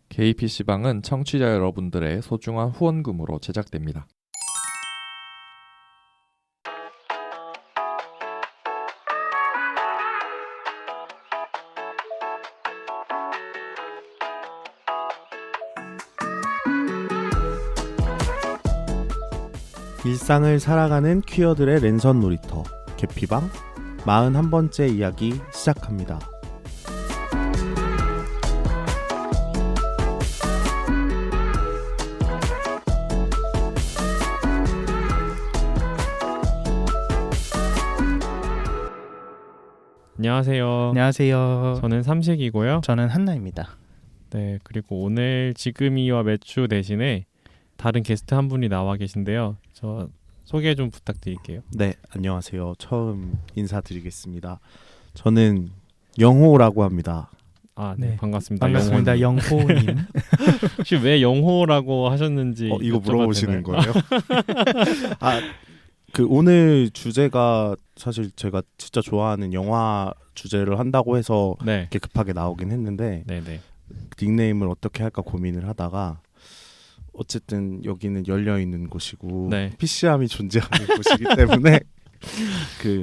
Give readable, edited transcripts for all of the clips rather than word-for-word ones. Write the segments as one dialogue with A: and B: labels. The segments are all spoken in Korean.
A: KPC방은 청취자 여러분들의 소중한 후원금으로 제작됩니다.
B: 일상을 살아가는 퀴어들의 랜선 놀이터 개피방 41번째 이야기 시작합니다.
C: 안녕하세요.
D: 안녕하세요.
C: 저는 삼식이고요.
D: 저는 한나입니다.
C: 네, 그리고 오늘 지금이와 매추 대신에 다른 게스트 한 분이 나와 계신데요. 저 소개 좀 부탁드릴게요.
B: 네, 안녕하세요. 처음 인사드리겠습니다. 저는 영호라고 합니다.
C: 아, 네,
D: 네,
C: 반갑습니다.
D: 반갑습니다. 영호님.
C: 혹시 왜 영호라고 하셨는지
B: 이거
C: 여쭤봐도
B: 물어보시는
C: 되나요?
B: 거예요? 오늘 주제가 사실 제가 진짜 좋아하는 영화 주제를 한다고 해서
C: 네,
B: 이렇게 급하게 나오긴 했는데
C: 네, 네.
B: 닉네임을 어떻게 할까 고민을 하다가 어쨌든 여기는 열려 있는 곳이고
C: 네.
B: PC함이 존재하는 곳이기 때문에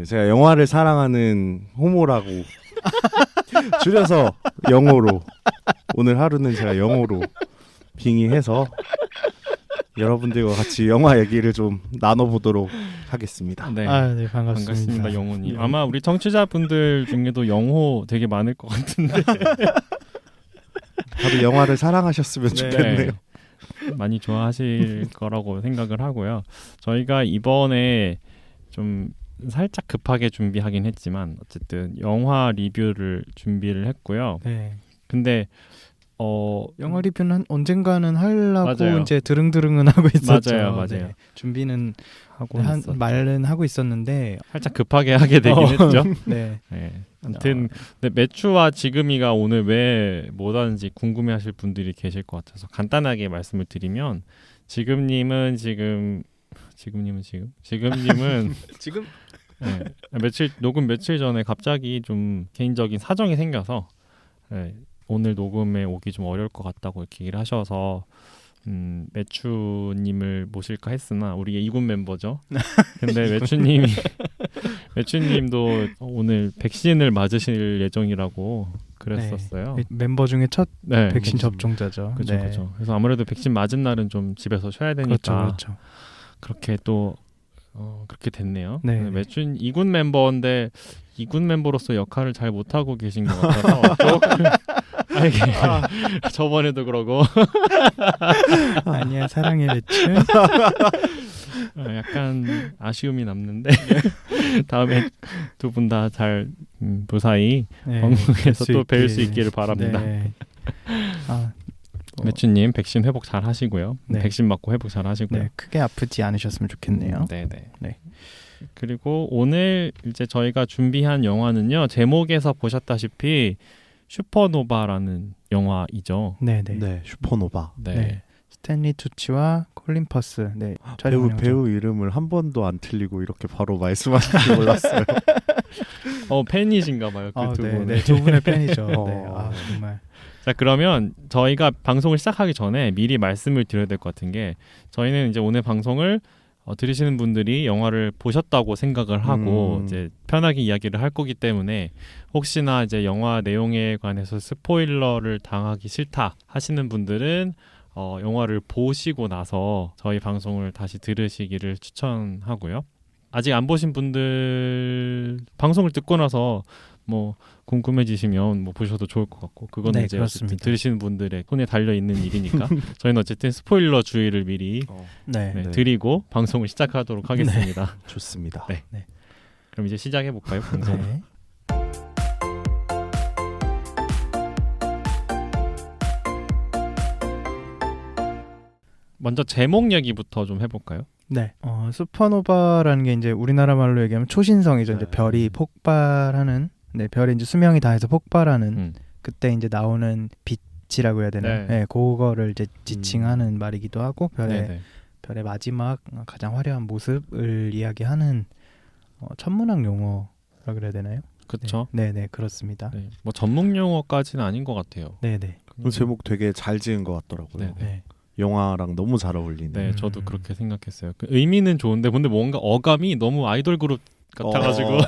B: 제가 영화를 사랑하는 호모라고 줄여서 영호로 오늘 하루는 제가 영호로 빙의해서 여러분들과 같이 영화 얘기를 좀 나눠보도록 하겠습니다.
C: 네.
D: 네, 반갑습니다.
C: 반갑습니다, 영호님.
D: 네.
C: 아마 우리 청취자분들 중에도 영호 되게 많을 것 같은데
B: 다들 영화를 사랑하셨으면 좋겠네요.
C: 많이 좋아하실 거라고 생각을 하고요. 저희가 이번에 좀 살짝 급하게 준비하긴 했지만 어쨌든 영화 리뷰를 준비를 했고요.
D: 네.
C: 근데
D: 영화 리뷰는 언젠가는 하려고
C: 맞아요.
D: 이제 드릉드릉은 하고 있었죠.
C: 맞아요.
D: 네. 준비는
C: 하고 있었
D: 말은 하고 있었는데
C: 살짝 급하게 하게 되긴 했죠.
D: 네.
C: 네. 아무튼 근데 매추와 지금이가 오늘 왜 못하는지 궁금해하실 분들이 계실 것 같아서 간단하게 말씀을 드리면 지금님은 지금 네, 녹음 며칠 전에 갑자기 좀 개인적인 사정이 생겨서 네, 오늘 녹음에 오기 좀 어려울 것 같다고 이렇게 얘기를 하셔서 매추님을 모실까 했으나 우리 이군 멤버죠. 근데 매추님도 오늘 백신을 맞으실 예정이라고 그랬었어요.
D: 네. 멤버 중에 첫
C: 네,
D: 백신 접종자죠.
C: 그렇죠, 그렇죠. 그래서 아무래도 백신 맞은 날은 좀 집에서 쉬어야 되니까
D: 그렇죠.
C: 그렇게 또 그렇게 됐네요.
D: 네.
C: 매춘 2군 멤버인데 2군 멤버로서 역할을 잘 못하고 계신 것 같아서 조금 저번에도 그러고
D: 아니야, 사랑의 매출.
C: 약간 아쉬움이 남는데 다음에 두 분 다 잘 무사히
D: 네,
C: 방송에서
D: 뵐
C: 또 뵐 수
D: 있길.
C: 있기를 바랍니다.
D: 네.
C: 매춘님 백신 회복 잘 하시고요.
D: 네.
C: 백신 맞고 회복 잘 하시고요.
D: 네, 크게 아프지 않으셨으면 좋겠네요.
C: 네네.
D: 네.
C: 그리고 오늘 이제 저희가 준비한 영화는요. 제목에서 보셨다시피 슈퍼노바라는 영화이죠.
D: 네.
B: 네, 슈퍼노바.
D: 네. 스탠리 투치와 콜린 퍼스. 네.
B: 배우 이름을 한 번도 안 틀리고 이렇게 바로 말씀하실 줄 몰랐어요.
C: 팬이신가 봐요. 그 두 분.
D: 네, 두 분의 팬이죠. 네. 정말.
C: 자, 그러면 저희가 방송을 시작하기 전에 미리 말씀을 드려야 될 것 같은 게 저희는 이제 오늘 방송을 들으시는 분들이 영화를 보셨다고 생각을 하고 이제 편하게 이야기를 할 거기 때문에 혹시나 이제 영화 내용에 관해서 스포일러를 당하기 싫다 하시는 분들은 영화를 보시고 나서 저희 방송을 다시 들으시기를 추천하고요. 아직 안 보신 분들 방송을 듣고 나서 뭐 궁금해지시면 뭐 보셔도 좋을 것 같고 그거는
D: 네,
C: 이제
D: 그렇습니다.
C: 들으시는 분들의 손에 달려 있는 일이니까 저희는 어쨌든 스포일러 주의를 미리
D: 네.
C: 드리고 방송을 시작하도록 하겠습니다.
B: 좋습니다.
C: 네.
D: 네.
C: 그럼 이제 시작해 볼까요? 방송.
D: 네.
C: 먼저 제목 얘기부터 좀 해볼까요?
D: 네. 슈퍼노바라는 게 이제 우리나라 말로 얘기하면 초신성이죠. 이제 별이 폭발하는, 별이 이제 수명이 다해서 폭발하는 그때 이제 나오는 빛이라고 해야 되나요? 네. 그거를 이제 지칭하는 말이기도 하고 별의 마지막 가장 화려한 모습을 이야기하는 천문학 용어라 그래야 되나요?
C: 그렇죠.
D: 네, 그렇습니다.
C: 네. 뭐 전문 용어까지는 아닌 것 같아요.
D: 네.
B: 그 제목 되게 잘 지은 것 같더라고요.
C: 네, 네.
D: 네.
B: 영화랑 너무 잘 어울리네.
C: 네, 저도 그렇게 생각했어요. 그 의미는 좋은데 근데 뭔가 어감이 너무 아이돌 그룹 같아가지고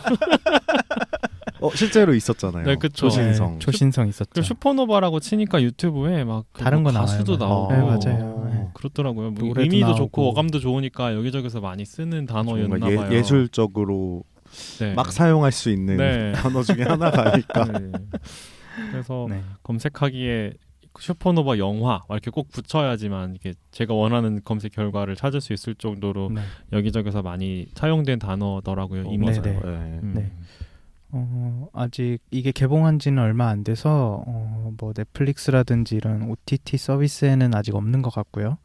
B: 실제로 있었잖아요.
C: 네, 그쵸.
B: 초신성.
D: 네, 초신성 있었죠.
C: 그 슈퍼노바라고 치니까 유튜브에 막
D: 다른 거
C: 가수도
D: 나와요.
C: 나오고
D: 네, 맞아요. 네.
C: 그렇더라고요. 뭐
D: 노래도
C: 의미도
D: 나오고.
C: 좋고 어감도 좋으니까 여기저기서 많이 쓰는 단어였나
B: 뭔가
C: 봐요.
B: 예술적으로
C: 네.
B: 막 사용할 수 있는
C: 네.
B: 단어 중에 하나가 아닐까.
C: 네. 그래서
D: 네.
C: 검색하기에 슈퍼노바 영화 이렇게 꼭 붙여야지만 이게 제가 원하는 검색 결과를 찾을 수 있을 정도로
D: 네.
C: 여기저기서 많이 사용된 단어더라고요. 이미.
B: 맞아요.
D: 네,
B: 네.
D: 네. 아직 이게 개봉한 지는 얼마 안 돼서 뭐 넷플릭스라든지 이런 OTT 서비스에는 아직 없는 것 같고요.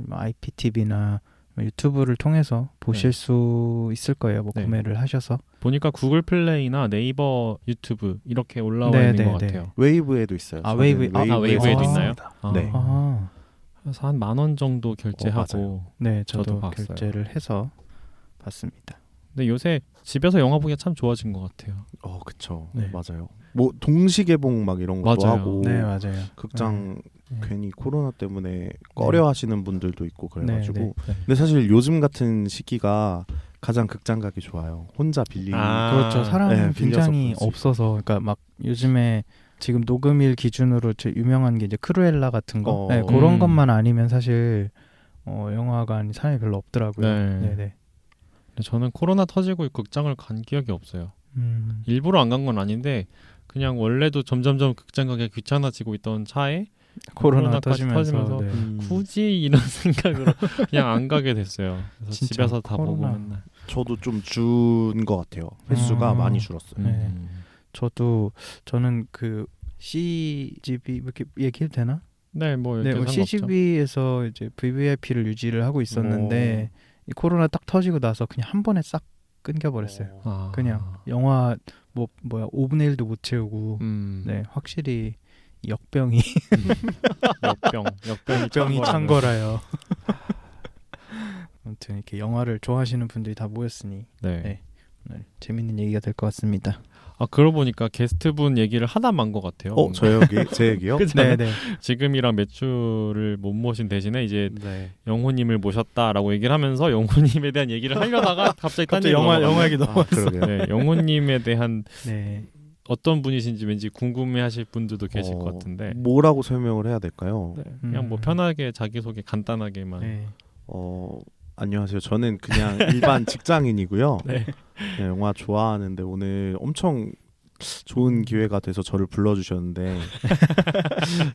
D: IPTV나 유튜브를 통해서 보실
C: 네.
D: 수 있을 거예요. 뭐
C: 네.
D: 구매를 하셔서.
C: 보니까 구글 플레이나 네이버 유튜브 이렇게 올라와
D: 네,
C: 있는
D: 네,
C: 것
D: 네.
C: 같아요.
B: 웨이브에도 있어요.
D: 아,
B: 저는
D: 웨이브에도
C: 웨이브에도 있나요?
B: 있습니다.
C: 아.
B: 네.
D: 아,
C: 그래서 한 10,000원 정도
B: 맞아요.
C: 결제하고
D: 네, 저도
C: 저도 봤어요.
D: 결제를 해서 봤습니다.
C: 근데 요새 집에서 영화 보기가 참 좋아진 것 같아요.
B: 그쵸.
D: 네.
B: 맞아요. 뭐 동시 개봉 막 이런 것도
C: 맞아요.
B: 하고
D: 네, 맞아요.
B: 극장
D: 네.
B: 괜히 코로나 때문에 꺼려 하시는 분들도 있고 그래가지고
D: 네, 네.
B: 근데 사실 요즘 같은 시기가 가장 극장 가기 좋아요. 혼자 빌리기.
D: 그렇죠. 사람이
B: 네, 빌려서
D: 굉장히
B: 볼 수
D: 없어서, 그러니까 막 요즘에 지금 녹음일 기준으로 제일 유명한 게 이제 크루엘라 같은 거, 네, 그런 것만 아니면 사실 영화관 사람이 별로 없더라고요.
C: 네.
D: 네, 네.
C: 근데 저는 코로나 터지고 극장을 간 기억이 없어요. 일부러 안 간 건 아닌데 그냥 원래도 점점점 극장 가기 귀찮아지고 있던 차에
D: 코로나까지
C: 터지면서
D: 네.
C: 굳이 이런 생각으로 그냥 안 가게 됐어요. 그래서
D: 진짜
C: 집에서 다 보고
D: 코로나.
C: 맨날.
B: 저도 좀 준 것 같아요. 횟수가 많이 줄었어요.
D: 네. 저는 그 CGV 이렇게 얘기해도 되나?
C: 네, 뭐
D: 네,
C: 이렇게
D: CGV에서 이제 VVIP를 유지를 하고 있었는데 이 코로나 딱 터지고 나서 그냥 한 번에 싹 끊겨버렸어요.
C: 아.
D: 그냥 영화 뭐야 5분의 1도 못 채우고 네, 확실히 이 역병이
C: 역병이
D: 찬 거라요. 아무튼 이렇게 영화를 좋아하시는 분들이 다 모였으니
C: 네.
D: 네. 오늘 재밌는 얘기가 될 것 같습니다.
C: 아 그러고 보니까 게스트분 얘기를 하다 만 것 같아요.
B: 제 얘기요?
D: 네, 네.
C: 지금이랑 매출을 못 모신 대신에 이제
B: 네.
C: 영호님을 모셨다라고 얘기를 하면서 영호님에 대한 얘기를 하려다가 갑자기 딴
D: 영화 얘기
B: 아,
D: 넘어갔어.
B: 그러게요.
C: 네, 영호님에 대한
D: 네.
C: 어떤 분이신지 왠지 궁금해하실 분들도 계실 것 같은데
B: 뭐라고 설명을 해야 될까요?
C: 네, 그냥 뭐 편하게 자기소개 간단하게만.
D: 네.
B: 안녕하세요. 저는 그냥 일반 직장인이고요.
C: 네.
B: 네, 영화 좋아하는데 오늘 엄청 좋은 기회가 돼서 저를 불러주셨는데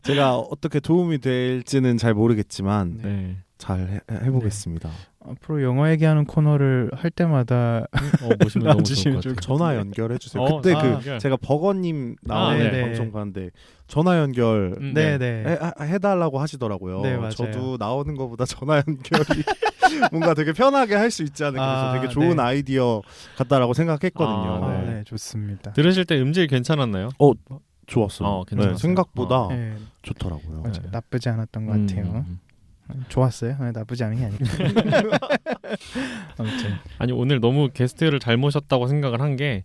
B: 제가 어떻게 도움이 될지는 잘 모르겠지만
C: 네.
B: 잘 해보겠습니다.
D: 앞으로 영화 얘기하는 코너를 할 때마다
C: 모시면 너무
D: 나와주시면
C: 좋을 것 같아요.
B: 전화 연결해 주세요.
C: 어,
B: 그때
C: 연결.
B: 제가 버거님 나오는
D: 네.
B: 방송 봤는데 전화 연결
D: 네, 네.
B: 해달라고 하시더라고요.
D: 네, 맞아요.
B: 저도 나오는 것보다 전화 연결이 뭔가 되게 편하게 할 수 있지 않을까 그래서 되게 좋은
D: 네.
B: 아이디어 같다라고 생각했거든요.
C: 아,
D: 네, 좋습니다.
C: 들으실 때 음질 괜찮았나요?
B: 좋았어요.
C: 괜찮았어요.
B: 네, 생각보다
D: 네,
B: 좋더라고요.
D: 맞아요.
C: 네.
D: 나쁘지 않았던 것 같아요. 좋았어요. 네, 나쁘지 않은 게 아니고. 아무튼
C: 아니 오늘 너무 게스트를 잘 모셨다고 생각을 한 게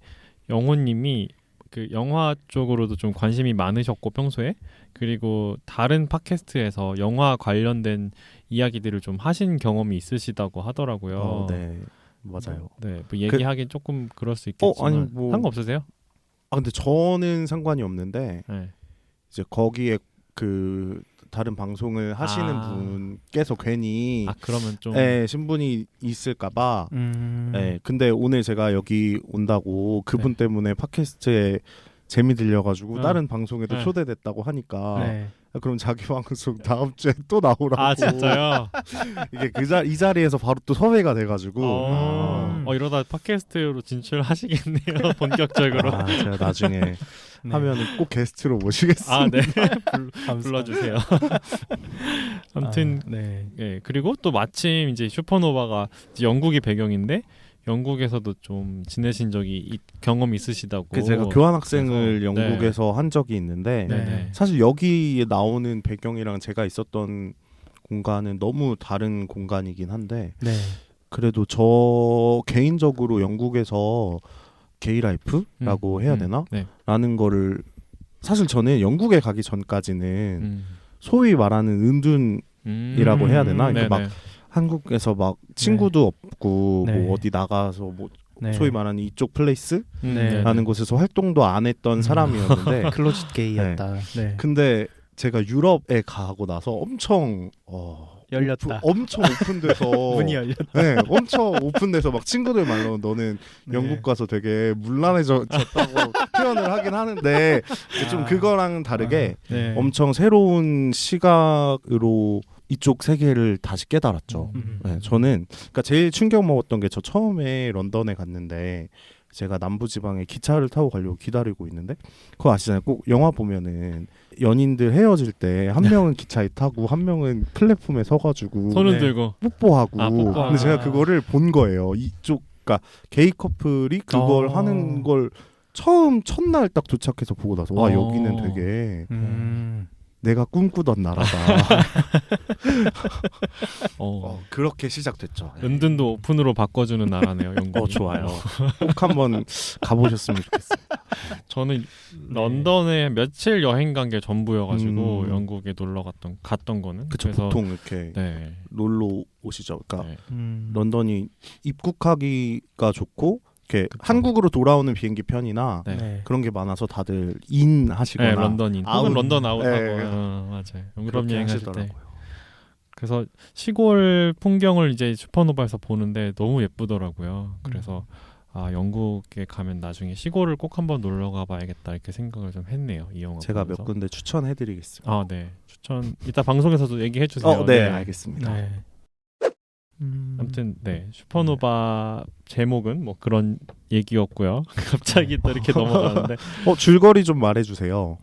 C: 영호님이 그 영화 쪽으로도 좀 관심이 많으셨고 평소에 그리고 다른 팟캐스트에서 영화 관련된 이야기들을 좀 하신 경험이 있으시다고 하더라고요.
B: 네, 맞아요.
C: 네, 뭐 얘기하긴 조금 그럴 수 있겠지만
B: 아니, 뭐-
C: 상관없으세요?
B: 근데 저는 상관이 없는데
C: 네.
B: 이제 거기에 그 다른 방송을 하시는
C: 아.
B: 분께서 괜히
C: 그러면 좀
B: 신분이 있을까봐.
D: 네.
B: 근데 오늘 제가 여기 온다고 그분 때문에 팟캐스트에 재미 들려가지고 다른 방송에도
C: 네.
B: 초대됐다고 하니까
D: 네.
B: 그럼 자기 방송 다음 주에 또 나오라고.
C: 아 진짜요?
B: 이게 이 자리에서 바로 또 섭외가 돼가지고.
C: 이러다 팟캐스트로 진출하시겠네요 본격적으로.
B: 제가 나중에
D: 네.
B: 하면 꼭 게스트로 모시겠습니다.
C: 네. 불러주세요. 아무튼
D: 네.
C: 예, 그리고 또 마침 이제 슈퍼노바가 이제 영국이 배경인데 영국에서도 좀 지내신 적이 경험이 있으시다고.
B: 제가 교환학생을
C: 그래서,
B: 영국에서 한 적이 있는데
C: 네.
B: 사실 여기에 나오는 배경이랑 제가 있었던 공간은 너무 다른 공간이긴 한데
D: 네.
B: 그래도 저 개인적으로 영국에서 게이라이프라고 해야 되나?
C: 네.
B: 라는 거를 사실 저는 영국에 가기 전까지는 소위 말하는 은둔이라고 해야 되나? 그러니까 막 한국에서 막 친구도 없고
D: 네.
B: 뭐 어디 나가서 뭐
D: 네.
B: 소위 말하는 이쪽 플레이스라는
D: 네.
B: 곳에서 활동도 안 했던 사람이었는데
D: 클로즈 게이였다. 네.
B: 근데 제가 유럽에 가고 나서 엄청
D: 열렸다.
B: 엄청 오픈돼서
D: 문이 열렸다.
B: 네, 엄청 오픈돼서 막 친구들 말로 너는 영국 가서 되게 문란해졌다고 표현을 하긴 하는데 좀 그거랑 다르게
D: 네.
B: 엄청 새로운 시각으로 이쪽 세계를 다시 깨달았죠. 네, 저는 그러니까 제일 충격 먹었던 게 저 처음에 런던에 갔는데 제가 남부지방에 기차를 타고 가려고 기다리고 있는데 그거 아시잖아요. 꼭 영화 보면은 연인들 헤어질 때 한 명은 기차에 타고 한 명은 플랫폼에 서가지고
C: 손을
D: 네.
C: 들고
B: 뽀뽀하고.
C: 뽀뽀하고.
B: 근데 제가 그거를 본 거예요. 이쪽 그러니까 게이 커플이 그걸 하는 걸 처음 첫날 딱 도착해서 보고 나서 와 여기는 되게 내가 꿈꾸던 나라다. 그렇게 시작됐죠.
C: 은둔도 오픈으로 바꿔주는 나라네요. 영국.
B: 좋아요. 꼭 한번 가보셨으면 좋겠습니다.
C: 저는 런던에 며칠 여행 간 게 전부여가지고 영국에 놀러 갔던 거는.
B: 그쵸.
C: 그래서
B: 보통 이렇게
C: 네.
B: 놀러 오시죠. 그러니까
C: 네.
B: 런던이 입국하기가 좋고 이렇게 한국으로 돌아오는 비행기 편이나
C: 네.
B: 그런 게 많아서 다들 인 하시거나
C: 네, 런던인
B: 아웃.
C: 혹은 런던 아웃하고
B: 네.
C: 맞아요. 유럽
B: 그렇게
C: 여행하실 때.
B: 하시더라고요.
C: 그래서 시골 풍경을 이제 슈퍼노바에서 보는데 너무 예쁘더라고요. 그래서 영국에 가면 나중에 시골을 꼭 한번 놀러 가봐야겠다 이렇게 생각을 좀 했네요. 이 영화
B: 제가
C: 보면서.
B: 몇 군데 추천해드리겠습니다.
C: 네. 추천 이따 방송에서도 얘기해 주세요.
B: 네, 알겠습니다.
D: 네.
C: 아무튼 네 슈퍼노바 제목은 뭐 그런 얘기였고요. 갑자기 또 이렇게 넘어가는데
B: 줄거리 좀 말해주세요.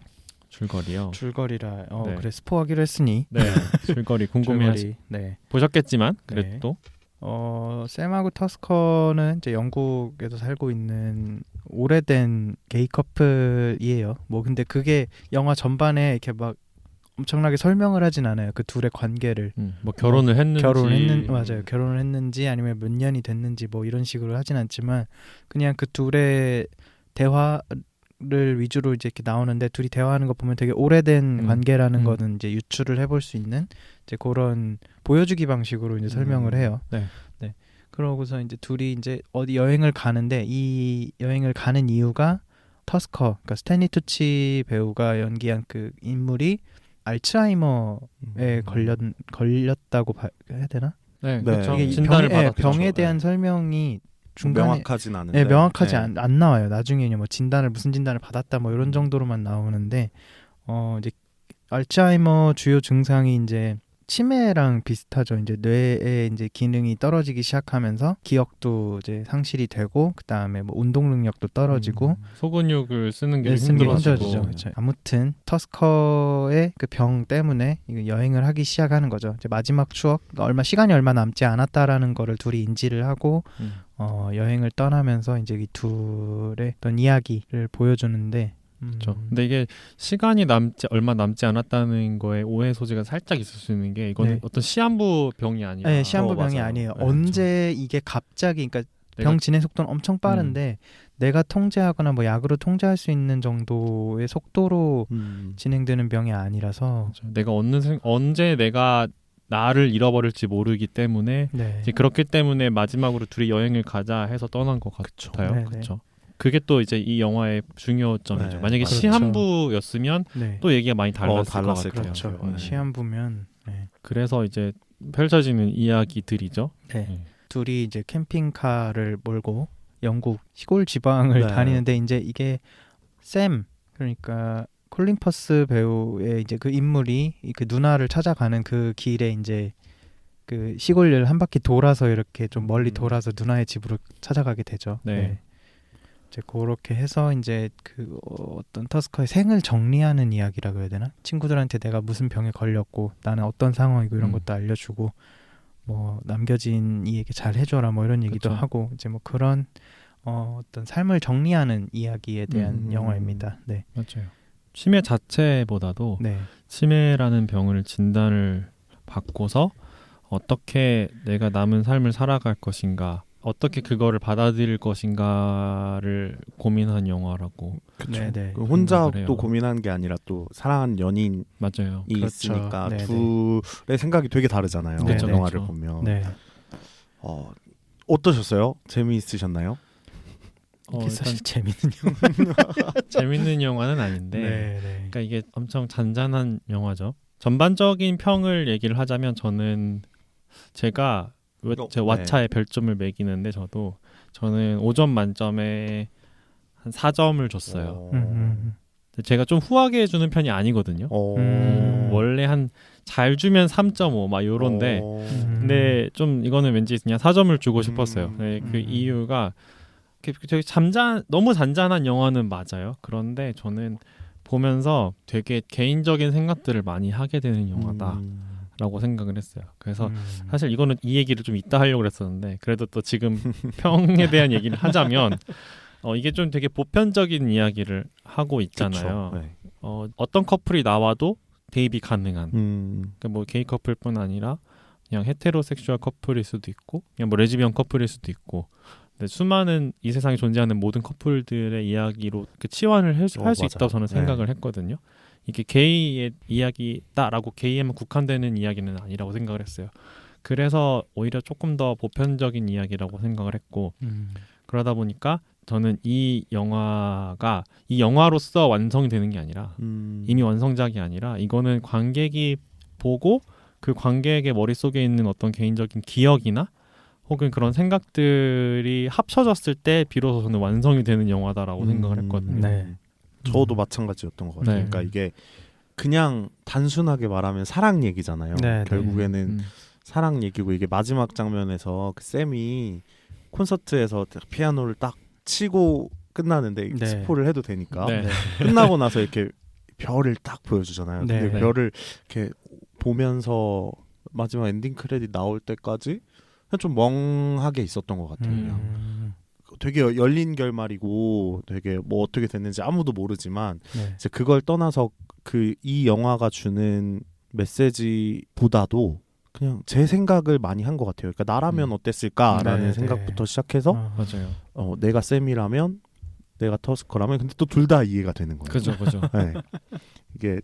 C: 줄거리요.
D: 줄거리라
C: 네.
D: 그래 스포하기로 했으니
C: 네 줄거리 궁금해하시
D: 네.
C: 보셨겠지만 그래도
D: 네.
C: 또
D: 샘하고 터스커는 이제 영국에서 살고 있는 오래된 게이 커플이에요. 뭐 근데 그게 영화 전반에 이렇게 막 엄청나게 설명을 하진 않아요. 그 둘의 관계를.
C: 뭐 결혼을 했는지
D: 맞아요. 결혼을 했는지 아니면 몇 년이 됐는지 뭐 이런 식으로 하진 않지만 그냥 그 둘의 대화를 위주로 이제 이렇게 나오는데 둘이 대화하는 거 보면 되게 오래된 관계라는 거는 이제 유추를 해볼 수 있는 이제 그런 보여주기 방식으로 이제 설명을 해요.
C: 네.
D: 네. 그러고서 이제 둘이 이제 어디 여행을 가는데 이 여행을 가는 이유가 터스커, 그러니까 스탠리 투치 배우가 연기한 그 인물이 알츠하이머에 걸렸다고 해야 되나?
C: 네,
B: 네.
C: 그렇죠.
D: 이게
C: 진단을
D: 병에
C: 받았죠.
D: 대한 설명이 중간에
B: 명확하진 않은데.
D: 네, 명확하지
B: 네.
D: 안 나와요. 나중에 뭐 무슨 진단을 받았다 뭐 이런 정도로만 나오는데 이제 알츠하이머 주요 증상이 이제 치매랑 비슷하죠. 이제 뇌의 이제 기능이 떨어지기 시작하면서 기억도 이제 상실이 되고 그다음에 뭐 운동 능력도 떨어지고
C: 소근육을 쓰는 게
D: 쓰는 게
C: 힘들어지고.
D: 힘들어지죠. 그렇죠. 아무튼 터스커의 그 병 때문에 여행을 하기 시작하는 거죠. 이제 마지막 추억, 시간이 얼마 남지 않았다라는 거를 둘이 인지를 하고 여행을 떠나면서 이제 이 둘의 어떤 이야기를 보여주는데.
C: 그렇죠. 근데 이게 시간이 얼마 남지 않았다는 거에 오해 소지가 살짝 있을 수 있는 게 이거는 어떤 시한부 병이 아니라.
D: 네, 시한부 병이
B: 맞아요.
D: 아니에요.
B: 네,
D: 언제 이게 갑자기 그러니까 병 진행 속도는 엄청 빠른데 내가 통제하거나 뭐 약으로 통제할 수 있는 정도의 속도로 진행되는 병이 아니라서
C: 그렇죠. 내가 언제 내가 나를 잃어버릴지 모르기 때문에 이제 그렇기 때문에 마지막으로 둘이 여행을 가자 해서 떠난 것 같아요. 그렇죠. 그게 또 이제 이 영화의 중요점이죠.
B: 네,
C: 만약에
B: 그렇죠.
C: 시한부였으면 또 얘기가 많이 달랐을 것 같아요.
D: 그렇죠.
B: 네.
D: 시한부면
C: 그래서 이제 펼쳐지는 이야기들이죠.
D: 네. 둘이 이제 캠핑카를 몰고 영국 시골 지방을 다니는데 이제 이게 샘 그러니까 콜린 퍼스 배우의 이제 그 인물이 그 누나를 찾아가는 그 길에 이제 그 시골을 한 바퀴 돌아서 이렇게 좀 멀리 돌아서 누나의 집으로 찾아가게 되죠.
C: 네.
D: 이제 그렇게 해서 이제 그 어떤 터스커의 생을 정리하는 이야기라고 해야 되나? 친구들한테 내가 무슨 병에 걸렸고 나는 어떤 상황이고 이런 것도 알려주고 뭐 남겨진 이에게 잘 해줘라 뭐 이런 얘기도
C: 그쵸.
D: 하고 이제 뭐 그런 어떤 삶을 정리하는 이야기에 대한 영화입니다. 네.
C: 맞아요. 치매 자체보다도
D: 네.
C: 치매라는 병을 진단을 받고서 어떻게 내가 남은 삶을 살아갈 것인가 어떻게 그거를 받아들일 것인가를 고민한 영화라고.
D: 네네.
B: 그 혼자
C: 생각을 해요.
B: 또 고민하는 게 아니라 또 사랑하는 연인이
C: 맞아요.
D: 그렇죠.
B: 있으니까
D: 네네.
B: 둘의 생각이 되게 다르잖아요.
D: 그렇죠,
B: 영화를
C: 그렇죠.
B: 보면.
D: 네.
B: 어떠셨어요? 재미있으셨나요?
D: 이게
C: 일단
D: 사실 재밌는 영화.
C: 재밌는 영화는 아닌데
D: 네.
C: 그러니까 이게 엄청 잔잔한 영화죠. 전반적인 평을 얘기를 하자면 제가 제 왓챠에 별점을 매기는데 저는 5점 만점에 한 4점을 줬어요. 근데 제가 좀 후하게 해주는 편이 아니거든요. 원래 한 잘 주면 3.5 막 요런데 근데 좀 이거는 왠지 그냥 4점을 주고 싶었어요. 네, 그 이유가 되게 너무 잔잔한 영화는 맞아요. 그런데 저는 보면서 되게 개인적인 생각들을 많이 하게 되는 영화다라고 생각을 했어요. 그래서 사실 이거는 이 얘기를 좀 이따 하려고 그랬었는데 그래도 또 지금 평에 대한 얘기를 하자면 이게 좀 되게 보편적인 이야기를 하고 있잖아요.
B: 그쵸. 네.
C: 어떤 커플이 나와도 대입이 가능한 그러니까 뭐 게이 커플뿐 아니라 그냥 헤테로섹슈얼 커플일 수도 있고 그냥 뭐 레즈비언 커플일 수도 있고 근데 수많은 이 세상에 존재하는 모든 커플들의 이야기로 치환을 할 수 있다고 저는 생각을 했거든요. 이게 게이의 이야기다라고 게이에만 국한되는 이야기는 아니라고 생각을 했어요. 그래서 오히려 조금 더 보편적인 이야기라고 생각을 했고 그러다 보니까 저는 이 영화가 이 영화로서 완성이 되는 게 아니라 이미 완성작이 아니라 이거는 관객이 보고 그 관객의 머릿속에 있는 어떤 개인적인 기억이나 혹은 그런 생각들이 합쳐졌을 때 비로소 저는 완성이 되는 영화다라고 생각을 했거든요.
D: 네.
B: 저도 마찬가지였던 것 같아요.
C: 네.
B: 그러니까 이게 그냥 단순하게 말하면 사랑 얘기잖아요.
D: 네,
B: 결국에는 사랑 얘기고 이게 마지막 장면에서 그 쌤이 콘서트에서 피아노를 딱 치고 끝나는데
D: 네.
B: 스포를 해도 되니까
C: 네.
B: 끝나고 나서 이렇게 별을 딱 보여주잖아요.
D: 네.
B: 근데
C: 네.
B: 별을 이렇게 보면서 마지막 엔딩 크레딧 나올 때까지 그냥 좀 멍하게 있었던 것 같아요. 그냥. 되게 열린 결말이고 되게 뭐 어떻게 됐는지 아무도 모르지만
D: 네.
B: 이제 그걸 떠나서 이 영화가 주는 메시지보다도 그냥 제 생각을 많이 한 것 같아요. 그러니까 나라면 어땠을까라는
D: 네,
B: 생각부터 시작해서
C: 맞아요.
B: 내가 쌤이라면 내가 터스커라면 근데 또 둘 다 이해가 되는 거예요.
C: 그죠.
B: 네. 이게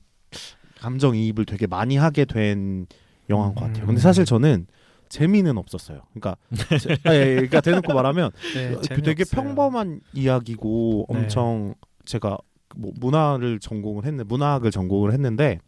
B: 감정이입을 되게 많이 하게 된 영화인 것 같아요. 근데 사실 저는 재미는 없었어요. 그러니까 그러니까 대놓고 말하면 되게 평범한 이야기고 엄청 제가 뭐 문학을 전공을 했는데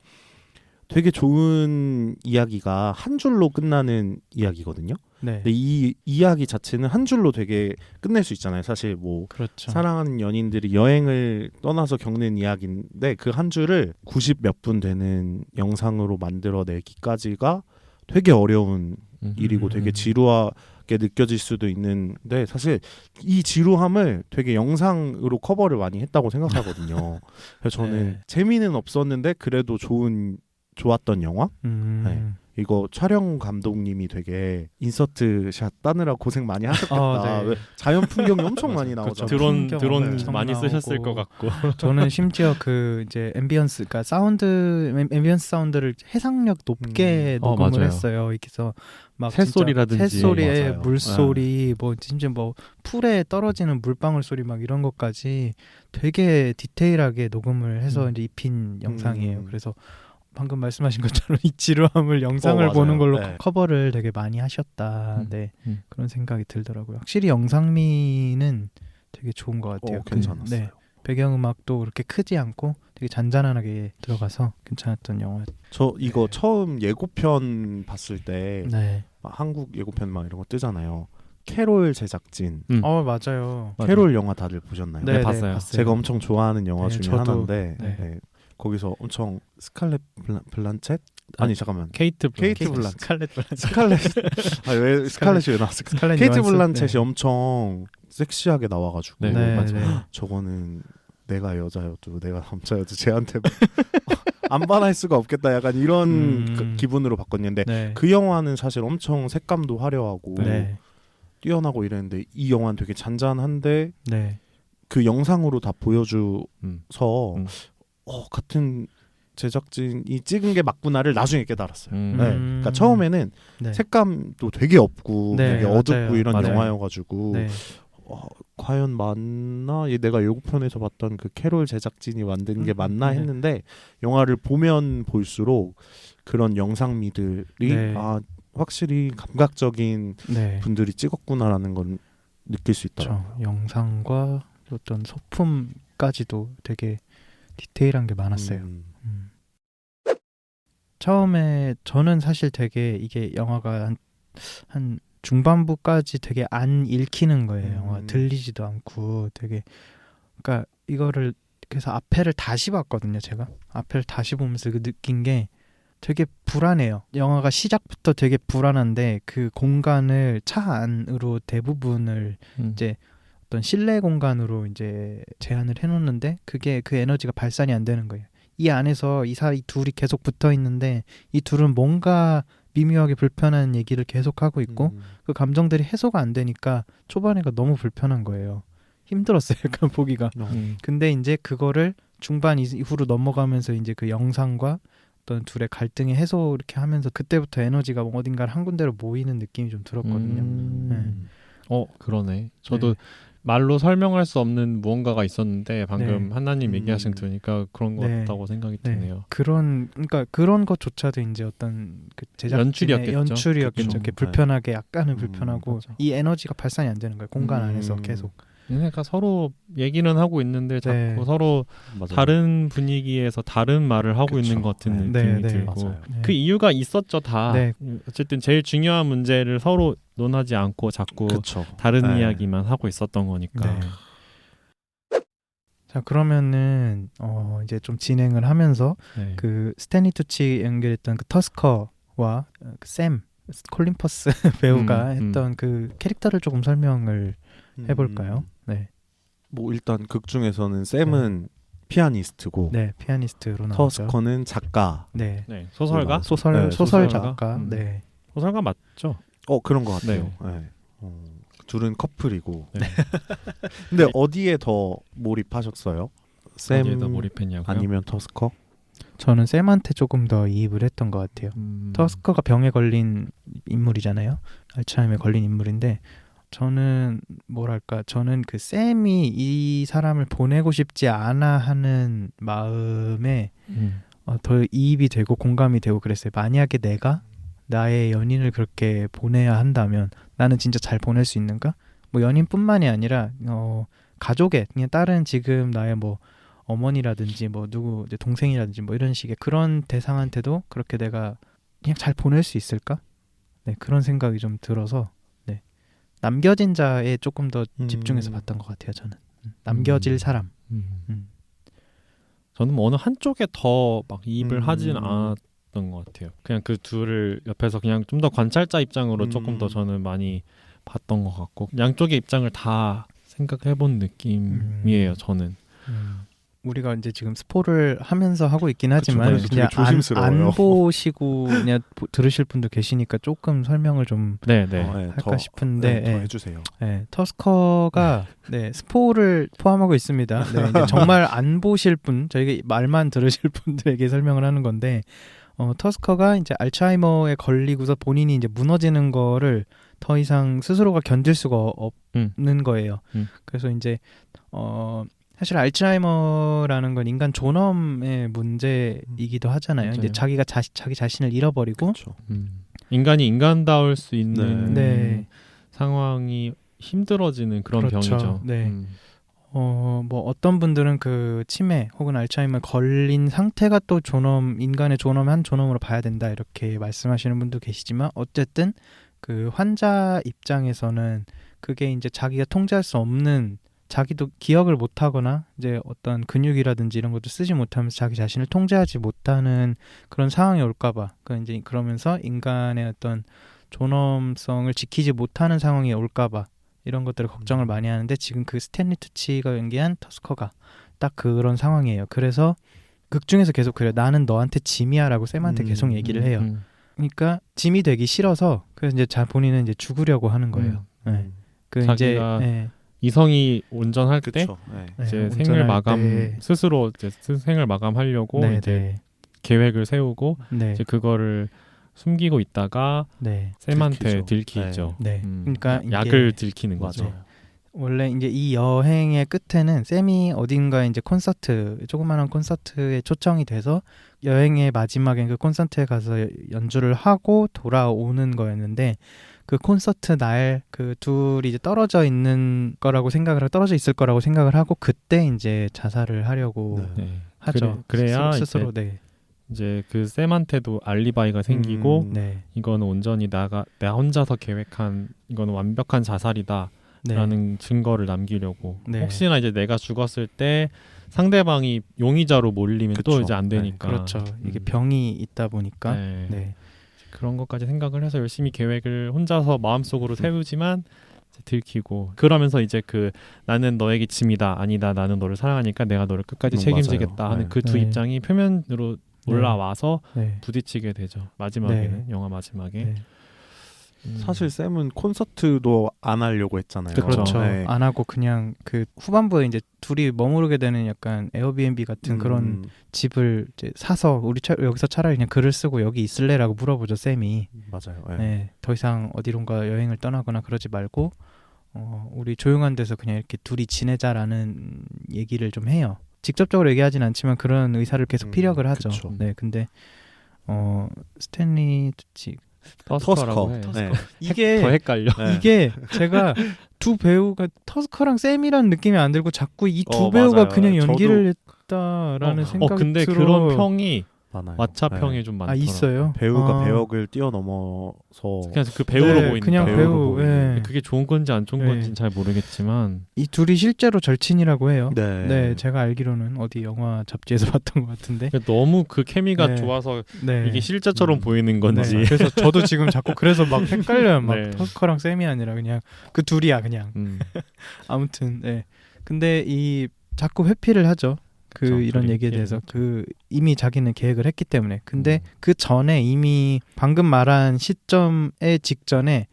B: 되게 좋은 이야기가 한 줄로 끝나는 이야기거든요.
D: 네.
B: 근데 이 이야기 자체는 한 줄로 되게 끝낼 수 있잖아요. 사실 뭐
D: 그렇죠.
B: 사랑하는 연인들이 여행을 떠나서 겪는 이야기인데 그 한 줄을 90 몇 분 되는 영상으로 만들어내기까지가 되게 어려운 일이고 되게 지루하게 느껴질 수도 있는데 사실 이 지루함을 되게 영상으로 커버를 많이 했다고 생각하거든요. 그래서 저는 재미는 없었는데 그래도 좋았던 영화? 네. 이거 촬영 감독님이 되게 인서트 샷 따느라 고생 많이 하셨겠다.
D: 네.
B: 자연 풍경이 엄청 많이 나오잖아요.
C: 드론
D: 엄청
C: 많이
D: 나오고.
C: 쓰셨을 것 같고.
D: 저는 심지어 그 이제 앰비언스, 그러니까 앰비언스 사운드를 해상력 높게 녹음을
C: 맞아요.
D: 했어요. 그래서 막
C: 새소리라든지.
D: 새소리에
B: 맞아요.
D: 물소리, 뭐 심지어 뭐 풀에 떨어지는 물방울 소리 막 이런 것까지 되게 디테일하게 녹음을 해서 이제 입힌 영상이에요. 그래서 방금 말씀하신 것처럼 이 지루함을 영상을
B: 맞아요.
D: 보는 걸로
B: 네.
D: 커버를 되게 많이 하셨다. 네. 그런 생각이 들더라고요. 확실히 영상미는 되게 좋은 것 같아요.
B: 괜찮았어요.
D: 네. 배경음악도 그렇게 크지 않고 되게 잔잔하게 들어가서 괜찮았던 영화.
B: 저 이거 처음 예고편 봤을 때
D: 네.
B: 한국 예고편 막 이런 거 뜨잖아요. 캐롤 제작진.
D: 맞아요.
B: 캐롤 영화 다들 보셨나요?
C: 네, 봤어요.
B: 제가 엄청 좋아하는 영화
D: 네,
B: 중에
D: 저도,
B: 하나인데
D: 네.
B: 거기서 엄청 스칼렛 블란쳇? 아니 잠깐만.
C: 케이트
B: 블란쳇.
D: 스칼렛 블란쳇.
B: 스칼렛 왜 스칼렛이 왜 나왔을까?
D: 스칼렛
B: 케이트
D: 요한슨.
B: 블란쳇이
D: 네.
B: 엄청 섹시하게 나와가지고
C: 네,
D: 맞아요.
B: 저거는 내가 여자여도 내가 남자여도 쟤한테 안 반할 수가 없겠다 약간 이런 기분으로 바꿨는데
D: 네.
B: 그 영화는 사실 엄청 색감도 화려하고
D: 네.
B: 뛰어나고 이랬는데 이 영화는 되게 잔잔한데
D: 네.
B: 그 영상으로 다 보여줘서
C: 음.
B: 같은 제작진이 찍은 게 맞구나를 나중에 깨달았어요.
C: 음.
B: 네. 그러니까 처음에는
D: 네.
B: 색감도 되게 없고
D: 네,
B: 되게 어둡고
D: 맞아요.
B: 이런
C: 맞아요.
B: 영화여가지고
D: 네.
B: 과연 맞나? 내가 예고편에서 봤던 그 캐롤 제작진이 만든 게 맞나
D: 네.
B: 했는데 영화를 보면 볼수록 그런 영상미들이
D: 네.
B: 확실히 감각적인
D: 네.
B: 분들이 찍었구나라는 건 느낄 수 있더라고요.
D: 그렇죠. 영상과 어떤 소품까지도 되게 디테일한 게 많았어요. 처음에 저는 사실 되게 이게 영화가 한 중반부까지 되게 안 읽히는 거예요. 영화 들리지도 않고 되게 그러니까 이거를 그래서 앞에를 다시 봤거든요. 제가 앞에를 다시 보면서 그 느낀 게 되게 불안해요. 영화가 시작부터 되게 불안한데 그 공간을 차 안으로 대부분을 이제 어떤 실내 공간으로 이제 제한을 해놓는데 그게 그 에너지가 발산이 안 되는 거예요. 이 안에서 이 둘이 계속 붙어 있는데 이 둘은 뭔가 미묘하게 불편한 얘기를 계속 하고 있고 그 감정들이 해소가 안 되니까 초반에가 너무 불편한 거예요. 힘들었어요. 약간 보기가. 근데 이제 그거를 중반 이후로 넘어가면서 이제 그 영상과 어떤 둘의 갈등의 해소 이렇게 하면서 그때부터 에너지가 어딘가 한 군데로 모이는 느낌이 좀 들었거든요.
C: 그러네. 저도
D: 네.
C: 말로 설명할 수 없는 무언가가 있었는데 방금
D: 네.
C: 한나님 얘기하신 거 들으니까 그런 것
D: 네.
C: 같다고 생각이
D: 네.
C: 드네요.
D: 그러니까 그런 것조차도 이제 어떤 그 제작진의
C: 연출이었겠죠.
D: 연출이었겠죠.
B: 그쵸.
D: 이렇게 불편하게 약간은 불편하고
C: 맞아.
D: 이 에너지가 발산이 안 되는 거예요. 공간 안에서 계속.
C: 그러니까 서로 얘기는 하고 있는데 자꾸
D: 네.
C: 서로
B: 맞아요.
C: 다른 분위기에서 다른 말을 하고
B: 그쵸.
C: 있는 것 같은
B: 네.
C: 느낌이
D: 네, 네.
C: 들고
B: 맞아요.
D: 네.
C: 그 이유가 있었죠 다.
D: 네.
C: 어쨌든 제일 중요한 문제를 서로 논하지 않고 자꾸
B: 그쵸.
C: 다른
B: 네.
C: 이야기만 하고 있었던 거니까.
D: 네. 자 그러면은 이제 좀 진행을 하면서
C: 네.
D: 그 스탠리 투치 연결했던 그 터스커와 그 샘 콜린 퍼스 배우가 했던 그 캐릭터를 조금 설명을 해볼까요? 네,
B: 뭐 일단 극 중에서는 샘은 피아니스트고
D: 네 피아니스트로 나오죠.
B: 터스커는 작가.
D: 네,
C: 네. 소설가?
B: 네,
D: 소설
C: 소설가?
D: 작가. 네,
C: 소설가 맞죠?
B: 그런 것 같아요.
C: 네.
B: 네. 둘은 커플이고.
C: 네.
B: 근데 어디에 더 몰입하셨어요? 샘
C: 어디에다 몰입했냐고요?
B: 아니면 터스커?
D: 저는 샘한테 조금 더 이입을 했던 것 같아요. 터스커가 병에 걸린 인물이잖아요. 알츠하이머에 걸린 인물인데 저는 저는 그 샘이 이 사람을 보내고 싶지 않아 하는 마음에 더 이입이 되고 공감이 되고 그랬어요. 만약에 내가 나의 연인을 그렇게 보내야 한다면 나는 진짜 잘 보낼 수 있는가? 뭐 연인뿐만이 아니라 가족의 그냥 다른 지금 나의 뭐 어머니라든지 뭐 누구 이제 동생이라든지 뭐 이런 식의 그런 대상한테도 그렇게 내가 그냥 잘 보낼 수 있을까? 네, 그런 생각이 좀 들어서 네. 남겨진 자에 조금 더 집중해서 봤던 것 같아요. 저는 남겨질 사람.
C: 저는 뭐 어느 한쪽에 더 막 이입을 하진 않았던 것 같아요. 그냥 그 둘을 옆에서 그냥 좀 더 관찰자 입장으로 조금 더 저는 많이 봤던 것 같고 양쪽의 입장을 다 생각해본 느낌이에요. 저는.
D: 우리가 이제 지금 스포를 하면서 하고 있긴 하지만
B: 그쵸,
D: 그냥
B: 되게 조심스러워요.
D: 안 보시고 그냥 들으실 분도 계시니까 조금 설명을 좀
C: 네네.
D: 할까 싶은데
B: 더 해주세요.
D: 네, 터스커가 네, 스포를 포함하고 있습니다. 네, 이제 정말 안 보실 분, 저희가 말만 들으실 분들에게 설명을 하는 건데 터스커가 이제 알츠하이머에 걸리고서 본인이 이제 무너지는 거를 더 이상 스스로가 견딜 수가 없는 거예요. 그래서 이제 사실 알츠하이머라는 건 인간 존엄의 문제이기도 하잖아요.
C: 맞아요.
D: 이제 자기가 자기 자신을 잃어버리고
C: 인간이 인간다울 수 있는
D: 네.
C: 상황이 힘들어지는 그런
D: 그렇죠.
C: 병이죠.
D: 네. 뭐 어떤 분들은 그 치매 혹은 알츠하이머에 걸린 상태가 또 인간의 한 존엄으로 봐야 된다 이렇게 말씀하시는 분도 계시지만 어쨌든 그 환자 입장에서는 그게 이제 자기가 통제할 수 없는 자기도 기억을 못하거나 이제 어떤 근육이라든지 이런 것도 쓰지 못하면서 자기 자신을 통제하지 못하는 그런 상황이 올까봐 이제 그러면서 인간의 어떤 존엄성을 지키지 못하는 상황이 올까봐 이런 것들을 걱정을 많이 하는데 지금 그 스탠리 투치가 연기한 터스커가 딱 그런 상황이에요. 그래서 극 중에서 계속 그래요. 나는 너한테 짐이야라고 샘한테 계속 얘기를 해요. 그러니까 짐이 되기 싫어서 그래서 이제 본인은 이제 죽으려고 하는 거예요. 네. 그
C: 자기가
D: 이제
C: 이성이 운전할 때
B: 그쵸. 네.
C: 이제
D: 운전할
C: 생을 마감
D: 때.
C: 스스로 이제 생을 마감하려고
D: 네,
C: 이제
D: 네.
C: 계획을 세우고
D: 네.
C: 이제 그거를 숨기고 있다가
D: 네.
C: 샘한테
B: 들키죠.
C: 들키죠.
D: 네. 그러니까 이게
C: 약을 들키는 거죠.
B: 맞아요.
D: 원래 이제 이 여행의 끝에는 샘이 어딘가에 이제 콘서트, 조그마한 콘서트에 초청이 돼서 여행의 마지막엔 그 콘서트에 가서 연주를 하고 돌아오는 거였는데, 그 콘서트 날 그 둘이 이제 떨어져 있는 거라고 생각을 하고, 떨어져 있을 거라고 생각을 하고, 그때 이제 자살을 하려고
B: 네.
C: 네.
D: 하죠.
C: 그래야
D: 스스로. 네.
C: 이제 그 샘한테도 알리바이가 생기고
D: 네.
C: 이거는 온전히 내가 혼자서 계획한 이거는 완벽한 자살이다.
D: 네.
C: 라는 증거를 남기려고.
D: 네.
C: 혹시나 이제 내가 죽었을 때 상대방이 용의자로 몰리면 또
B: 그쵸.
C: 이제 안 되니까.
D: 그렇죠. 이게 병이 있다 보니까.
C: 네.
D: 네.
C: 그런 것까지 생각을 해서 열심히 계획을 혼자서 마음속으로 세우지만 이제 들키고, 그러면서 이제 그 나는 너에게 짐이다, 아니다, 나는 너를 사랑하니까 내가 너를 끝까지 책임지겠다
B: 맞아요.
C: 하는
B: 네.
C: 그 두
D: 네.
C: 입장이 표면으로 올라와서
D: 네.
C: 부딪히게 되죠. 마지막에는
D: 네.
C: 영화 마지막에.
D: 네.
B: 사실 샘은 콘서트도 안 하려고 했잖아요.
D: 그렇죠.
B: 네.
D: 안 하고 그냥 그 후반부에 이제 둘이 머무르게 되는 약간 에어비앤비 같은 그런 집을 이제 사서 여기서 차라리 그냥 글을 쓰고 여기 있을래라고 물어보죠, 샘이.
B: 맞아요.
D: 네.
B: 네.
D: 더 이상 어디론가 여행을 떠나거나 그러지 말고 우리 조용한 데서 그냥 이렇게 둘이 지내자라는 얘기를 좀 해요. 직접적으로 얘기하진 않지만 그런 의사를 계속 피력을 하죠.
B: 그쵸.
D: 네, 근데 스탠리 투치
C: 터스커라고 해.
B: 네.
D: 이게
C: 더 헷갈려.
B: 네.
D: 이게 제가 두 배우가 터스커랑 샘이라는 느낌이 안 들고 자꾸 이 두 배우가
B: 맞아요.
D: 그냥 연기를
B: 저도-
D: 했다라는 생각이
C: 근데
D: 들어요.
C: 그런 평이
B: 많아요.
C: 왓챠평에
B: 네.
C: 좀 많더라고요.
D: 있어요.
B: 배우가
D: 아.
B: 배역을 뛰어넘어서
C: 그냥 그 배우로
D: 네,
C: 보이는
D: 그냥
C: 거예요.
D: 배우.
B: 보이는.
D: 예.
C: 그게 좋은 건지 안 좋은
D: 네.
C: 건지는 잘 모르겠지만
D: 이 둘이 실제로 절친이라고 해요.
B: 네.
D: 네, 제가 알기로는 어디 영화 잡지에서 봤던 것 같은데.
C: 너무 그 케미가
D: 네.
C: 좋아서
D: 네.
C: 이게 실제처럼 보이는 건지.
D: 네. 그래서 저도 지금 자꾸 그래서 막 헷갈려요. 막
C: 네.
D: 터스커랑 샘이 아니라 그냥 그 둘이야 그냥.
C: 음.
D: 아무튼 네. 근데 이 자꾸 회피를 하죠. 그
C: 그쵸,
D: 이런
C: 둘이
D: 얘기에
C: 회피를
D: 대해서
C: 하죠.
D: 그 이미 자기는 계획을 했기 때문에. 근데 그 전에 이미 방금 말한 시점의 직전에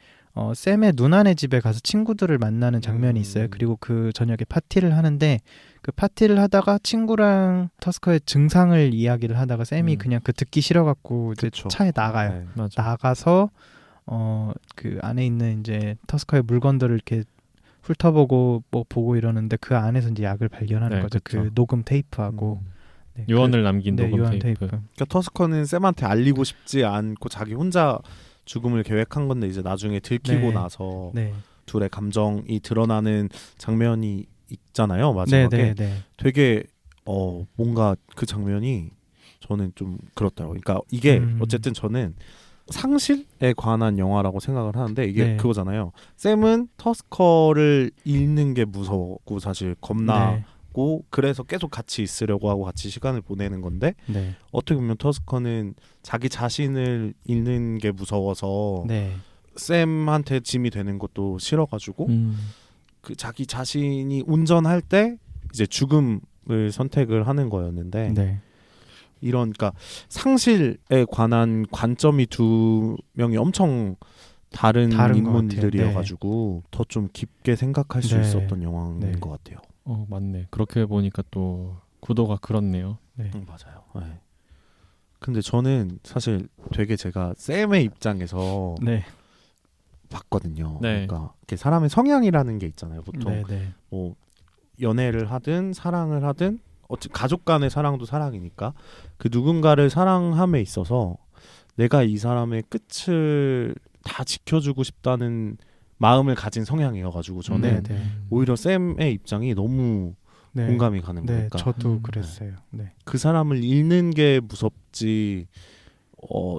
D: 샘의 누나네 집에 가서 친구들을 만나는 장면이 있어요. 그리고 그 저녁에 파티를 하는데 그 파티를 하다가 친구랑 터스커의 증상을 이야기를 하다가 샘이 그냥 그 듣기 싫어갖고 이제
B: 그쵸.
D: 차에 나가요.
B: 네.
C: 맞아.
D: 나가서 그 안에 있는 이제 터스커의 물건들을 이렇게 훑어보고 뭐 보고 이러는데 그 안에서 이제 약을 발견하는
C: 네,
D: 거죠.
C: 그쵸.
D: 그 녹음 테이프하고 네,
C: 유언을 남긴
D: 네,
C: 녹음
D: 유언
C: 테이프.
B: 그러니까 터스커는 샘한테 알리고 싶지 않고 자기 혼자 죽음을 계획한 건데 이제 나중에 들키고
D: 네.
B: 나서
D: 네.
B: 둘의 감정이 드러나는 장면이 있잖아요. 마지막에
D: 네, 네, 네.
B: 되게 뭔가 그 장면이 저는 좀 그렇더라고요. 그러니까 이게 어쨌든 저는 상실에 관한 영화라고 생각을 하는데 이게
D: 네.
B: 그거잖아요. 샘은 터스커를 잃는 게 무섭고 사실 겁나고 그래서 계속 같이 있으려고 하고 같이 시간을 보내는 건데
D: 네.
B: 어떻게 보면 터스커는 자기 자신을 잃는 게 무서워서
D: 네.
B: 샘한테 짐이 되는 것도 싫어가지고
C: 음.
B: 그 자기 자신이 운전할 때 이제 죽음을 선택을 하는 거였는데
D: 네.
B: 이런 그러니까 상실에 관한 관점이 두 명이 엄청 다른
D: 것
B: 인물들이어가지고 더 좀 깊게 생각할 수
D: 네.
B: 있었던 영화인
D: 네.
B: 것 같아요.
C: 맞네. 그렇게 보니까 또 구도가 그렇네요.
D: 네.
B: 맞아요. 네. 근데 저는 사실 되게 제가 샘의 입장에서
D: 네.
B: 봤거든요.
C: 네.
B: 그러니까 이렇게 사람의 성향이라는 게 있잖아요. 보통
D: 네. 네.
B: 뭐 연애를 하든 사랑을 하든 가족 간의 사랑도 사랑이니까 그 누군가를 사랑함에 있어서 내가 이 사람의 끝을 다 지켜주고 싶다는 마음을 가진 성향이어가지고 저는
D: 네.
B: 오히려 샘의 입장이 너무
D: 네.
B: 공감이 가는 거예요.
D: 네.
B: 그러니까
D: 저도 그랬어요. 네.
B: 그 사람을 잃는 게 무섭지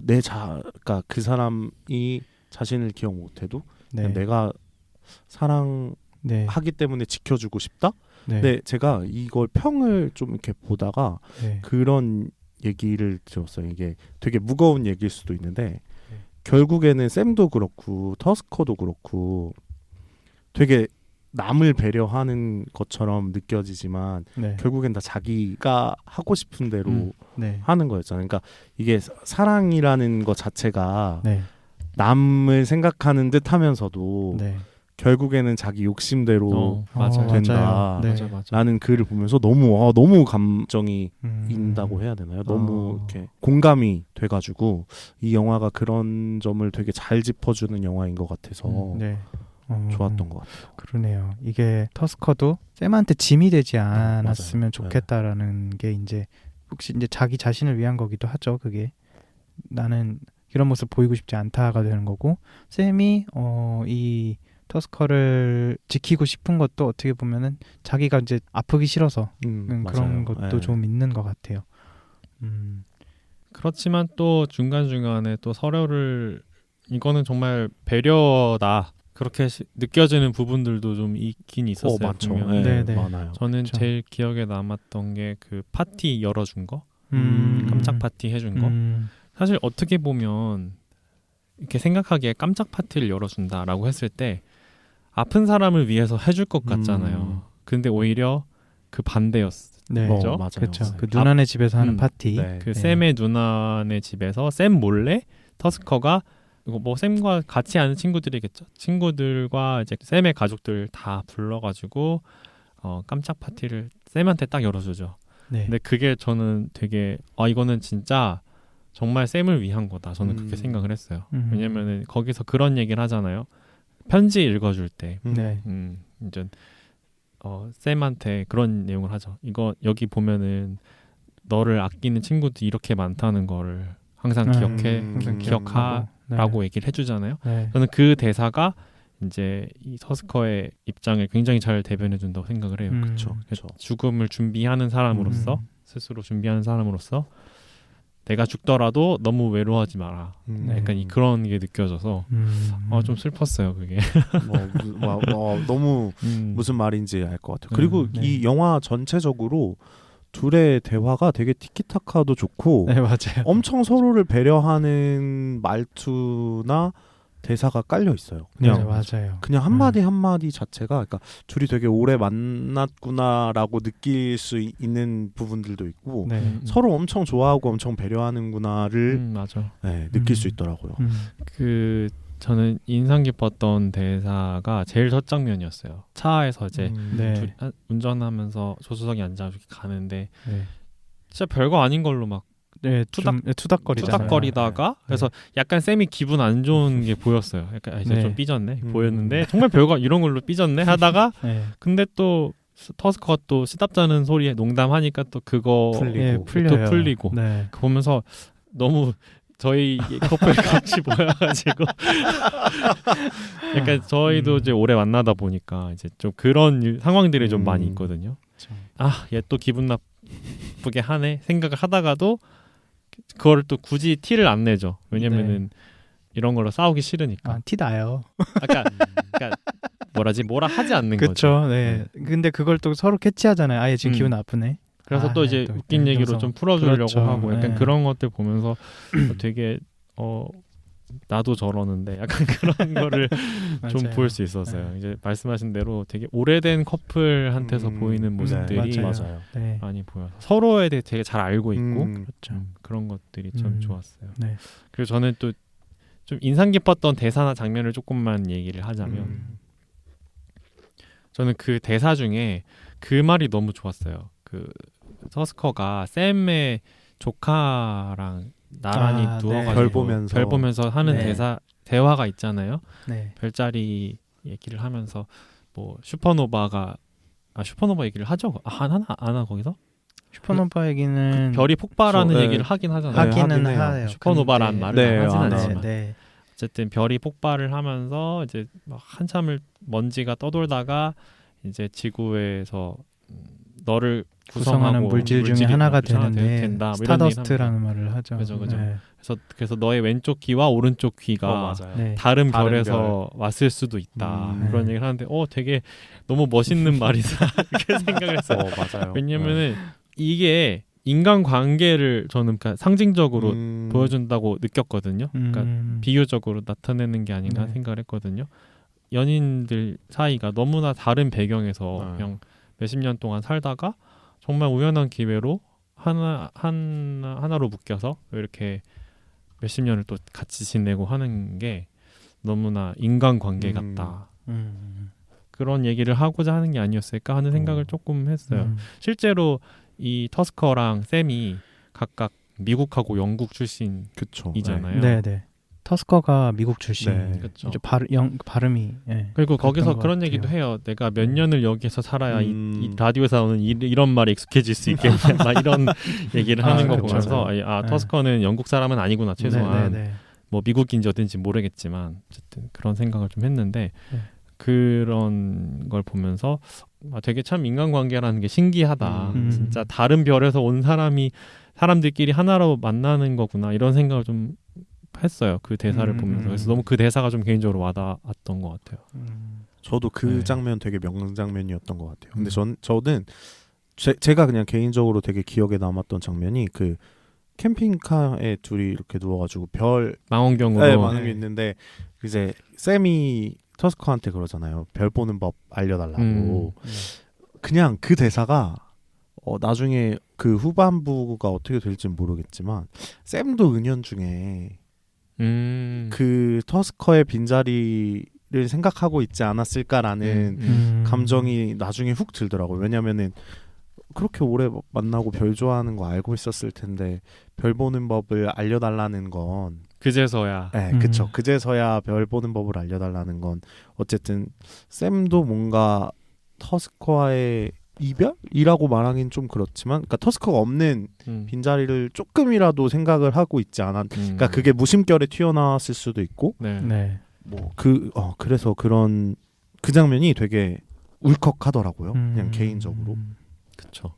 B: 그러니까 그 사람이 자신을 기억 못해도
D: 네.
B: 그냥 내가 사랑하기
D: 네.
B: 때문에 지켜주고 싶다.
D: 네.
B: 근데 제가 이걸 평을 좀 이렇게 보다가
D: 네.
B: 그런 얘기를 들었어요. 이게 되게 무거운 얘기일 수도 있는데 결국에는 샘도 그렇고 터스커도 그렇고 되게 남을 배려하는 것처럼 느껴지지만
D: 네.
B: 결국엔 다 자기가 하고 싶은 대로
D: 네.
B: 하는 거였잖아요. 그러니까 이게 사랑이라는 것 자체가
D: 네.
B: 남을 생각하는 듯 하면서도
D: 네.
B: 결국에는 자기 욕심대로
C: 맞아요.
B: 된다.
D: 맞아요. 네.
C: 맞아.
B: 라는 글을 보면서 너무 감정이 인다고 해야 되나요? 너무 이렇게 공감이 돼가지고 이 영화가 그런 점을 되게 잘 짚어주는 영화인 것 같아서
D: 네.
B: 좋았던 것 같아요.
D: 그러네요. 이게 터스커도 샘한테 짐이 되지 않았으면
B: 맞아요.
D: 좋겠다라는 게 이제 혹시 이제 자기 자신을 위한 거기도 하죠. 그게 나는 이런 모습 보이고 싶지 않다가 되는 거고 샘이 이 터스커를 지키고 싶은 것도 어떻게 보면은 자기가 이제 아프기 싫어서 그런
B: 맞아요.
D: 것도
B: 네.
D: 좀 있는 것 같아요.
C: 그렇지만 또 중간중간에 또 서로를 이거는 정말 배려다 그렇게 느껴지는 부분들도 좀 있긴 있었어요.
B: 맞죠.
C: 분명히.
B: 네,
D: 네.
B: 많아요.
C: 저는
D: 그쵸.
C: 제일 기억에 남았던 게 그 파티 열어준 거, 깜짝 파티 해준 거. 사실 어떻게 보면 이렇게 생각하기에 깜짝 파티를 열어준다라고 했을 때 아픈 사람을 위해서 해줄 것 같잖아요. 근데 오히려 그 반대였어.
D: 네,
C: 그죠?
B: 맞아요.
D: 그렇죠. 그 누나네 집에서 하는 파티.
B: 네.
C: 그
D: 네.
C: 샘의 누나네 집에서 샘 몰래 터스커가 이거 뭐 샘과 같이 아는 친구들이겠죠. 친구들과 이제 샘의 가족들 다 불러가지고 깜짝 파티를 샘한테 딱 열어주죠.
D: 네.
C: 근데 그게 저는 되게 이거는 진짜 정말 샘을 위한 거다. 저는 그렇게 생각을 했어요. 왜냐면은 거기서 그런 얘기를 하잖아요. 편지 읽어줄 때,
D: 네.
C: 이제 샘한테 그런 내용을 하죠. 이거 여기 보면은 너를 아끼는 친구들이 이렇게 많다는 거를 항상 기억해,
D: 항상
C: 기억하라고 얘기를 해주잖아요.
D: 네.
C: 저는 그 대사가 이제 이 터스커의 입장을 굉장히 잘 대변해준다고 생각을 해요.
B: 그렇죠.
C: 죽음을 준비하는 사람으로서 스스로 준비하는 사람으로서 내가 죽더라도 너무 외로워하지 마라. 약간 그런 게 느껴져서 좀 슬펐어요. 그게.
B: 너무 무슨 말인지 알 것 같아요. 그리고
D: 네.
B: 이 영화 전체적으로 둘의 대화가 되게 티키타카도 좋고
D: 네, 맞아요.
B: 엄청 서로를 배려하는 말투나 대사가 깔려 있어요. 그냥
D: 맞아요.
B: 그냥 한마디 한마디 자체가 그러니까 둘이 되게 오래 만났구나라고 느낄 수 있는 부분들도 있고
D: 네.
B: 서로 엄청 좋아하고 엄청 배려하는구나를
C: 맞아.
B: 네, 느낄 수 있더라고요.
C: 그 저는 인상 깊었던 대사가 제일 첫 장면이었어요. 차에서 이제
D: 네.
C: 둘이 운전하면서 조수석에 앉아 이렇게 가는데
D: 네.
C: 진짜 별거 아닌 걸로 막
D: 네, 투닥거리잖아요.
C: 투닥거리다가 그래서 약간 쌤이 기분 안 좋은 게 보였어요. 약간 이제
D: 네.
C: 좀 삐졌네 보였는데 정말 별거 이런 걸로 삐졌네 하다가
D: 네.
C: 근데 또 터스커가 또 시답자는 소리에 농담하니까 또 그거
D: 예,
C: 또
D: 풀려요.
C: 풀리고
D: 네.
C: 그거 보면서 너무 저희 커플 같이 보여가지고 약간 저희도 이제 오래 만나다 보니까 이제 좀 그런 상황들이 좀 많이 있거든요. 얘 또 기분 나쁘게 하네 생각을 하다가도 그거를 또 굳이 티를 안 내죠. 왜냐면은 이런 걸로 싸우기 싫으니까.
D: 티 나요.
C: 그러니까 뭐라 하지 않는 거죠.
D: 그렇죠. 네. 근데 그걸 또 서로 캐치하잖아요. 아예 지금 기분 나쁘네.
C: 그래서 또 이제 웃긴 얘기로 좀 풀어주려고
D: 그렇죠.
C: 하고 약간 그런 것들 보면서 되게 나도 저러는데 약간 그런 거를 좀 볼 수 있었어요. 이제 말씀하신 대로 되게 오래된 커플한테서 보이는 모습들이
B: 맞아요.
D: 네.
C: 많이 보여서 서로에 대해 되게 잘 알고 있고
D: 그렇죠.
C: 그런 것들이 참 좋았어요.
D: 네.
C: 그리고 저는 또 좀 인상 깊었던 대사나 장면을 조금만 얘기를 하자면 저는 그 대사 중에 그 말이 너무 좋았어요. 그 터스커가 샘의 조카랑 나란히 누워가지고 별 보면서 하는 대화가 있잖아요.
D: 네.
C: 별자리 얘기를 하면서 뭐 슈퍼노바 얘기를 하죠. 안 하나 거기서?
D: 슈퍼노바 얘기는
C: 별이 폭발하는 얘기를 하긴 하잖아요.
D: 하기는 해요.
C: 슈퍼노바라는 말을 하진 않지만
D: 네.
C: 어쨌든 별이 폭발을 하면서 이제 막 한참을 먼지가 떠돌다가 이제 지구에서 너를
D: 구성하는 물질 중에 하나가 되는데
C: 된다.
D: 스타더스트라는 말을 하죠.
C: 그죠.
D: 네.
C: 그래서 너의 왼쪽 귀와 오른쪽 귀가 다른 별에서 왔을 수도 있다. 그런 얘기를 하는데 되게 너무 멋있는 말이다 이렇게 생각을 했어요.
B: 맞아요.
C: 왜냐면은 이게 인간 관계를 저는 상징적으로 보여준다고 느꼈거든요. 그러니까 비유적으로 나타내는 게 아닌가 생각을 했거든요. 연인들 사이가 너무나 다른 배경에서 그냥 몇십 년 동안 살다가 정말 우연한 기회로 하나로 묶여서 이렇게 몇십 년을 또 같이 지내고 하는 게 너무나 인간 관계 같다. 그런 얘기를 하고자 하는 게 아니었을까 하는 생각을 조금 했어요. 실제로 이 터스커랑 샘이 각각 미국하고 영국 출신이잖아요.
D: 네. 터스커가 미국 출신.
B: 네.
C: 그렇죠.
D: 이제 발음이. 예.
C: 그리고 거기서
D: 것
C: 그런
D: 같아요.
C: 얘기도 해요. 내가 몇 년을 여기서 살아야 이 라디오에서 나오는 이런 말에 익숙해질 수 있겠냐. 막 이런 얘기를 하는 거
D: 그쵸.
C: 보면서 터스커는 영국 사람은 아니구나. 최소한
D: 네.
C: 뭐 미국인지 어딘지 모르겠지만 어쨌든 그런 생각을 좀 했는데
D: 네.
C: 그런 걸 보면서 되게 참 인간관계라는 게 신기하다. 진짜 다른 별에서 온 사람들끼리 하나로 만나는 거구나 이런 생각을 좀 했어요. 그 대사를 보면서. 그래서 너무 그 대사가 좀 개인적으로 와닿았던 것 같아요.
B: 저도 그
C: 네.
B: 장면 되게 명장면이었던 것 같아요. 근데 저는 제가 그냥 개인적으로 되게 기억에 남았던 장면이 그 캠핑카에 둘이 이렇게 누워가지고 별
C: 망원경으로
B: 많은 게 있는데 이제 샘이 터스커한테 그러잖아요. 별 보는 법 알려달라고. 그냥 그 대사가 나중에 그 후반부가 어떻게 될지는 모르겠지만 샘도 은연중에 그 터스커의 빈자리를 생각하고 있지 않았을까라는 감정이 나중에 훅 들더라고요. 왜냐면은 그렇게 오래 만나고 별 좋아하는 거 알고 있었을 텐데 별 보는 법을 알려달라는 건
C: 그제서야
B: 그쵸. 그제서야 별 보는 법을 알려달라는 건 어쨌든 샘도 뭔가 터스커와의 이별이라고 말하긴 좀 그렇지만, 그러니까 터스커가 없는 빈자리를 조금이라도 생각을 하고 있지 않았. 그러니까 그게 무심결에 튀어나왔을 수도 있고, 뭐 그래서 그런 그 장면이 되게 울컥하더라고요. 그냥 개인적으로.
C: 그쵸.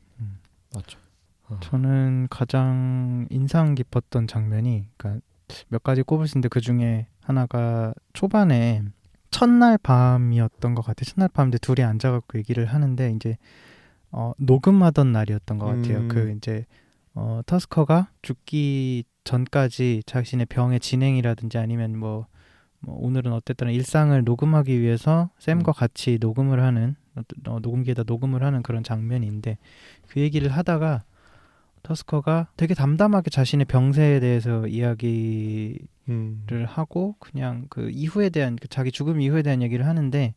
C: 맞죠.
D: 저는 가장 인상 깊었던 장면이, 그러니까 몇 가지 꼽을 수 있는데 그 중에 하나가 초반에 첫날 밤이었던 것 같아요. 첫날 밤인데 둘이 앉아갖고 얘기를 하는데 이제 녹음하던 날이었던 것 같아요. 그 이제 터스커가 죽기 전까지 자신의 병의 진행이라든지 아니면 뭐 오늘은 어땠든 일상을 녹음하기 위해서 샘과 같이 녹음을 하는 녹음기에다 녹음을 하는 그런 장면인데 그 얘기를 하다가 터스커가 되게 담담하게 자신의 병세에 대해서 이야기를 하고 그냥 그 이후에 대한 자기 죽음 이후에 대한 얘기를 하는데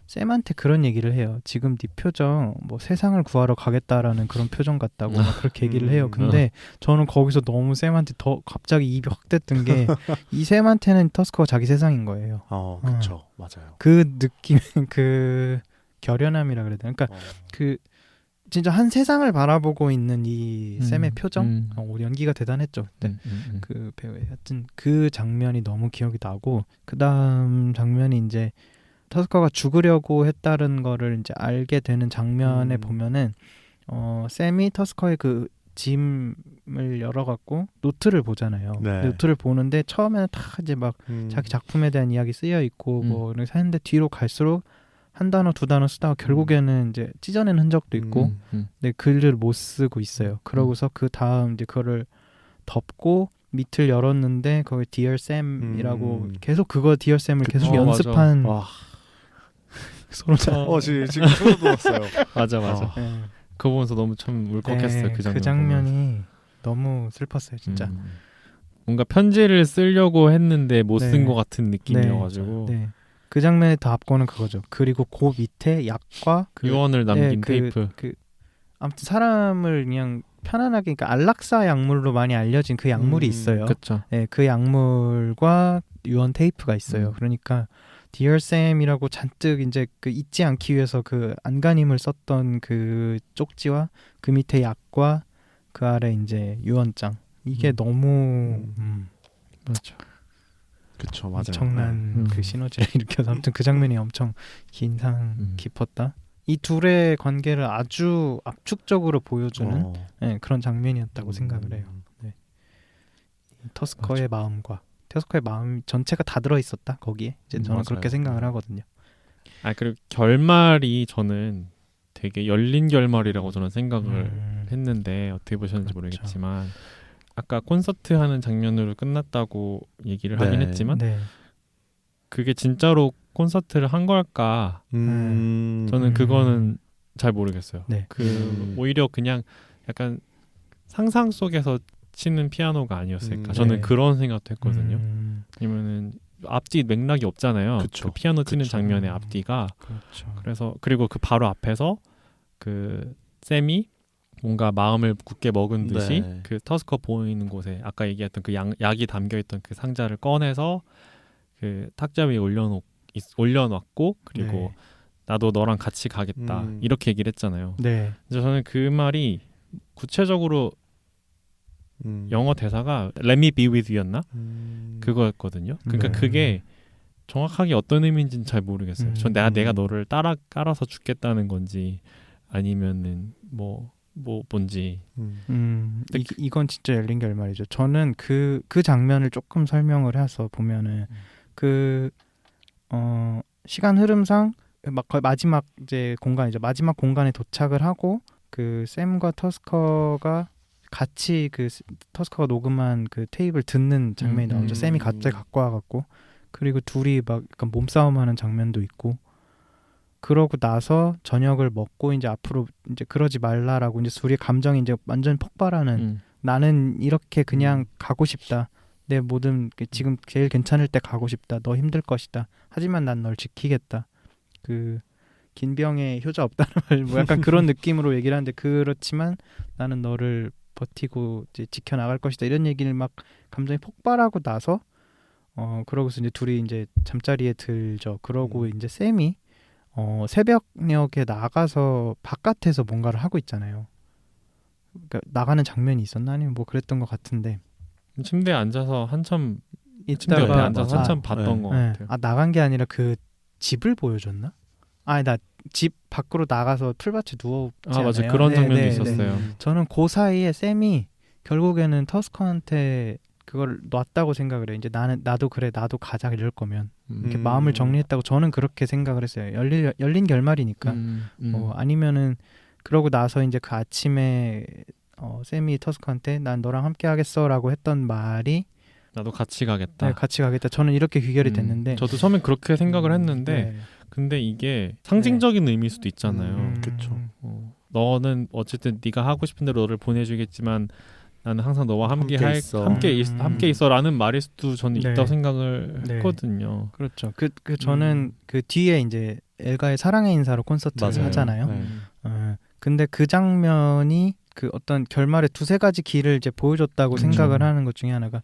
D: 샘한테 그런 얘기를 해요. 지금 네 표정 뭐 세상을 구하러 가겠다라는 그런 표정 같다고 막 그렇게 얘기를 해요. 근데 저는 거기서 너무 샘한테 더 갑자기 입이 확 됐던 게 이 샘한테는 터스커가 자기 세상인 거예요.
B: 그렇죠. 맞아요.
D: 그 느낌, 그 결연함이라 그래야 되나? 그러니까 그 진짜 한 세상을 바라보고 있는 이 샘의 표정, 우리 연기가 대단했죠. 그때 그 배우의 하여튼 그 장면이 너무 기억이 나고 그 다음 장면이 이제 터스커가 죽으려고 했다는 거를 이제 알게 되는 장면에 보면은 샘이 터스커의 그 짐을 열어갖고 노트를 보잖아요.
B: 네.
D: 노트를 보는데 처음에는 다 이제 막 자기 작품에 대한 이야기 쓰여 있고 뭐 이렇게 하는데 뒤로 갈수록 한 단어 두 단어 쓰다가 결국에는 이제 찢어낸 흔적도 있고 근데 글을 못 쓰고 있어요. 그러고서 그 다음 이제 그거를 덮고 밑을 열었는데 거기 Dear Sam이라고 계속 그거 Dear Sam을 계속 연습한 소름
B: 지금 소름 돋았어요.
C: 맞아. 그거 보면서 너무 참 울컥했어요. 그 장면.
D: 그 장면이 너무 슬펐어요, 진짜.
C: 뭔가 편지를 쓰려고 했는데 못 쓴 것 같은 느낌이어가지고.
D: 그 장면의 더 앞권은 그거죠. 그리고 그 밑에 약과
C: 유언을 남긴 테이프.
D: 아무튼 사람을 그냥 편안하게, 그러니까 안락사 약물로 많이 알려진 그 약물이 있어요.
C: 그렇죠.
D: 네, 그 약물과 유언 테이프가 있어요. 그러니까 Dear Sam이라고 잔뜩 이제 그 잊지 않기 위해서 그 안간힘을 썼던 그 쪽지와 그 밑에 약과 그 아래 이제 유언장, 이게 너무
C: 맞죠.
B: 그쵸, 맞아요.
D: 엄청난 그 시너지를 일으켜서 아무튼 그 장면이 엄청 인상 깊었다. 이 둘의 관계를 아주 압축적으로 보여주는 그런 장면이었다고 생각을 해요. 터스커의 마음과 터스커의 마음 전체가 다 들어 있었다 거기에. 이제 저는
B: 맞아요.
D: 그렇게 생각을 하거든요.
C: 그리고 결말이 저는 되게 열린 결말이라고 저는 생각을 했는데 어떻게 보셨는지 모르겠지만 아까 콘서트 하는 장면으로 끝났다고 얘기를 하긴 했지만 그게 진짜로 콘서트를 한 걸까? 저는 그거는 잘 모르겠어요. 오히려 그냥 약간 상상 속에서 치는 피아노가 아니었을까? 저는 그런 생각도 했거든요. 아니면은 앞뒤 맥락이 없잖아요.
B: 그쵸.
C: 그 피아노 치는
B: 그쵸.
C: 장면의 앞뒤가.
D: 그렇죠.
C: 그래서 그리고 그 바로 앞에서 그 샘이 뭔가 마음을 굳게 먹은 듯이
B: 네.
C: 그 터스커 보이는 곳에 아까 얘기했던 그 약이 담겨 있던 그 상자를 꺼내서 그 탁자 위에 올려놨고 그리고
D: 네.
C: 나도 너랑 같이 가겠다 이렇게 얘기를 했잖아요.
D: 네.
C: 그래서 저는 그 말이 구체적으로 영어 대사가 Let me be with you였나? 그거였거든요. 그러니까
D: 네.
C: 그게 정확하게 어떤 의미인지는 잘 모르겠어요. 전 내가 너를 깔아서 죽겠다는 건지 아니면은 뭔지.
D: 이건 진짜 열린 결말이죠. 저는 그 장면을 조금 설명을 해서 보면은 시간 흐름상 막 거의 마지막 이제 공간이죠. 마지막 공간에 도착을 하고 그 샘과 터스커가 같이 그 터스커가 녹음한 그 테이프를 듣는 장면이 나오죠. 샘이 갑자기 갖고 와갖고 그리고 둘이 막 약간 몸싸움하는 장면도 있고 그러고 나서 저녁을 먹고 이제 앞으로 이제 그러지 말라라고 이제 둘이 감정이 이제 완전 폭발하는 나는 이렇게 그냥 가고 싶다. 내 모든 지금 제일 괜찮을 때 가고 싶다. 너 힘들 것이다. 하지만 난 널 지키겠다. 그 긴병에 효자 없다는 말, 뭐 약간 그런 느낌으로 얘기를 하는데 그렇지만 나는 너를 버티고 이제 지켜나갈 것이다. 이런 얘기를 막 감정이 폭발하고 나서 그러고서 이제 둘이 이제 잠자리에 들죠. 그러고 이제 샘이 새벽녘에 나가서 바깥에서 뭔가를 하고 있잖아요. 그러니까 나가는 장면이 있었나 아니면 뭐 그랬던 것 같은데
C: 침대에 앉아서 한참 침대
D: 이따가
C: 옆에 앉아서 한참
B: 맞아.
C: 봤던
B: 네.
C: 것
D: 네.
C: 같아요.
D: 나간 게 아니라 그 집을 보여줬나? 나 집 밖으로 나가서 풀밭에 누워 있지
C: 맞아
D: 않아요?
C: 그런
D: 네,
C: 장면도
D: 네,
C: 있었어요.
D: 네. 저는 그 사이에 샘이 결국에는 터스커한테 그걸 놨다고 생각을 해요. 이제 나도 그래 나도 가자 이럴 거면 이렇게 마음을 정리했다고 저는 그렇게 생각을 했어요. 열린 결말이니까 아니면은 그러고 나서 이제 그 아침에 샘이 터스커한테 난 너랑 함께 하겠어라고 했던 말이
C: 나도 같이 가겠다.
D: 네, 같이 가겠다. 저는 이렇게 귀결이 됐는데
C: 저도 처음엔 그렇게 생각을 했는데
D: 네.
C: 근데 이게 상징적인 의미일 수도 있잖아요.
B: 그쵸.
C: 너는 어쨌든 네가 하고 싶은 대로 너를 보내주겠지만 나는 항상 너와 함께
B: 함께
C: 있어라는 말일 수도 저는
D: 네.
C: 있다고 생각을
D: 네.
C: 했거든요.
D: 그렇죠. 저는 그 뒤에 이제 엘가의 사랑의 인사로 콘서트를
B: 맞아요.
D: 하잖아요.
B: 네.
D: 근데 그 장면이 그 어떤 결말의 두세 가지 길을 이제 보여줬다고 생각을 하는 것 중에 하나가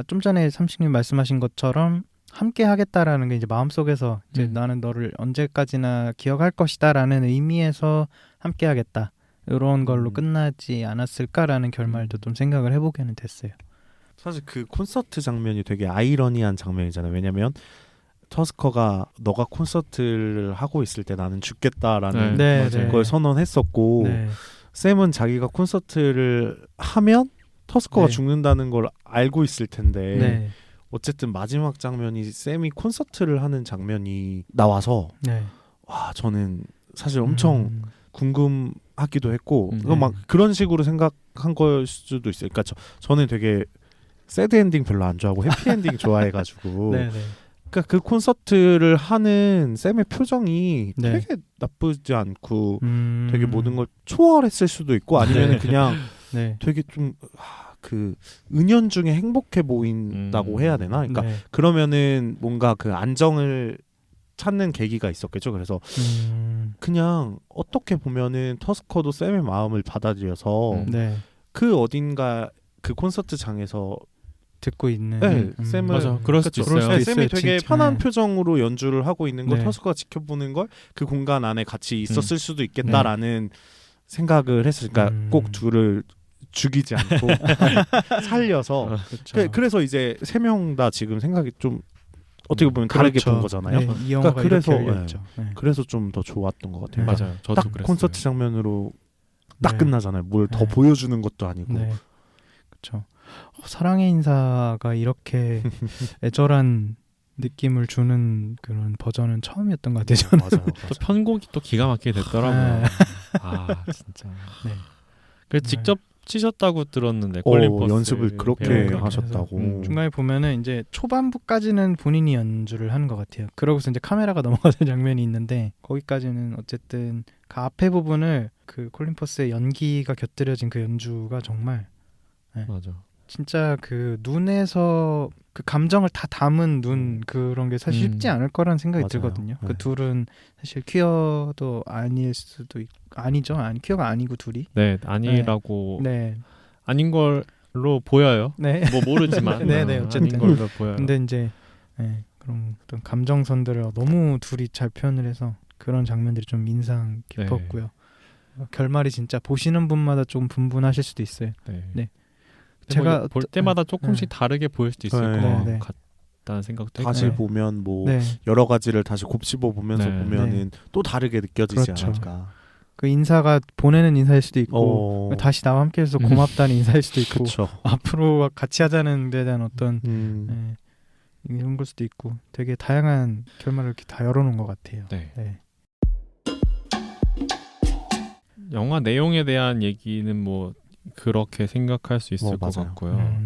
D: 좀 전에 삼식님 말씀하신 것처럼 함께 하겠다라는 게 이제 마음속에서 이제 나는 너를 언제까지나 기억할 것이다라는 의미에서 함께 하겠다. 이런 걸로 끝나지 않았을까라는 결말도 좀 생각을 해보게는 됐어요.
B: 사실 그 콘서트 장면이 되게 아이러니한 장면이잖아요. 왜냐면 터스커가 너가 콘서트를 하고 있을 때 나는 죽겠다라는 걸 선언했었고
D: 네.
B: 샘은 자기가 콘서트를 하면 터스커가
D: 네.
B: 죽는다는 걸 알고 있을 텐데
D: 네.
B: 어쨌든 마지막 장면이 샘이 콘서트를 하는 장면이 나와서
D: 네.
B: 와 저는 사실 엄청 궁금하기도 했고 막
D: 네.
B: 그런 식으로 생각한 걸 수도 있어요. 그러니까 저는 되게 새드 엔딩 별로 안 좋아하고 해피 엔딩 좋아해가지고
D: 네, 네.
B: 그러니까 그 콘서트를 하는 샘의 표정이
D: 네.
B: 되게 나쁘지 않고 되게 모든 걸 초월했을 수도 있고 아니면 그냥
D: 네.
B: 되게 좀 그 은연중에 행복해 보인다고 해야 되나? 그러니까
D: 네.
B: 그러면은 뭔가 그 안정을 찾는 계기가 있었겠죠. 그래서 그냥 어떻게 보면은 터스커도 샘의 마음을 받아들여서
D: 네.
B: 그 어딘가 그 콘서트장에서
D: 듣고 있는
B: 네, 샘을
C: 맞아 그럴 수도
B: 그쵸.
C: 있어요.
B: 네,
D: 있어요,
B: 샘이 되게
D: 진짜.
B: 편한
D: 네.
B: 표정으로 연주를 하고 있는 걸
D: 네.
B: 터스커가 지켜보는 걸 그 공간 안에 같이 있었을 수도 있겠다라는 생각을 했어요. 그러니까 꼭 둘을 죽이지 않고 살려서
D: 그렇죠.
B: 그래서 이제 세 명 다 지금 생각이 좀 어떻게 보면 다르게
D: 그렇죠.
B: 본 거잖아요.
D: 네, 이 영화가
B: 그래서
D: 이렇게 열렸죠. 네.
B: 그래서 좀 더 좋았던 것 같아요.
D: 네.
C: 맞아요. 저도
B: 딱
C: 그랬어요.
B: 콘서트 장면으로 딱
D: 네.
B: 끝나잖아요. 뭘 더
D: 네.
B: 보여주는 것도 아니고.
D: 네. 그렇죠. 사랑의 인사가 이렇게 애절한 느낌을 주는 그런 버전은 처음이었던 것 같아요. 저는.
B: 맞아요.
C: 또 편곡이 또 기가 막히게 됐더라고요.
D: 네.
C: 진짜.
D: 네.
C: 그래서
D: 네.
C: 직접 치셨다고 들었는데 콜린 퍼스
B: 연습을 그렇게
C: 배우가.
B: 하셨다고.
D: 중간에 보면은 이제 초반부까지는 본인이 연주를 하는 것 같아요. 그러고서 이제 카메라가 넘어가는 장면이 있는데 거기까지는 어쨌든 그 앞에 부분을 그 콜린 퍼스의 연기가 곁들여진 그 연주가 정말
C: 맞아.
D: 진짜 그 눈에서 그 감정을 다 담은 눈 그런 게 사실 쉽지 않을 거라는 생각이
B: 맞아요.
D: 들거든요.
B: 네.
D: 그 둘은 사실 퀴어도 아닐 수도 아니죠. 퀴어가 아니고 둘이.
C: 네, 아니라고
D: 네.
C: 아닌 걸로 보여요.
D: 네.
C: 뭐 모르지만
D: 네, 어쨌든.
C: 아닌 걸로 보여요.
D: 근데 이제 그런 어떤 감정선들을 너무 둘이 잘 표현을 해서 그런 장면들이 좀 인상 깊었고요. 결말이 진짜 보시는 분마다 좀 분분하실 수도 있어요.
C: 네.
D: 제가
C: 뭐 볼 때마다 조금씩 다르게 보일 수도 있을
B: 네.
C: 것
D: 네.
C: 같다는 생각도
B: 다시
C: 했고.
B: 보면 뭐
D: 네.
B: 여러 가지를 다시 곱씹어 보면서
C: 네.
B: 보면은 또 다르게 느껴지지
D: 그렇죠.
B: 않을까.
D: 그 인사가 보내는 인사일 수도 있고 다시 나와 함께해서 고맙다는 인사일 수도 있고
B: 그렇죠.
D: 앞으로 같이 하자는 데 대한 어떤 이런 걸 수도 있고 되게 다양한 결말을 이렇게 다 열어놓은 것 같아요.
C: 네.
D: 네.
C: 영화 내용에 대한 얘기는 뭐 그렇게 생각할 수 있을 것
B: 맞아요.
C: 같고요.
D: 네.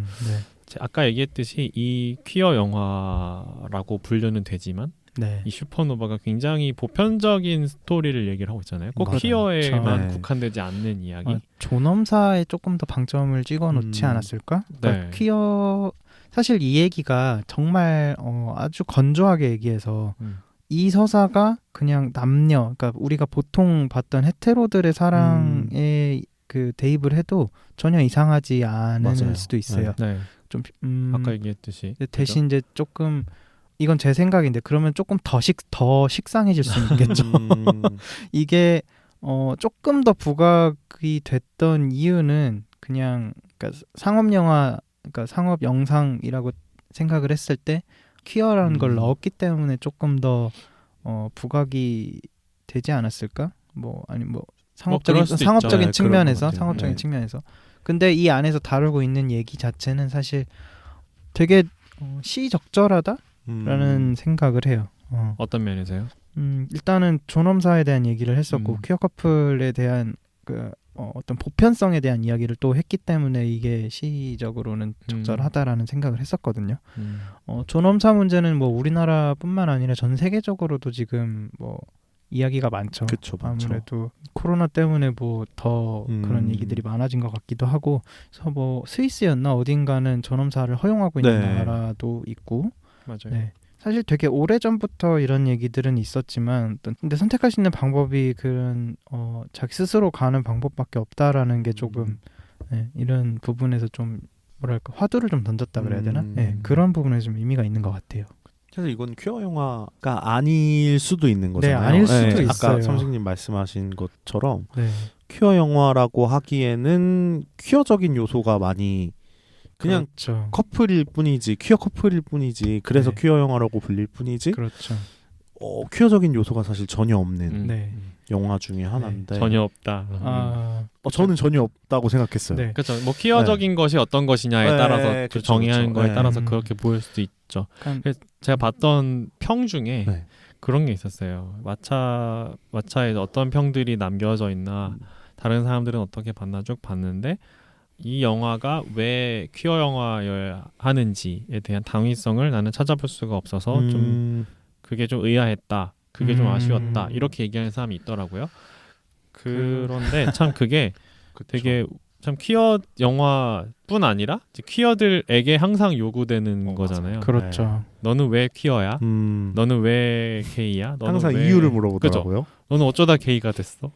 C: 아까 얘기했듯이 이 퀴어 영화라고 분류는 되지만
D: 네.
C: 이 슈퍼노바가 굉장히 보편적인 스토리를 얘기를 하고 있잖아요. 꼭
B: 맞아요.
C: 퀴어에만
B: 그렇죠. 네.
C: 국한되지 않는 이야기.
D: 존엄사에 조금 더 방점을 찍어놓지 않았을까? 그러니까
C: 네.
D: 퀴어 사실 이 얘기가 정말 아주 건조하게 얘기해서 이 서사가 그냥 남녀, 그러니까 우리가 보통 봤던 헤테로들의 사랑에 그 대입을 해도 전혀 이상하지 않을
B: 맞아요.
D: 수도 있어요.
C: 네.
D: 좀
C: 아까 얘기했듯이.
D: 대신 이제 조금 이건 제 생각인데 그러면 조금 더 식상해질 수 있겠죠. 이게 조금 더 부각이 됐던 이유는 그냥 그러니까 상업 영화, 그러니까 상업 영상이라고 생각을 했을 때 퀴어라는 걸 넣었기 때문에 조금 더 부각이 되지 않았을까? 뭐 아니 뭐 상업적인
B: 네,
D: 측면에서
B: 그런 것 같아요.
D: 상업적인
B: 네.
D: 측면에서. 근데 이 안에서 다루고 있는 얘기 자체는 사실 되게 시적절하다라는 생각을 해요.
C: 어떤 면에서요?
D: 일단은 존엄사에 대한 얘기를 했었고 퀴어 커플에 대한 그 어떤 보편성에 대한 이야기를 또 했기 때문에 이게 시적으로는 적절하다라는 생각을 했었거든요. 존엄사 문제는 뭐 우리나라뿐만 아니라 전 세계적으로도 지금 뭐 이야기가 많죠.
B: 그쵸, 많죠.
D: 아무래도 코로나 때문에 뭐 더 그런 얘기들이 많아진 것 같기도 하고, 그래서 뭐 스위스였나 어딘가는 존엄사를 허용하고 있는
B: 네.
D: 나라도 있고,
C: 맞아요.
D: 네. 사실 되게 오래 전부터 이런 얘기들은 있었지만, 근데 선택할 수 있는 방법이 그런 자기 스스로 가는 방법밖에 없다라는 게 조금 이런 부분에서 좀 뭐랄까 화두를 좀 던졌다 그래야 되나? 그런 부분에 좀 의미가 있는 것 같아요.
B: 그래서 이건 퀴어 영화가 아닐 수도 있는 거잖아요.
D: 네, 아닐 수도 있어요.
B: 아까 선생님 말씀하신 것처럼
D: 네.
B: 퀴어 영화라고 하기에는 퀴어적인 요소가 많이 그냥
D: 그렇죠.
B: 커플일 뿐이지, 퀴어 커플일 뿐이지, 그래서
D: 네.
B: 퀴어 영화라고 불릴 뿐이지,
D: 그렇죠.
B: 퀴어적인 요소가 사실 전혀 없는
D: 네.
B: 영화 중에 하나인데
C: 전혀 없다.
B: 저는 전혀 없다고 생각했어요.
D: 네.
C: 그렇죠. 뭐 퀴어적인 것이 어떤 것이냐에
B: 네,
C: 따라서
B: 그쵸,
C: 정의하는
B: 그쵸.
C: 거에
B: 네.
C: 따라서 그렇게 보일 수도 있죠. 그래서 제가 봤던 평 중에
B: 네.
C: 그런 게 있었어요. 왓챠에 어떤 평들이 남겨져 있나, 다른 사람들은 어떻게 봤나 쭉 봤는데, 이 영화가 왜 퀴어 영화여야 하는지에 대한 당위성을 나는 찾아볼 수가 없어서 좀 그게 좀 의아했다, 그게 좀 아쉬웠다, 이렇게 얘기하는 사람이 있더라고요. 그런데 참 그게 되게 참 퀴어 영화뿐 아니라 이제 퀴어들에게 항상 요구되는 거잖아요.
D: 그렇죠.
C: 너는 왜 퀴어야? 너는 왜 게이야? 너는
B: 항상
C: 왜...
B: 이유를 물어보더라고요.
C: 그죠? 너는 어쩌다 게이가 됐어?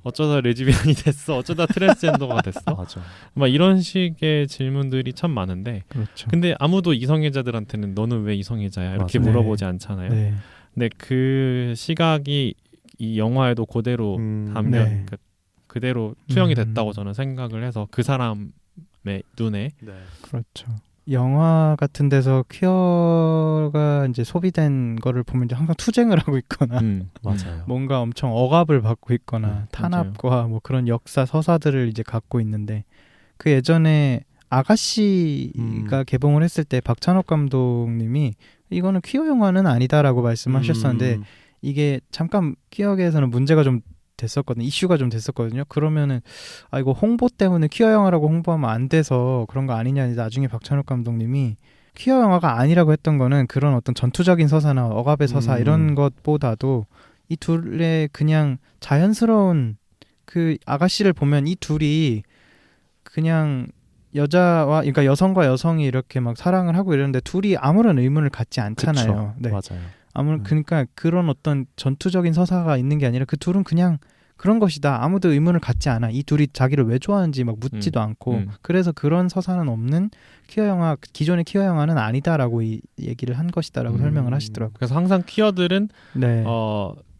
C: 어쩌다 레즈비언이 됐어? 어쩌다 트랜스젠더가 됐어?
B: 맞아.
C: 막 이런 식의 질문들이 참 많은데,
D: 그렇죠.
C: 근데 아무도 이성애자들한테는 너는 왜 이성애자야? 이렇게
B: 맞아요.
C: 물어보지 않잖아요.
D: 네.
C: 근데 그 시각이 이 영화에도 그대로
D: 네.
C: 그대로 투영이 됐다고 저는 생각을 해서 그 사람의 눈에
D: 그렇죠. 영화 같은 데서 퀴어가 이제 소비된 거를 보면 이제 항상 투쟁을 하고 있거나
B: 맞아요.
D: 뭔가 엄청 억압을 받고 있거나 탄압과 뭐 그런 역사 서사들을 이제 갖고 있는데, 그 예전에 아가씨가 개봉을 했을 때 박찬욱 감독님이 이거는 퀴어 영화는 아니다라고 말씀하셨었는데 이게 잠깐 퀴어계에서는 문제가 좀 됐었거든요. 이슈가 좀 됐었거든요. 그러면은 이거 홍보 때문에 퀴어 영화라고 홍보하면 안 돼서 그런 거 아니냐. 나중에 박찬욱 감독님이 퀴어 영화가 아니라고 했던 거는 그런 어떤 전투적인 서사나 억압의 서사 이런 것보다도 이 둘의 그냥 자연스러운 그 아가씨를 보면 이 둘이 그냥 여자와 그러니까 여성과 여성이 이렇게 막 사랑을 하고 이러는데 둘이 아무런 의문을 갖지 않잖아요.
B: 그쵸.
D: 네.
B: 맞아요.
D: 그러니까 그런 어떤 전투적인 서사가 있는 게 아니라 그 둘은 그냥 그런 것이다. 아무도 의문을 갖지 않아. 이 둘이 자기를 왜 좋아하는지 막 묻지도 않고. 그래서 그런 서사는 없는 퀴어 영화, 기존의 퀴어 영화는 아니다라고 얘기를 한 것이다라고 설명을 하시더라고요.
C: 그래서 항상 퀴어들은
D: 네.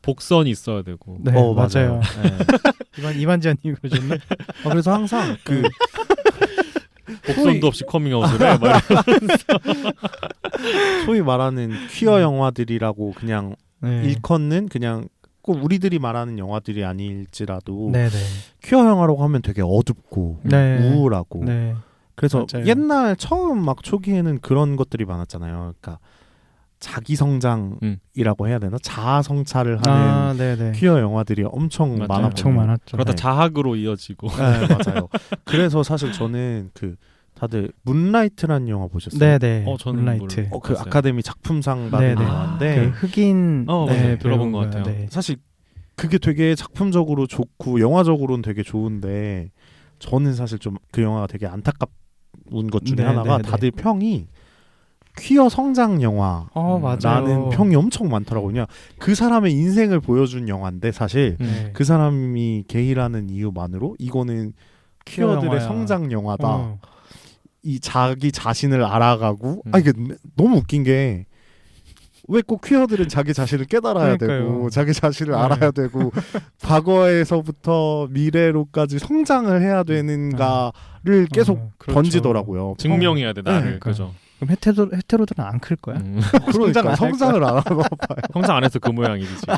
C: 복선이 있어야 되고.
D: 네, 맞아요. 네. 이만지아님 그러셨나?
B: 그래서 항상 그
C: 복선도 없이 커밍아웃을 해.
B: 소위 말하는 퀴어 영화들이라고 그냥
D: 네.
B: 일컫는 그냥 꼭 우리들이 말하는 영화들이 아닐지라도
D: 네네.
B: 퀴어 영화라고 하면 되게 어둡고
D: 네.
B: 우울하고
D: 네.
B: 그래서
D: 맞아요.
B: 옛날 처음 막 초기에는 그런 것들이 많았잖아요. 그러니까 자기 성장이라고 해야 되나? 자아 성찰을 하는
D: 네네.
B: 퀴어 영화들이 엄청
C: 맞아요.
B: 많았거든요.
D: 엄청 많았죠.
C: 그러다
B: 네.
C: 자학으로 이어지고.
B: 네, 맞아요. 그래서 사실 저는 그 다들 문라이트라는 영화 보셨어요?
D: 네네.
C: 저는
D: 문라이트.
B: 그
C: 봤어요.
B: 아카데미 작품상 받은
D: 네네.
B: 영화인데
D: 그 흑인
C: 네, 들어본 것
D: 배우가,
C: 같아요.
D: 네.
B: 사실 그게 되게 작품적으로 좋고 영화적으로는 되게 좋은데 저는 사실 좀 그 영화가 되게 안타까운 것 중에
D: 네,
B: 하나가
D: 네, 네.
B: 다들 평이 퀴어 성장 영화라는
D: 맞아요.
B: 평이 엄청 많더라고요. 그냥 그 사람의 인생을 보여준 영화인데 사실
D: 네.
B: 그 사람이 게이라는 이유만으로 이거는 퀴어들의
D: 영화야.
B: 성장 영화다.
D: 어.
B: 이 자기 자신을 알아가고 이게 너무 웃긴 게 왜 꼭 퀴어들은 자기 자신을 깨달아야
D: 그러니까요.
B: 되고 자기 자신을
D: 네.
B: 알아야 되고 과거에서부터 미래로까지 성장을 해야 되는가를 계속
D: 그렇죠.
B: 던지더라고요.
C: 증명해야 돼 나를.
D: 네,
C: 그죠.
D: 그럼 헤테로들은 안 클 거야?
B: 그러니까
D: 안
B: 성장을 안 하나 봐요.
C: 성장 안 해서 그 모양이지 지금.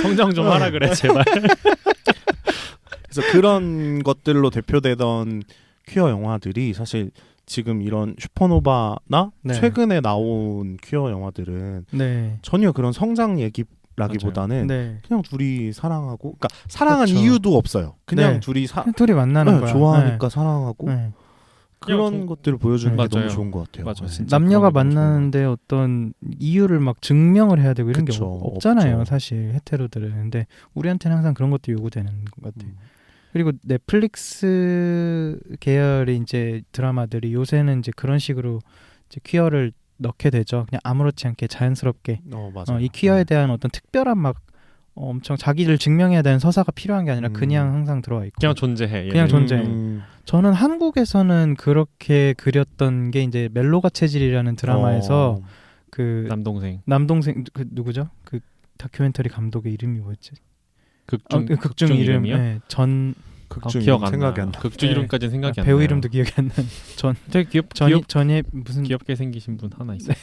C: 성장 좀 하라 그래 제발.
B: 그래서 그런 것들로 대표되던 퀴어 영화들이 사실 지금 이런 슈퍼노바나
D: 네.
B: 최근에 나온 퀴어 영화들은
D: 네.
B: 전혀 그런 성장 얘기라기보다는
D: 네.
B: 그냥 둘이 사랑하고, 그러니까 사랑한
D: 그렇죠.
B: 이유도 없어요. 그냥
D: 네.
B: 둘이
D: 둘이 만나는 거야.
B: 좋아하니까 사랑하고
D: 네.
B: 그런
C: 그냥
B: 것들을 보여주는 게
C: 맞아요.
B: 너무 좋은 것 같아요.
C: 맞아요.
B: 진짜
D: 남녀가
B: 그런 게 너무 좋은 것
D: 만나는데 어떤 이유를 막 증명을 해야 되고 이런 게
B: 그쵸,
D: 없잖아요.
B: 없죠.
D: 사실 헤테로들은. 근데 우리한테는 항상 그런 것도 요구되는 것 같아요.
B: 같아요.
D: 그리고 넷플릭스 계열의 이제 드라마들이 요새는 이제 그런 식으로 이제 퀴어를 넣게 되죠. 그냥 아무렇지 않게 자연스럽게
B: 맞아요.
D: 이 퀴어에 대한 어떤 특별한 막 엄청 자기를 증명해야 되는 서사가 필요한 게 아니라 그냥 항상 들어와 있고
C: 그냥 존재해.
D: 그냥 존재.
B: 음.
D: 저는 한국에서는 그렇게 그렸던 게 이제 멜로가 체질이라는 드라마에서 그 남동생 그 누구죠? 그 다큐멘터리 감독의 이름이 뭐였지? 극중 이름.
C: 이름이요?
D: 네,
B: 극중
C: 기억 안
B: 생각이
C: 나.
B: 안 나.
C: 극중 이름까지는 생각이 안
D: 배우
C: 나요.
D: 이름도 기억이 안 나는
C: 되게
D: 전이 무슨
C: 귀엽게 생기신 분 하나 있어요.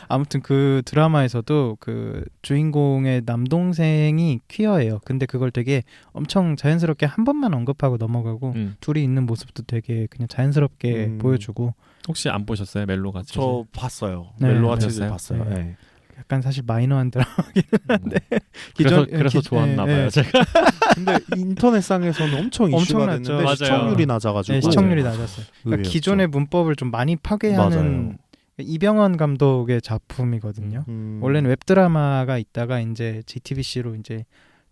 D: 아무튼 그 드라마에서도 그 주인공의 남동생이 퀴어예요. 근데 그걸 되게 엄청 자연스럽게 한 번만 언급하고 넘어가고 둘이 있는 모습도 되게 그냥 자연스럽게 보여주고.
C: 혹시 안 보셨어요? 멜로가
B: 저 봤어요.
D: 네,
B: 멜로와
C: 네,
B: 치즈 봤어요.
D: 네.
B: 네.
D: 약간 사실 마이너한 드라마긴 한데
C: 그래서 좋았나 봐요. 제가.
B: 근데 인터넷상에서는 엄청 이슈가
D: 엄청났죠.
B: 됐는데
C: 맞아요.
B: 시청률이 낮아가지고
D: 네, 시청률이 낮았어요. 그러니까
B: 의외였죠.
D: 기존의 문법을 좀 많이 파괴하는
B: 맞아요.
D: 이병헌 감독의 작품이거든요. 원래는 웹드라마가 있다가 이제 JTBC로 이제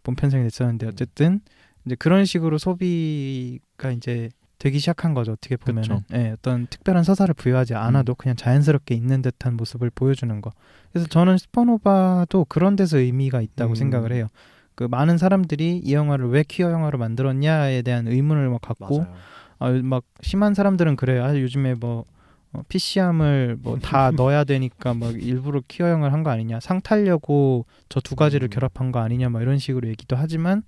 D: 본편성이 됐었는데 어쨌든 이제 그런 식으로 소비가 이제 되기 시작한 거죠. 어떻게 보면은 예, 어떤 특별한 서사를 부여하지 않아도 그냥 자연스럽게 있는 듯한 모습을 보여주는 거. 그래서 저는 슈퍼노바도 그런 데서 의미가 있다고 생각을 해요. 그 많은 사람들이 이 영화를 왜 퀴어 영화로 만들었냐에 대한 의문을 막 갖고 막 심한 사람들은 그래요. 요즘에 뭐 PC함을 뭐 다 넣어야 되니까 막 일부러 퀴어 영화를 한 거 아니냐, 상 타려고 저 두 가지를 결합한 거 아니냐, 막 이런 식으로 얘기도 하지만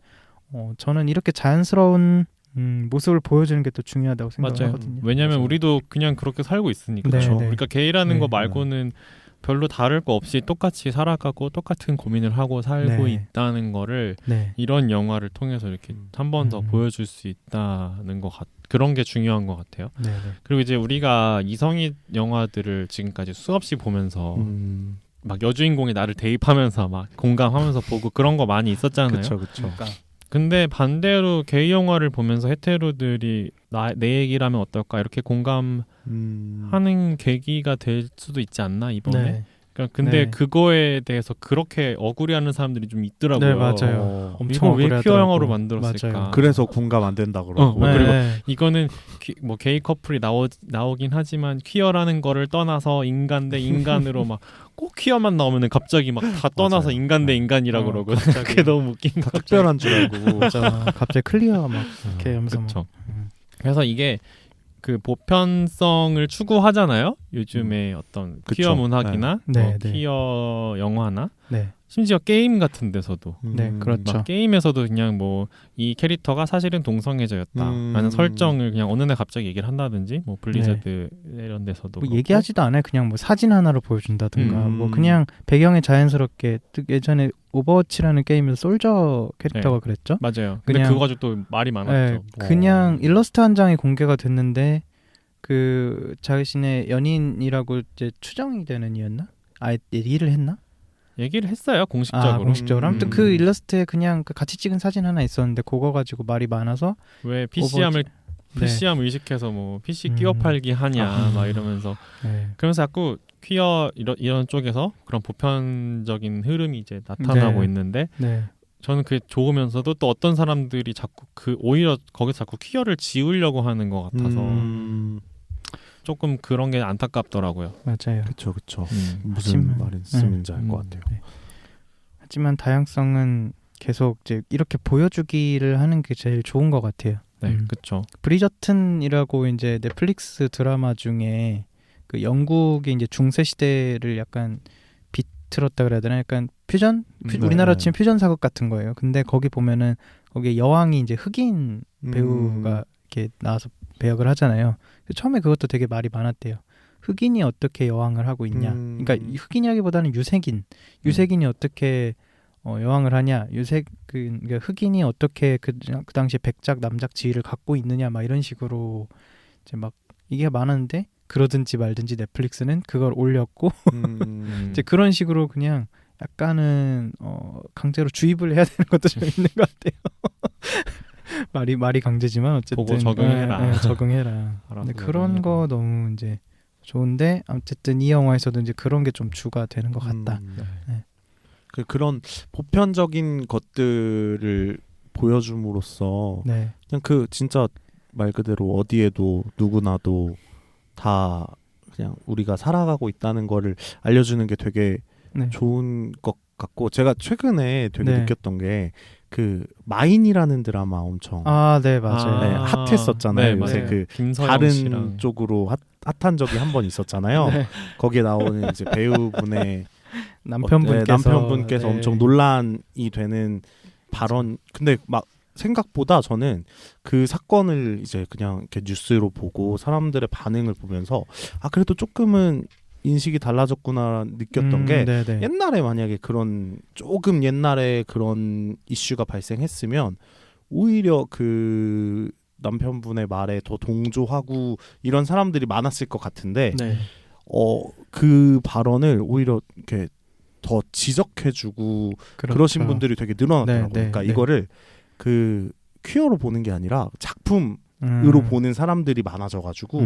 D: 저는 이렇게 자연스러운 모습을 보여주는 게 또 중요하다고 생각하거든요.
C: 왜냐하면 우리도 그냥 그렇게 살고 있으니까.
D: 그렇죠.
C: 그러니까 게이라는 거 말고는 별로 다를 거 없이 똑같이 살아가고 똑같은 고민을 하고 살고 있다는 거를 이런 영화를 통해서 이렇게 한 번 더 보여줄 수 있다는 그런 게 중요한 것 같아요. 그리고 이제 우리가 이성인 영화들을 지금까지 수없이 보면서 막 여주인공이 나를 대입하면서 막 공감하면서 보고 그런 거 많이 있었잖아요.
B: 그렇죠.
D: 그러니까.
C: 근데 반대로 게이 영화를 보면서 헤테로들이 내 얘기라면 어떨까 이렇게 공감하는 계기가 될 수도 있지 않나 이번에. 그러니까 근데
D: 네.
C: 그거에 대해서 그렇게 억울해하는 사람들이 좀 있더라고요.
D: 네, 맞아요.
B: 어,
D: 엄청
C: 이걸 왜 퀴어
D: 억울해하더라고.
C: 영화로 만들었을까?
D: 맞아요.
B: 그래서 공감 안 된다 그러고.
C: 뭐 그리고
D: 네.
C: 이거는 뭐 게이 커플이 나오긴 하지만 퀴어라는 거를 떠나서 인간 대 인간으로 막 꼭 퀴어만 나오면은 갑자기 막 다 떠나서
B: 맞아요.
C: 인간 대 인간이라
D: 어,
C: 그러고
D: 갑자기.
C: 그게 너무 웃긴
B: 다
C: 거죠.
B: 특별한 줄 알고.
D: 맞아. 갑자기 클리어 막 이렇게 하면서 막.
C: 그렇죠. 그래서 이게 그 보편성을 추구하잖아요. 요즘에 어떤
B: 그쵸.
C: 퀴어 문학이나
D: 네.
C: 뭐
D: 네, 네.
C: 퀴어 영화나
D: 네.
C: 심지어 게임 같은 데서도
D: 네, 그렇죠.
C: 막 게임에서도 그냥 뭐 이 캐릭터가 사실은 동성애자였다라는 설정을 그냥 어느 날 갑자기 얘기를 한다든지 뭐 블리자드 이런 데서도
D: 뭐
C: 그렇고.
D: 얘기하지도 않아요. 그냥 뭐 사진 하나로 보여준다든가 뭐
B: 음.
D: 그냥 배경에 자연스럽게 예전에 오버워치라는 게임에서 솔저 캐릭터가
C: 네.
D: 그랬죠.
C: 맞아요. 근데
D: 그냥-
C: 그거 가지고 또 말이
D: 네,
C: 많았죠.
D: 그냥 일러스트 한 장이 공개가 됐는데 그 자신의 연인이라고 이제 추정이 되는 이였나? 아예 얘기를 했나?
C: 얘기를 했어요 공식적으로.
D: 아, 공식적으로. 아무튼 그
C: 음.
D: 일러스트에 그냥 그 같이 찍은 사진 하나 있었는데 그거 가지고 말이 많아서
C: 왜 PC함을
D: 네.
C: PC함 의식해서 뭐 PC
D: 음.
C: 끼워 팔기 하냐
D: 아.
C: 막 이러면서
D: 네.
C: 그러면서 자꾸 퀴어 이런 쪽에서 그런 보편적인 흐름이 이제 나타나고
D: 네.
C: 있는데
D: 네.
C: 저는 그게 좋으면서도 또 어떤 사람들이 자꾸 그 오히려 거기서 자꾸 퀴어를 지우려고 하는 것 같아서 조금 그런 게 안타깝더라고요.
D: 맞아요.
B: 그쵸 그쵸.
C: 음.
B: 무슨 말씀인지 알 것 같아요.
D: 네. 하지만 다양성은 계속 이제 이렇게 보여주기를 하는 게 제일 좋은 것 같아요.
C: 네, 그렇죠.
D: 브리저튼이라고 이제 넷플릭스 드라마 중에 그 영국의 이제 중세 시대를 약간 비틀었다 그래야 되나? 약간 퓨전?
B: 네,
D: 우리나라
B: 네.
D: 치면 퓨전 사극 같은 거예요. 근데 거기 보면은 거기에 여왕이 이제 흑인 배우가 이렇게 나와서 배역을 하잖아요. 처음에 그것도 되게 말이 많았대요. 흑인이 어떻게 여왕을 하고 있냐. 그러니까 이 흑인이라기보다는 유색인이 어떻게 여왕을 하냐. 그러니까 흑인이 어떻게 그 당시에 백작 남작 지위를 갖고 있느냐 막 이런 식으로 이제 막 이게 많았는데 그러든지 말든지 넷플릭스는 그걸 올렸고 이제 그런 식으로 그냥 약간은 강제로 주입을 해야 되는 것도 좀 있는 것 같아요. 말이 강제지만 어쨌든
C: 보고 적응해라.
D: 적응해라.
C: 알아서
D: 근데 그런
C: 적응해라.
D: 거 너무 이제 좋은데 어쨌든 이 영화에서도 이제 그런 게 좀 주가 되는 것 같다. 네.
B: 그런 보편적인 것들을 보여줌으로써
D: 네,
B: 그냥 그 진짜 말 그대로 어디에도 누구나도 다 그냥 우리가 살아가고 있다는 거를 알려주는 게 되게
D: 네.
B: 좋은 것 같고 제가 최근에 되게
D: 네.
B: 느꼈던 게 그 마인이라는 드라마 엄청
D: 네, 맞아요.
B: 네, 핫했었잖아요. 요새
D: 맞아요.
B: 그
C: 김서영
B: 다른
C: 씨랑
B: 쪽으로 핫한 적이 한 번 있었잖아요.
D: 네.
B: 거기에 나오는 이제 배우분의
D: 남편분께서 네.
B: 엄청 논란이 되는 발언. 근데 막 생각보다 저는 그 사건을 이제 그냥 이렇게 뉴스로 보고 사람들의 반응을 보면서 그래도 조금은 인식이 달라졌구나 느꼈던 게
D: 네네.
B: 옛날에 만약에 조금 옛날에 그런 이슈가 발생했으면 오히려 그 남편분의 말에 더 동조하고 이런 사람들이 많았을 것 같은데
D: 네.
B: 그 발언을 오히려 이렇게 더 지적해주고
D: 그렇죠.
B: 그러신 분들이 되게 늘어났더라고요.
D: 네,
B: 그러니까
D: 네.
B: 이거를 그 퀴어로 보는 게 아니라 작품으로 보는 사람들이 많아져가지고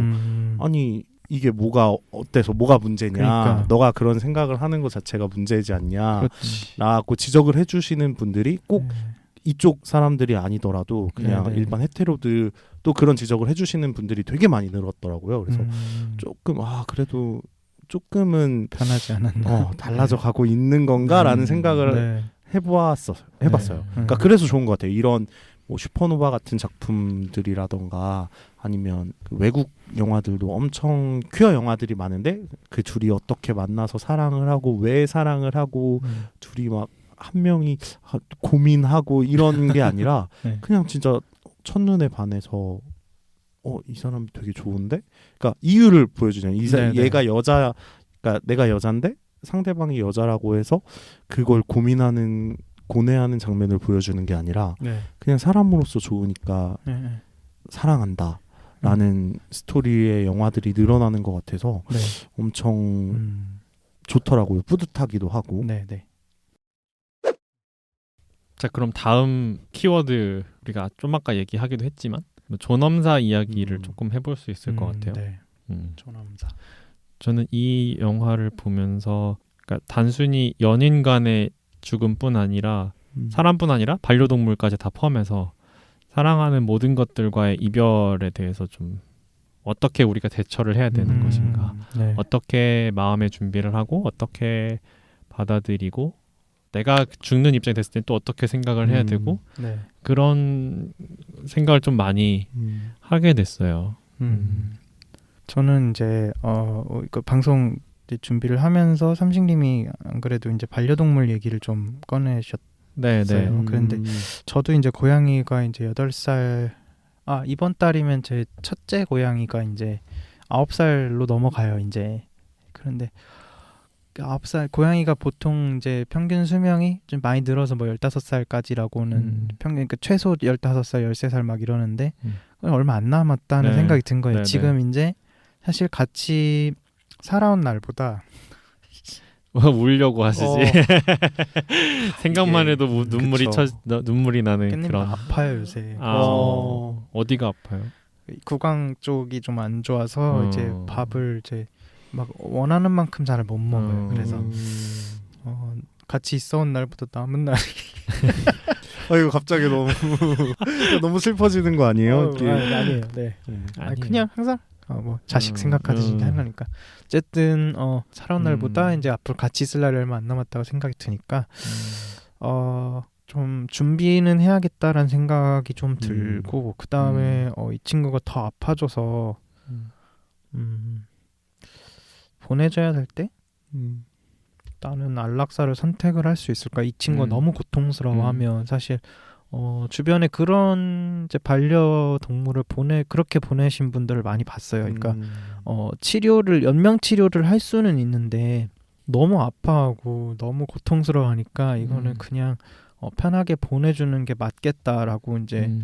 B: 아니 이게 뭐가 어때서 뭐가 문제냐
D: 그러니까.
B: 너가 그런 생각을 하는 것 자체가 문제지 않냐
D: 그렇지.
B: 라고 지적을 해주시는 분들이 꼭
D: 네.
B: 이쪽 사람들이 아니더라도 그냥
D: 네, 네.
B: 일반 헤테로들 또 그런 지적을 해주시는 분들이 되게 많이 늘었더라고요. 그래서 조금 그래도 조금은
D: 편하지 않았나.
B: 달라져 가고 있는 건가라는 생각을
D: 네.
B: 해봤어요. 그러니까 그래서 좋은 것 같아요. 이런 뭐 슈퍼노바 같은 작품들이라던가 아니면 그 외국 영화들도 엄청 퀴어 영화들이 많은데 그 둘이 어떻게 만나서 사랑을 하고 왜 사랑을 하고 둘이 막 한 명이 고민하고 이런 게 아니라
D: 네.
B: 그냥 진짜 첫눈에 반해서 이 사람이 되게 좋은데? 그러니까 이유를 보여주잖아요.
D: 네네.
B: 얘가 여자, 그러니까 내가 여잔데 상대방이 여자라고 해서 그걸 고뇌하는 장면을 보여주는 게 아니라
D: 네.
B: 그냥 사람으로서 좋으니까
D: 네.
B: 사랑한다라는 스토리의 영화들이 늘어나는 것 같아서
D: 네.
B: 엄청 좋더라고요. 뿌듯하기도 하고.
D: 네. 네.
C: 자 그럼 다음 키워드 우리가 좀 아까 얘기하기도 했지만 존엄사 이야기를 조금 해볼 수 있을 것 같아요.
D: 네.
C: 음.
D: 조남사.
C: 저는 이 영화를 보면서 그러니까 단순히 연인 간의 죽음뿐 아니라 사람뿐 아니라 반려동물까지 다 포함해서 사랑하는 모든 것들과의 이별에 대해서 좀 어떻게 우리가 대처를 해야 되는 것인가,
D: 네.
C: 어떻게 마음의 준비를 하고 어떻게 받아들이고 내가 죽는 입장이 됐을 때 또 어떻게 생각을 해야 되고
D: 네.
C: 그런 생각을 좀 많이 하게 됐어요.
D: 저는 이제 그 방송 이제 준비를 하면서 삼식님이 안 그래도 이제 반려동물 얘기를 좀 꺼내셨어요.
C: 네.
D: 그런데 저도 이제 고양이가 이제 8살 이번 달이면 제 첫째 고양이가 이제 9살로 넘어가요, 이제. 그런데 9살 고양이가 보통 이제 평균 수명이 좀 많이 늘어서 뭐 15살까지라고는 그러니까 최소 15살, 13살 막 이러는데 얼마 안 남았다는
C: 네.
D: 생각이 든 거예요.
C: 네,
D: 지금 이제 사실 같이 살아온 날보다
C: 울려고 하시지. 생각만
B: 이게,
C: 해도 눈물이
B: 그쵸.
C: 눈물이 나는
D: 깻잎
C: 그런.
D: 아파요 요새.
C: 어디가 아파요?
D: 구강 쪽이 좀 안 좋아서 이제 밥을 이제 막 원하는 만큼 잘 못 먹어요. 그래서 같이 있어온 날보다 남은 날이
B: 이거 갑자기 너무 너무 슬퍼지는 거 아니에요?
D: 아니에요. 네. 아니, 그냥 항상 뭐 자식 생각하듯이 하려니까 어쨌든 살아온 날보다 이제 앞으로 같이 있을 날이 얼마 안 남았다고 생각이 드니까 좀 준비는 해야겠다라는 생각이 좀 들고 그 다음에 이 친구가 더 아파져서 보내줘야 될 때 나는 안락사를 선택을 할 수 있을까? 이 친구가 너무 고통스러워하면 사실 주변에 그런 이제 반려동물을 그렇게 보내신 분들을 많이 봤어요. 그러니까 치료를 연명 치료를 할 수는 있는데 너무 아파하고 너무 고통스러워하니까 이거는 그냥 편하게 보내주는 게 맞겠다라고 이제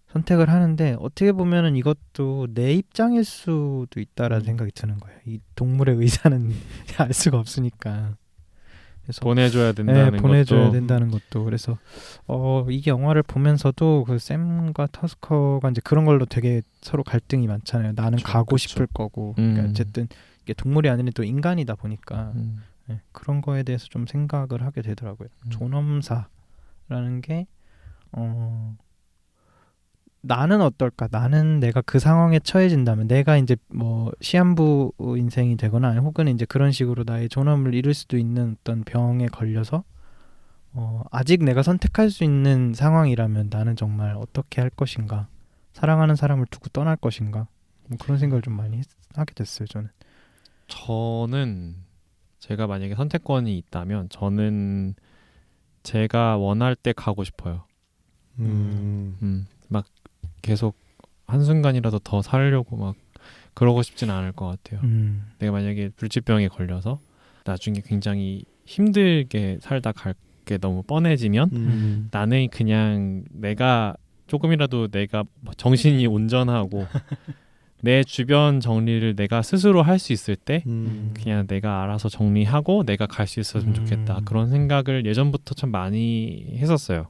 D: 선택을 하는데 어떻게 보면은 이것도 내 입장일 수도 있다라는 생각이 드는 거예요. 이 동물의 의사는 알 수가 없으니까. 그래서
C: 보내줘야 된다는 것도.
D: 보내줘야 된다는 것도. 그래서 이 영화를 보면서도 그 샘과 터스커가 이제 그런 걸로 되게 서로 갈등이 많잖아요. 나는 가고 싶을 거고. 그러니까 어쨌든 이게 동물이 아니라 또 인간이다 보니까 네, 그런 거에 대해서 좀 생각을 하게 되더라고요. 존엄사라는 게 나는 어떨까? 나는 내가 그 상황에 처해진다면 내가 이제 뭐 시한부 인생이 되거나 혹은 이제 그런 식으로 나의 존엄을 잃을 수도 있는 어떤 병에 걸려서 아직 내가 선택할 수 있는 상황이라면 나는 정말 어떻게 할 것인가? 사랑하는 사람을 두고 떠날 것인가? 뭐 그런 생각을 좀 많이 하게 됐어요, 저는.
C: 저는 제가 만약에 선택권이 있다면 저는 제가 원할 때 가고 싶어요. 막 계속 한순간이라도 더 살려고 막 그러고 싶지는 않을 것 같아요. 내가 만약에 불치병에 걸려서 나중에 굉장히 힘들게 살다 갈 게 너무 뻔해지면 나는 그냥 내가 조금이라도 내가 정신이 온전하고 내 주변 정리를 내가 스스로 할 수 있을 때 그냥 내가 알아서 정리하고 내가 갈 수 있었으면 좋겠다. 그런 생각을 예전부터 참 많이 했었어요.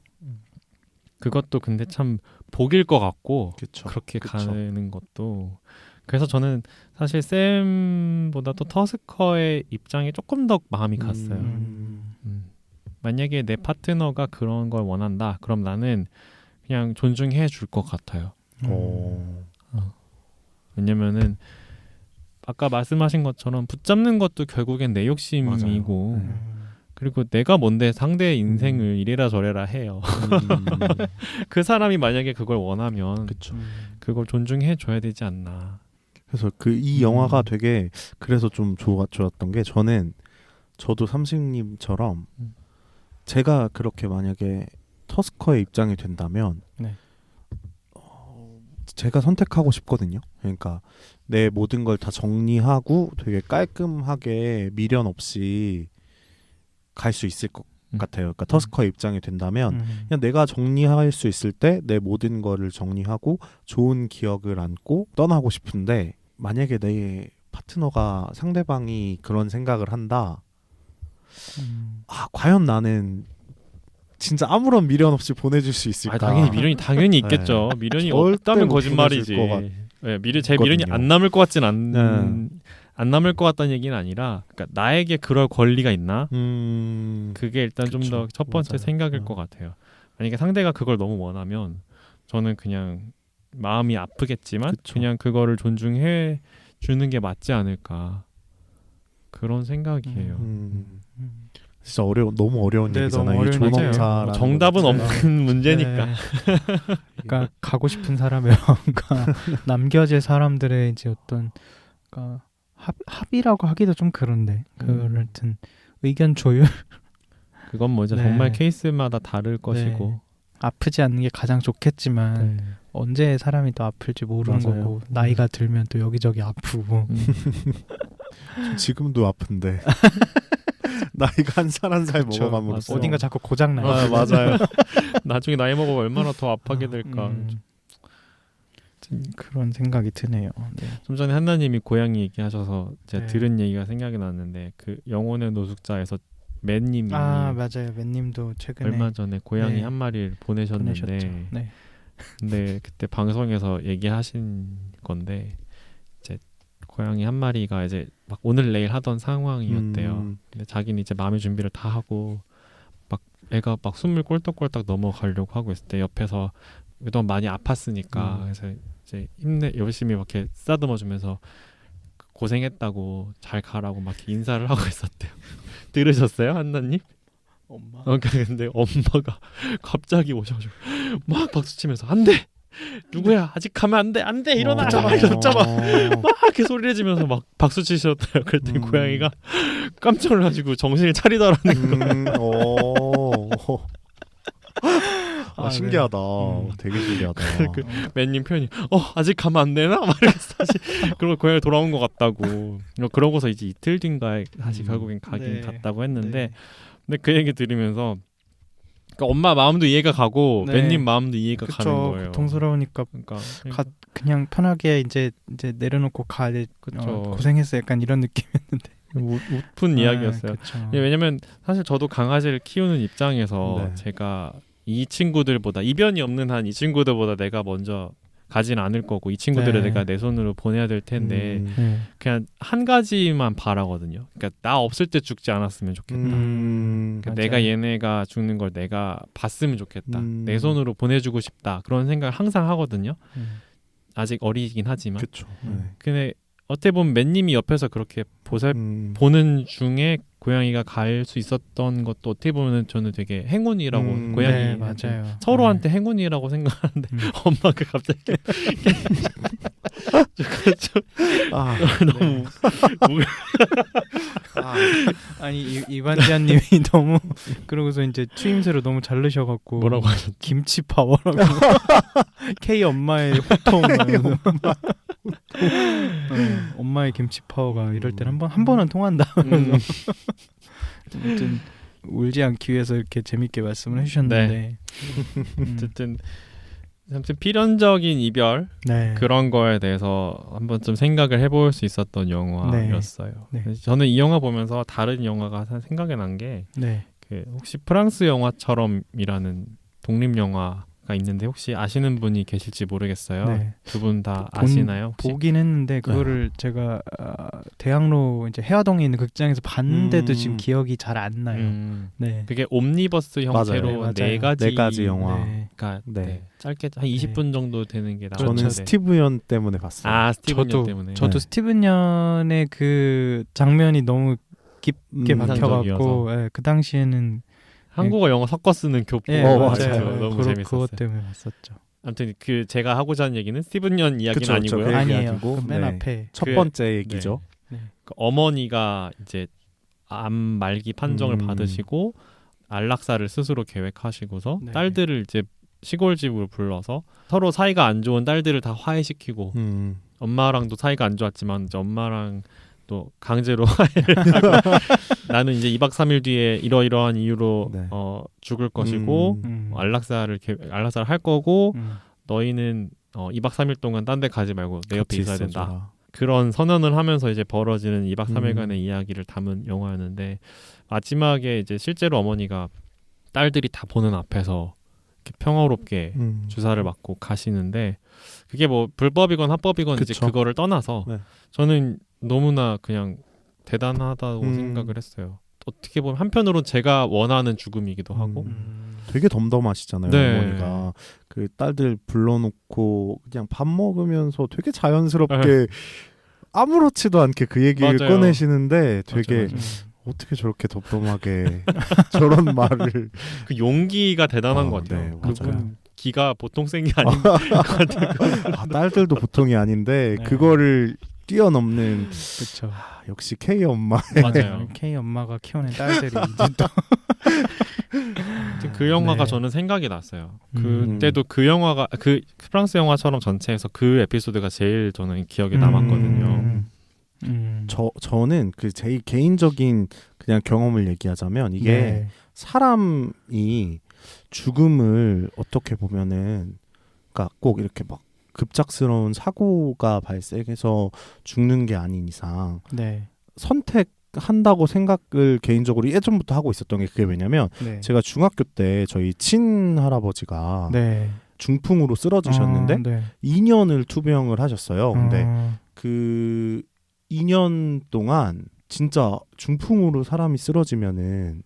C: 그것도 근데 참 복일 것 같고 그렇게 가는 것도. 그래서 저는 사실 샘보다도 터스커의 입장에 조금 더 마음이 갔어요. 만약에 내 파트너가 그런 걸 원한다, 그럼 나는 그냥 존중해 줄 것 같아요. 왜냐면은 아까 말씀하신 것처럼 붙잡는 것도 결국엔 내 욕심이고 그리고 내가 뭔데 상대의 인생을 이래라 저래라 해요. 그 사람이 만약에 그걸 원하면 그걸 존중해 줘야 되지 않나.
B: 그래서 이 영화가 되게 그래서 좀 좋았던 게 저도 삼식님처럼 제가 그렇게 만약에 터스커의 입장이 된다면 제가 선택하고 싶거든요. 그러니까 내 모든 걸 다 정리하고 되게 깔끔하게 미련 없이 갈 수 있을 것 같아요. 그러니까 터스커의 입장이 된다면 그냥 내가 정리할 수 있을 때 내 모든 거를 정리하고 좋은 기억을 안고 떠나고 싶은데 만약에 내 파트너가 상대방이 그런 생각을 한다. 과연 나는 진짜 아무런 미련 없이 보내줄 수 있을까?
C: 당연히 미련이 당연히 있겠죠. 미련이 없다면 거짓말이지. 제 미련이 안 남을 것 같진 안 남을 것 같다는 얘기는 아니라 그러니까 나에게 그럴 권리가 있나? 그게 일단 좀 더 첫 번째
B: 맞아요.
C: 생각일 것 같아요. 만약에 상대가 그걸 너무 원하면 저는 그냥 마음이 아프겠지만
B: 그쵸.
C: 그냥 그거를 존중해 주는 게 맞지 않을까 그런 생각이에요.
B: 진짜 너무 어려운
D: 네,
B: 얘기잖아요.
D: 너무
B: 이
D: 어려운 얘기예요.
B: 존엄사라는
C: 정답은
B: 거
C: 없는
B: 자체가.
C: 문제니까.
D: 네. 그러니까 가고 싶은 사람의 마음과 남겨질 사람들의 이제 어떤 그러니까 합의라고 하기도 좀 그런데 그렇든 의견 조율
C: 그건 뭐 이제
D: 네.
C: 정말 케이스마다 다를 것이고.
D: 아프지 않는 게 가장 좋겠지만
C: 네.
D: 언제 사람이 또 아플지 모르는
B: 맞아요.
D: 거고 나이가 들면 또 여기저기 아프고
B: 지금도 아픈데 나이가 한 살 한 살
D: 그쵸.
B: 먹어감으로써
D: 어딘가 자꾸 고장 나요.
B: 맞아요.
C: 나중에 나이 먹으면 얼마나 더 아파하게 될까.
D: 그런 생각이 드네요. 네.
C: 좀 전에 한나님이 고양이 얘기하셔서 제가
D: 네.
C: 들은 얘기가 생각이 났는데 그 영혼의 노숙자에서 맨님이
D: 아 맞아요. 맨님도 최근에
C: 얼마 전에 고양이
D: 네.
C: 한 마리를 보내셨는데
D: 보내셨죠. 네.
C: 근데 그때 방송에서 얘기하신 건데 이제 고양이 한 마리가 이제 막 오늘 내일 하던 상황이었대요. 근데 자기는 이제 마음의 준비를 다 하고 막 애가 막 숨을 꼴떡꼴떡 넘어가려고 하고 있을 때 옆에서 그동안 많이 아팠으니까 그래서 이제 열심히 막 이렇게 쓰다듬어주면서 고생했다고 잘 가라고 막 이렇게 인사를 하고 있었대요. 들으셨어요, 한나님?
D: 엄마.
C: 근데 엄마가 갑자기 오셔가지고 막 박수치면서 안 돼! 누구야? 아직 가면 안 돼! 안 돼! 일어나! 잡아! 막 이렇게 소리를 지면서 막 박수 치셨대요. 그랬더니 고양이가 깜짝 놀라가지고 정신을 차리더라는 거예요.
B: 신기하다. 되게 신기하다.
C: 그 맨님 표현이 아직 가면 안 되나? 막 이래서 다시 그러고 고향에 돌아온 것 같다고. 그러고서 이제 이틀 뒤인가에 다시 결국엔 가긴
D: 네.
C: 갔다고 했는데
D: 네.
C: 근데 그 얘기 들으면서 그러니까 엄마 마음도 이해가 가고
D: 네.
C: 맨님 마음도 이해가 가는
D: 그쵸.
C: 거예요.
D: 고통스러우니까
C: 그러니까
D: 그냥 편하게 이제 내려놓고
C: 그쵸.
D: 고생했어 약간 이런 느낌이었는데
C: 웃픈 이야기였어요.
D: 그쵸.
C: 왜냐면 사실 저도 강아지를 키우는 입장에서
B: 네.
C: 제가 이 친구들보다 이변이 없는 한 이 친구들보다 내가 먼저 가진 않을 거고 이 친구들을
D: 네.
C: 내가 내 손으로 보내야 될 텐데
D: 네.
C: 그냥 한 가지만 바라거든요. 그러니까 나 없을 때 죽지 않았으면 좋겠다. 그러니까
D: 맞아요.
C: 내가 얘네가 죽는 걸 내가 봤으면 좋겠다. 내 손으로 보내주고 싶다. 그런 생각을 항상 하거든요. 아직 어리긴 하지만.
B: 그렇죠.
C: 근데 어떻게 보면 맨님이 옆에서 그렇게 보는 중에 고양이가 갈 수 있었던 것도 어떻게 보면 저는 되게 행운이라고 고양이
D: 네, 맞아요.
C: 서로한테 행운이라고 생각하는데 엄마가 갑자기 너무
D: 아니 이반지아님이 너무 그러고서 이제 추임새로 너무 잘 넣으셔갖고
C: 뭐라고 하셨죠?
D: 김치 파워라고 K 엄마의 호통 엄마의 김치 파워가 이럴 땐 한 번은 통한다. 아무튼 울지 않기 위해서 이렇게 재밌게 말씀을 해주셨는데
C: 어쨌든 아무튼 필연적인 이별
D: 네.
C: 그런 거에 대해서 한번 좀 생각을 해볼 수 있었던 영화였어요.
D: 네.
C: 그래서 저는 이 영화 보면서 다른 영화가 생각이 난 게
D: 네.
C: 혹시 프랑스 영화처럼이라는 독립 영화가 있는데 혹시 아시는 분이 계실지 모르겠어요.
D: 네.
C: 두 분 다 아시나요? 혹시?
D: 보긴 했는데 그거를 제가 대학로 이제 해화동에 있는 극장에서 봤는데도 지금 기억이 잘 안 나요. 네.
C: 그게 옴니버스 형태로
D: 맞아요.
C: 네 가지
B: 영화.
D: 네.
C: 그러니까
B: 네.
C: 짧게 한 20분 정도 되는 게 나오는데
B: 저는 스티브 연 때문에 봤어요.
C: 스티븐 연 때문에
D: 저도 스티븐 연의 그 장면이 너무 깊게 박혀갖고
C: 인상적이어서.
D: 그 당시에는
C: 한국어 영어 섞어 쓰는 교포
D: 맞아요.
C: 너무 재밌었어요.
D: 그것 때문에 봤었죠.
C: 아무튼 그 제가 하고자 하는 얘기는 스티븐 연 이야기는
B: 그쵸,
C: 아니고요.
B: 그
D: 아니에요.
B: 이야기고,
D: 그 맨
B: 네.
D: 앞에
B: 첫 번째 얘기죠.
C: 그 어머니가 이제 암 말기 판정을 받으시고 안락사를 스스로 계획하시고서
D: 네.
C: 딸들을 이제 시골집으로 불러서 서로 사이가 안 좋은 딸들을 다 화해시키고 엄마랑도 사이가 안 좋았지만 이제 엄마랑 또 강제로 화해를 하고 나는 이제 2박 3일 뒤에 이러이러한 이유로
B: 네.
C: 죽을 것이고 안락사를 할 거고 너희는 2박 3일 동안 딴 데 가지 말고 내 옆에 있어야 된다. 그런 선언을 하면서 이제 벌어지는 2박 3일간의 이야기를 담은 영화였는데 마지막에 이제 실제로 어머니가 딸들이 다 보는 앞에서 이렇게 평화롭게 주사를 맞고 가시는데 그게 뭐 불법이건 합법이건 이제
B: 그쵸.
C: 그거를 떠나서
B: 네.
C: 저는 너무나 그냥 대단하다고 생각을 했어요. 어떻게 보면 한편으로는 제가 원하는 죽음이기도 하고
B: 되게 덤덤하시잖아요.
C: 네.
B: 어머니가 그 딸들 불러놓고 그냥 밥 먹으면서 되게 자연스럽게 아무렇지도 않게 그 얘기를
C: 맞아요.
B: 꺼내시는데 되게
C: 맞아요.
B: 어떻게 저렇게 덤덤하게 저런 말을
C: 그 용기가 대단한 것 같아요.
B: 네, 맞아요.
C: 그분 기가 보통 센 게 아닌 것 같아요.
B: 딸들도 보통이 아닌데
D: 네.
B: 그거를 뛰어넘는
D: 그렇죠.
B: 역시 K 엄마.
C: 맞아요.
D: K 엄마가 키워낸 딸들이 이제 또
C: 그 영화가
D: 네.
C: 저는 생각이 났어요.
D: 음.
C: 그때도 그 영화가 그 프랑스 영화처럼 전체에서 그 에피소드가 제일 저는 기억에 남았거든요.
B: 저는 그 제 개인적인 그냥 경험을 얘기하자면 이게
D: 네.
B: 사람이 죽음을 어떻게 보면은 그러니까 꼭 이렇게 막 급작스러운 사고가 발생해서 죽는 게 아닌 이상
D: 네.
B: 선택한다고 생각을 개인적으로 예전부터 하고 있었던 게 그게 왜냐면
D: 네.
B: 제가 중학교 때 저희 친할아버지가
D: 네.
B: 중풍으로 쓰러지셨는데
D: 네.
B: 2년을 투병을 하셨어요. 근데
D: 어,
B: 그 2년 동안 진짜 중풍으로 사람이 쓰러지면은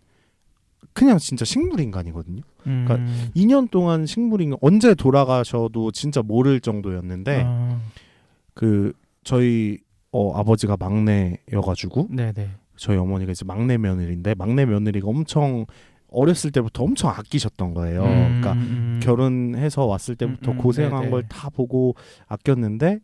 B: 그냥 진짜 식물인간이거든요. 그러니까 2년 동안 식물인간 언제 돌아가셔도 진짜 모를 정도였는데 그 저희 아버지가 막내여가지고
D: 네네.
B: 저희 어머니가 이제 막내 며느리인데 막내 며느리가 엄청 어렸을 때부터 엄청 아끼셨던 거예요. 그러니까 결혼해서 왔을 때부터 고생한
D: 네네.
B: 걸 다 보고 아꼈는데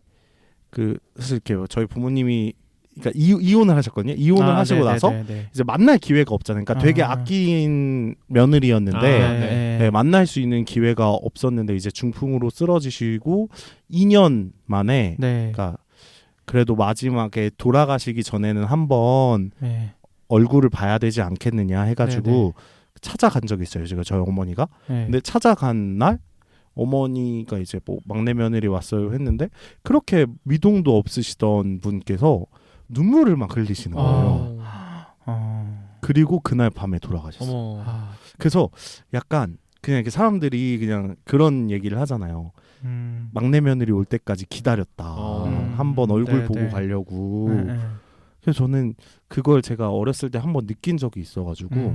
B: 그 사실 이렇게 저희 부모님이 그러니까 이혼을 하셨거든요. 이혼을 하시고 나서 이제 만날 기회가 없잖아요. 그러니까 되게 아낀 며느리였는데 네, 만날 수 있는 기회가 없었는데 이제 중풍으로 쓰러지시고 2년 만에
D: 네.
B: 그러니까 그래도 마지막에 돌아가시기 전에는 한번
D: 네.
B: 얼굴을 봐야 되지 않겠느냐 해가지고
D: 네네.
B: 찾아간 적이 있어요. 제가 저희 어머니가.
D: 네.
B: 근데 찾아간 날 어머니가 이제 뭐 막내 며느리 왔어요 했는데 그렇게 미동도 없으시던 분께서 눈물을 막 흘리시는 거예요. 그리고 그날 밤에 돌아가셨어요.
C: 어머.
B: 그래서 약간 그냥 이렇게 사람들이 그냥 그런 얘기를 하잖아요. 막내 며느리 올 때까지 기다렸다. 한번 얼굴
D: 네,
B: 보고
D: 네.
B: 가려고.
D: 네.
B: 그래서 저는 그걸 제가 어렸을 때 한번 느낀 적이 있어가지고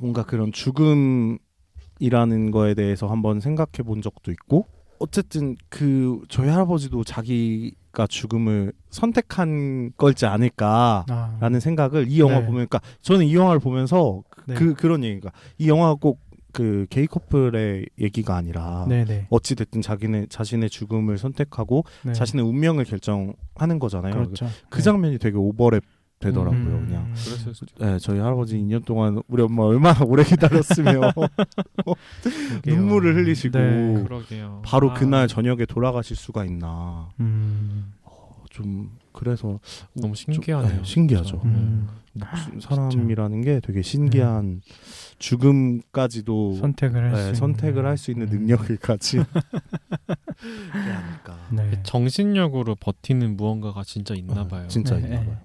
B: 뭔가 그런 죽음이라는 거에 대해서 한번 생각해 본 적도 있고 어쨌든 그 저희 할아버지도 자기가 죽음을 선택한 걸지 않을까라는 생각을 이 영화
D: 네.
B: 보면 그러니까 저는 이 영화를 보면서
D: 네.
B: 그런 얘기가 이 영화가 꼭 그 게이 커플의 얘기가 아니라
D: 네네.
B: 어찌 됐든 자신의 죽음을 선택하고
D: 네.
B: 자신의 운명을 결정하는 거잖아요.
D: 그렇죠.
B: 그 장면이 되게 오버랩 되더라고요. 그냥
C: 그랬을 수도
B: 네, 저희 할아버지 2년 동안 우리 엄마 얼마나 오래 기다렸으며 눈물을 흘리시고
D: 네.
C: 그러게요.
B: 바로 그날 저녁에 돌아가실 수가 있나. 좀 그래서
C: 너무 신기하네요.
B: 네, 신기하죠. 사람이라는 게 되게 신기한 죽음까지도 선택을 할 수 있는 능력을 가진 게 아닐까.
D: 네.
C: 정신력으로 버티는 무언가가 진짜 있나 봐요.
B: 진짜
D: 네,
B: 있나
D: 네.
B: 봐요.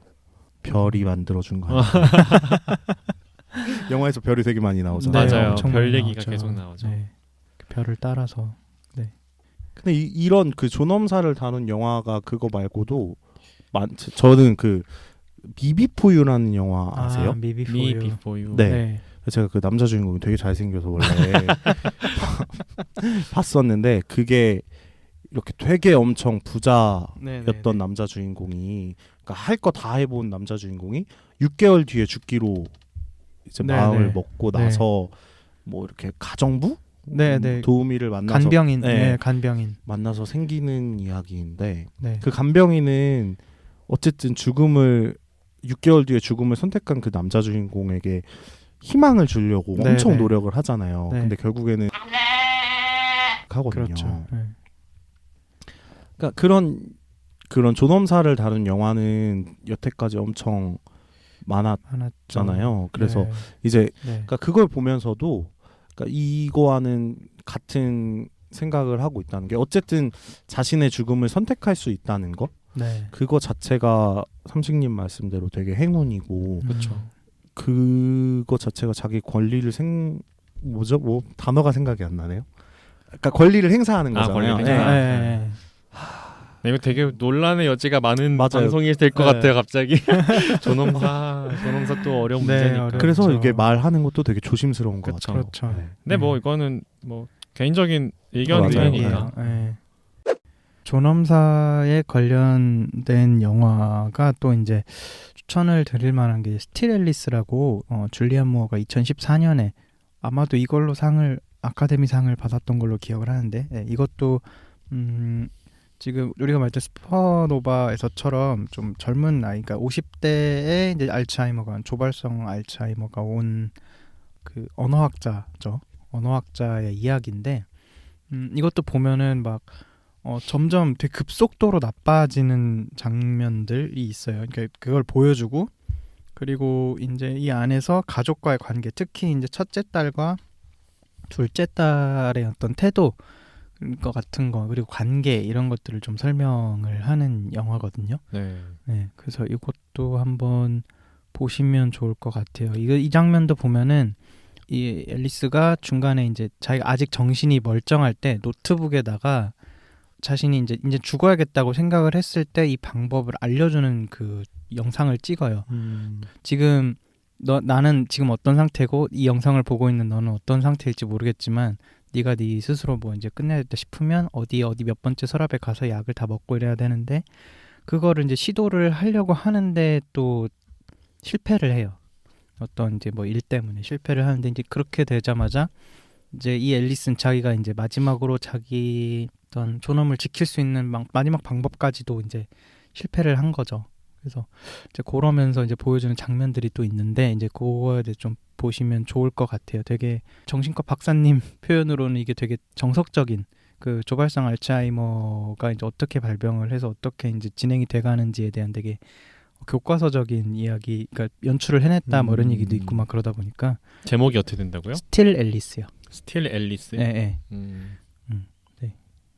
B: 별이 만들어준 거 아니에요? 영화에서 별이 되게 많이 나오잖아요.
C: 맞아요.
D: 엄청
C: 별
D: 많이
C: 얘기가
D: 나오죠.
C: 계속 나오죠.
D: 네. 그 별을 따라서.
B: 근데 이런 그 존엄사를 다룬 영화가 그거 말고도 저는 그 미비포유라는 영화 아세요?
D: Me
C: Me
D: Before You.
C: Before You.
B: 네. 제가 그 남자 주인공이 되게 잘생겨서 원래 봤었는데 그게 이렇게 되게 엄청 부자였던 남자 주인공이 그러니까 할 거 다 해본 남자 주인공이 6개월 뒤에 죽기로 이제
D: 네,
B: 마음을
D: 네.
B: 먹고
D: 네.
B: 나서 뭐 이렇게 가정부
D: 네.
B: 도우미를 만나서
D: 간병인.
B: 네.
D: 네, 간병인.
B: 만나서 생기는 이야기인데
D: 네.
B: 그 간병인은 어쨌든 죽음을 6개월 뒤에 죽음을 선택한 그 남자 주인공에게 희망을 주려고
D: 네,
B: 엄청
D: 네.
B: 노력을 하잖아요.
D: 네.
B: 근데 결국에는 하거든요.
D: 그렇죠. 네.
B: 그러니까 그런 존엄사를 다룬 영화는 여태까지 엄청 많았잖아요.
D: 하나
B: 그래서
D: 네.
B: 이제
D: 네.
B: 그러니까 그걸 보면서도 그러니까 이거와는 같은 생각을 하고 있다는 게 어쨌든 자신의 죽음을 선택할 수 있다는 거
D: 네.
B: 그거 자체가 삼식님 말씀대로 되게 행운이고
C: 그렇죠.
B: 그거 자체가 자기 권리를 뭐 단어가 생각이 안 나네요. 그러니까 권리를 행사하는 거잖아요.
C: 권리를
B: 네.
C: 행사.
D: 네.
C: 네, 이거 되게 논란의 여지가 많은
B: 맞아요.
C: 방송이 될 것
B: 네.
C: 같아요. 갑자기 존엄사 또 어려운
D: 네,
C: 문제니까.
D: 어렵죠.
B: 그래서 이게 말하는 것도 되게 조심스러운 것
C: 그쵸.
B: 같아요.
D: 그렇죠.
B: 네.
C: 근데 뭐 이거는 뭐 개인적인 의견이니까.
D: 맞아요. 네. 존엄사에 관련된 영화가 또 이제 추천을 드릴 만한 게 스틸 앨리스라고 줄리안 무어가 2014년에 아마도 이걸로 아카데미상을 받았던 걸로 기억을 하는데 이것도 지금 우리가 말했던 슈퍼노바에서처럼 좀 젊은 나이, 그러니까 50대에 이제 조발성 알츠하이머가 온 그 언어학자죠. 언어학자의 이야기인데 이것도 보면은 막 점점 되게 급속도로 나빠지는 장면들이 있어요. 그러니까 그걸 보여주고 그리고 이제 이 안에서 가족과의 관계, 특히 이제 첫째 딸과 둘째 딸의 어떤 태도 것 같은 거 그리고 관계 이런 것들을 좀 설명을 하는 영화거든요.
C: 네.
D: 네, 그래서 이것도 한번 보시면 좋을 것 같아요. 이 장면도 보면은 이 앨리스가 중간에 이제 자기가 아직 정신이 멀쩡할 때 노트북에다가 자신이 이제 죽어야겠다고 생각을 했을 때 이 방법을 알려주는 그 영상을 찍어요. 지금 나는 지금 어떤 상태고 이 영상을 보고 있는 너는 어떤 상태일지 모르겠지만 네가 네 스스로 뭐 이제 끝내야겠다 싶으면 어디 몇 번째 서랍에 가서 약을 다 먹고 이래야 되는데 그거를 이제 시도를 하려고 하는데 또 실패를 해요. 어떤 이제 뭐 일 때문에 실패를 하는데 이제 그렇게 되자마자 이제 이 앨리스는 자기가 이제 마지막으로 자기 어떤 존엄을 지킬 수 있는 마지막 방법까지도 이제 실패를 한 거죠. 그래서 이제 그러면서 이제 보여주는 장면들이 또 있는데 이제 그거에 대해 좀 보시면 좋을 것 같아요. 되게 정신과 박사님 표현으로는 이게 되게 정석적인 그 조발성 알츠하이머가 이제 어떻게 발병을 해서 어떻게 이제 진행이 돼가는지에 대한 되게 교과서적인 이야기, 그러니까 연출을 해냈다 뭐 이런 얘기도 있고 막 그러다 보니까
C: 제목이 어떻게 된다고요?
D: 스틸 앨리스요.
C: 스틸 앨리스.
D: 네. 네.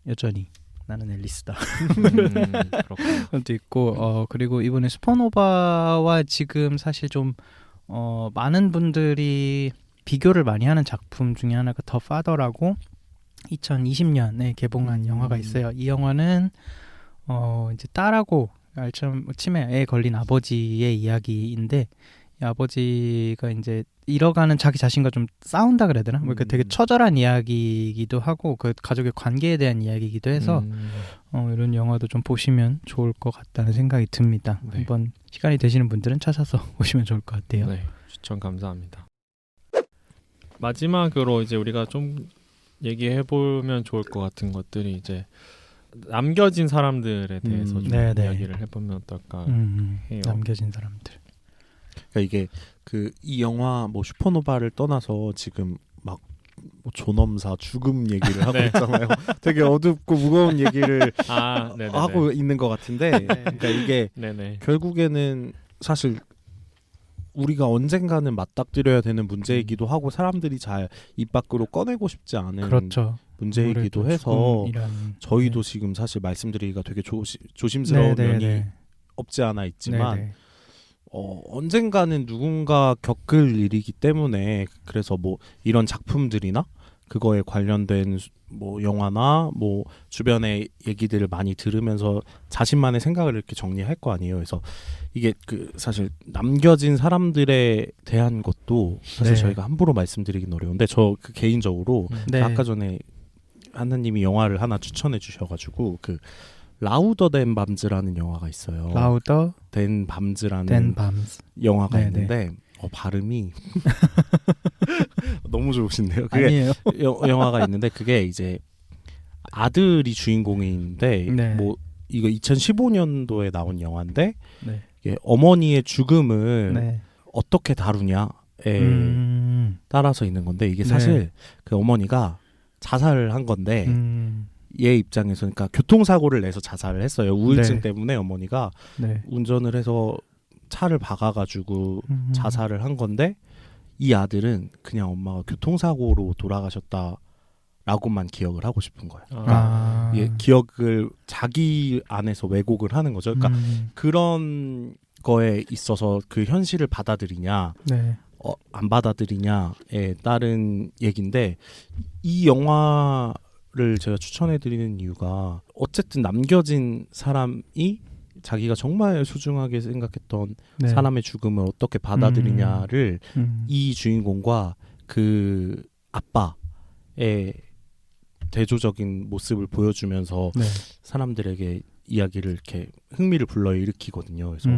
D: 여전히 나는 앨리스다.
C: 그렇군요.
D: 그것도 있고 그리고 이번에 슈퍼노바와 지금 사실 좀 많은 분들이 비교를 많이 하는 작품 중에 하나가 더 파더라고 2020년에 개봉한 영화가 있어요. 이 영화는 이제 딸하고 치매에 걸린 아버지의 이야기인데 이 아버지가 이제 잃어가는 자기 자신과 좀 싸운다 그래야 되나? 뭐 되게 처절한 이야기이기도 하고 그 가족의 관계에 대한 이야기이기도 해서 이런 영화도 좀 보시면 좋을 것 같다는 생각이 듭니다.
C: 네.
D: 한번 시간이 되시는 분들은 찾아서 보시면 좋을 것 같아요.
C: 네, 추천 감사합니다. 마지막으로 이제 우리가 좀 얘기해 보면 좋을 것 같은 것들이 이제 남겨진 사람들에 대해서 좀
D: 네네.
C: 이야기를 해보면 어떨까 해요.
D: 남겨진 사람들.
B: 그러니까 이게 이 영화 뭐 슈퍼노바를 떠나서 지금 막 뭐 존엄사 죽음 얘기를 하고
C: 네.
B: 있잖아요. 되게 어둡고 무거운 얘기를
C: 네네네.
B: 하고 있는 것 같은데, 그러니까 이게
C: 네네.
B: 결국에는 사실 우리가 언젠가는 맞닥뜨려야 되는 문제이기도 하고 사람들이 잘 입 밖으로 꺼내고 싶지 않은
D: 그렇죠.
B: 문제이기도
D: 아무래도
B: 해서
D: 죽음이란,
B: 저희도 지금 사실 말씀드리기가 되게 조심스러운 면이 없지 않아 있지만
D: 네네.
B: 언젠가는 누군가 겪을 일이기 때문에 그래서 뭐 이런 작품들이나 그거에 관련된 뭐 영화나 뭐 주변의 얘기들을 많이 들으면서 자신만의 생각을 이렇게 정리할 거 아니에요. 그래서 이게 사실 남겨진 사람들에 대한 것도 사실
D: 네.
B: 저희가 함부로 말씀드리긴 어려운데 저 개인적으로
D: 네.
B: 아까 전에 하나님이 영화를 하나 추천해 주셔가지고 라우더 댄 밤즈라는 영화가 있어요.
D: 라우더
B: 댄 밤즈라는
D: 댄 밤즈.
B: 영화가
D: 네네.
B: 있는데 발음이 너무 좋으신데요. 그게
D: 아니에요.
B: 영화가 있는데 그게 이제 아들이 주인공인데
D: 네.
B: 뭐 이거 2015년도에 나온 영화인데
D: 네.
B: 이게 어머니의 죽음을
D: 네.
B: 어떻게 다루냐에 따라서 있는 건데 이게 사실
D: 네.
B: 그 어머니가 자살을 한 건데 얘 입장에서 그러니까 교통사고를 내서 자살을 했어요. 우울증
D: 네.
B: 때문에 어머니가
D: 네.
B: 운전을 해서 차를 박아가지고 자살을 한 건데 이 아들은 그냥 엄마가 교통사고로 돌아가셨다라고만 기억을 하고 싶은 거예요. 예, 기억을 자기 안에서 왜곡을 하는 거죠. 그러니까 그런 거에 있어서 그 현실을 받아들이냐
D: 네.
B: 안 받아들이냐에 따른 얘기인데 이 영화를 영화를 제가 추천해드리는 이유가 어쨌든 남겨진 사람이 자기가 정말 소중하게 생각했던
D: 네.
B: 사람의 죽음을 어떻게 받아들이냐를 이 주인공과 그 아빠의 대조적인 모습을 보여주면서
D: 네.
B: 사람들에게 이야기를 이렇게 흥미를 불러일으키거든요. 그래서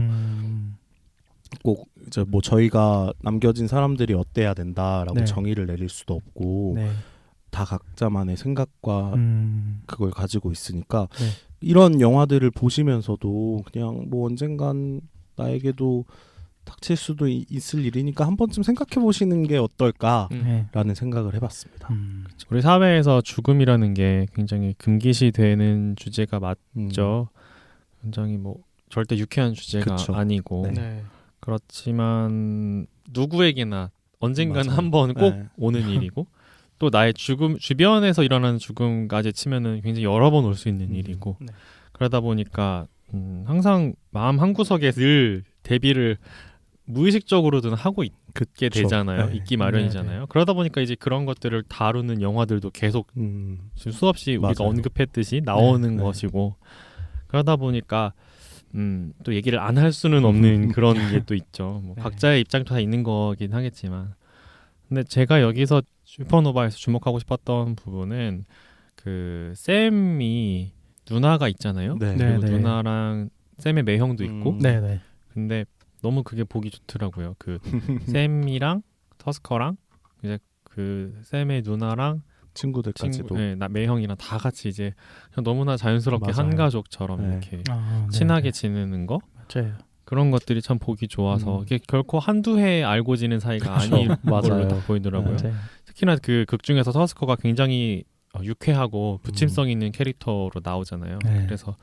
B: 꼭 이제 뭐 저희가 남겨진 사람들이 어때야 된다라고
D: 네.
B: 정의를 내릴 수도 없고
D: 네.
B: 다 각자만의 생각과 그걸 가지고 있으니까
D: 네.
B: 이런 영화들을 보시면서도 그냥 뭐 언젠간 나에게도 닥칠 수도 있을 일이니까 한 번쯤 생각해 보시는 게 어떨까라는
D: 네.
B: 생각을 해봤습니다.
C: 우리 사회에서 죽음이라는 게 굉장히 금기시되는 주제가 맞죠. 굉장히 뭐 절대 유쾌한 주제가
B: 그쵸.
C: 아니고
B: 네.
D: 네.
C: 그렇지만 누구에게나 언젠가는
B: 맞아요.
C: 한번 꼭
B: 네.
C: 오는 일이고 또 나의 죽음 주변에서 일어나는 죽음까지 치면은 굉장히 여러 번 올 수 있는 일이고
D: 네.
C: 그러다 보니까 항상 마음 한구석에 늘 대비를 무의식적으로든 하고 있게 되잖아요.
B: 네.
C: 있기 마련이잖아요.
D: 네.
C: 그러다 보니까 이제 그런 것들을 다루는 영화들도 계속 지금 수없이 우리가
B: 맞아요.
C: 언급했듯이 나오는
B: 네.
C: 것이고 그러다 보니까 또 얘기를 안 할 수는 없는 그런 게 또 있죠. 뭐
D: 네.
C: 각자의 입장도 다 있는 거긴 하겠지만 근데 제가 여기서 슈퍼노바에서 주목하고 싶었던 부분은 그 샘이 누나가 있잖아요.
B: 네.
C: 그리고
D: 네.
C: 누나랑 샘의 매형도 있고
D: 네. 네.
C: 근데 너무 그게 보기 좋더라고요. 그 샘이랑 터스커랑 이제 그 샘의 누나랑
B: 친구들까지도
C: 나 매형이랑 다 같이 이제 그냥 너무나 자연스럽게
B: 맞아요.
C: 한 가족처럼
B: 네.
C: 이렇게
D: 네.
C: 친하게
D: 네.
C: 지내는 거
D: 맞아요.
C: 그런 것들이 참 보기 좋아서 이게 결코 한두 해 알고 지낸 사이가
B: 그쵸.
C: 아닌 걸로
B: 맞아요.
C: 딱 보이더라고요.
D: 맞아요.
C: 특히나 그 극 중에서 터스커가 굉장히 유쾌하고 부침성 있는 캐릭터로 나오잖아요.
D: 네.
C: 그래서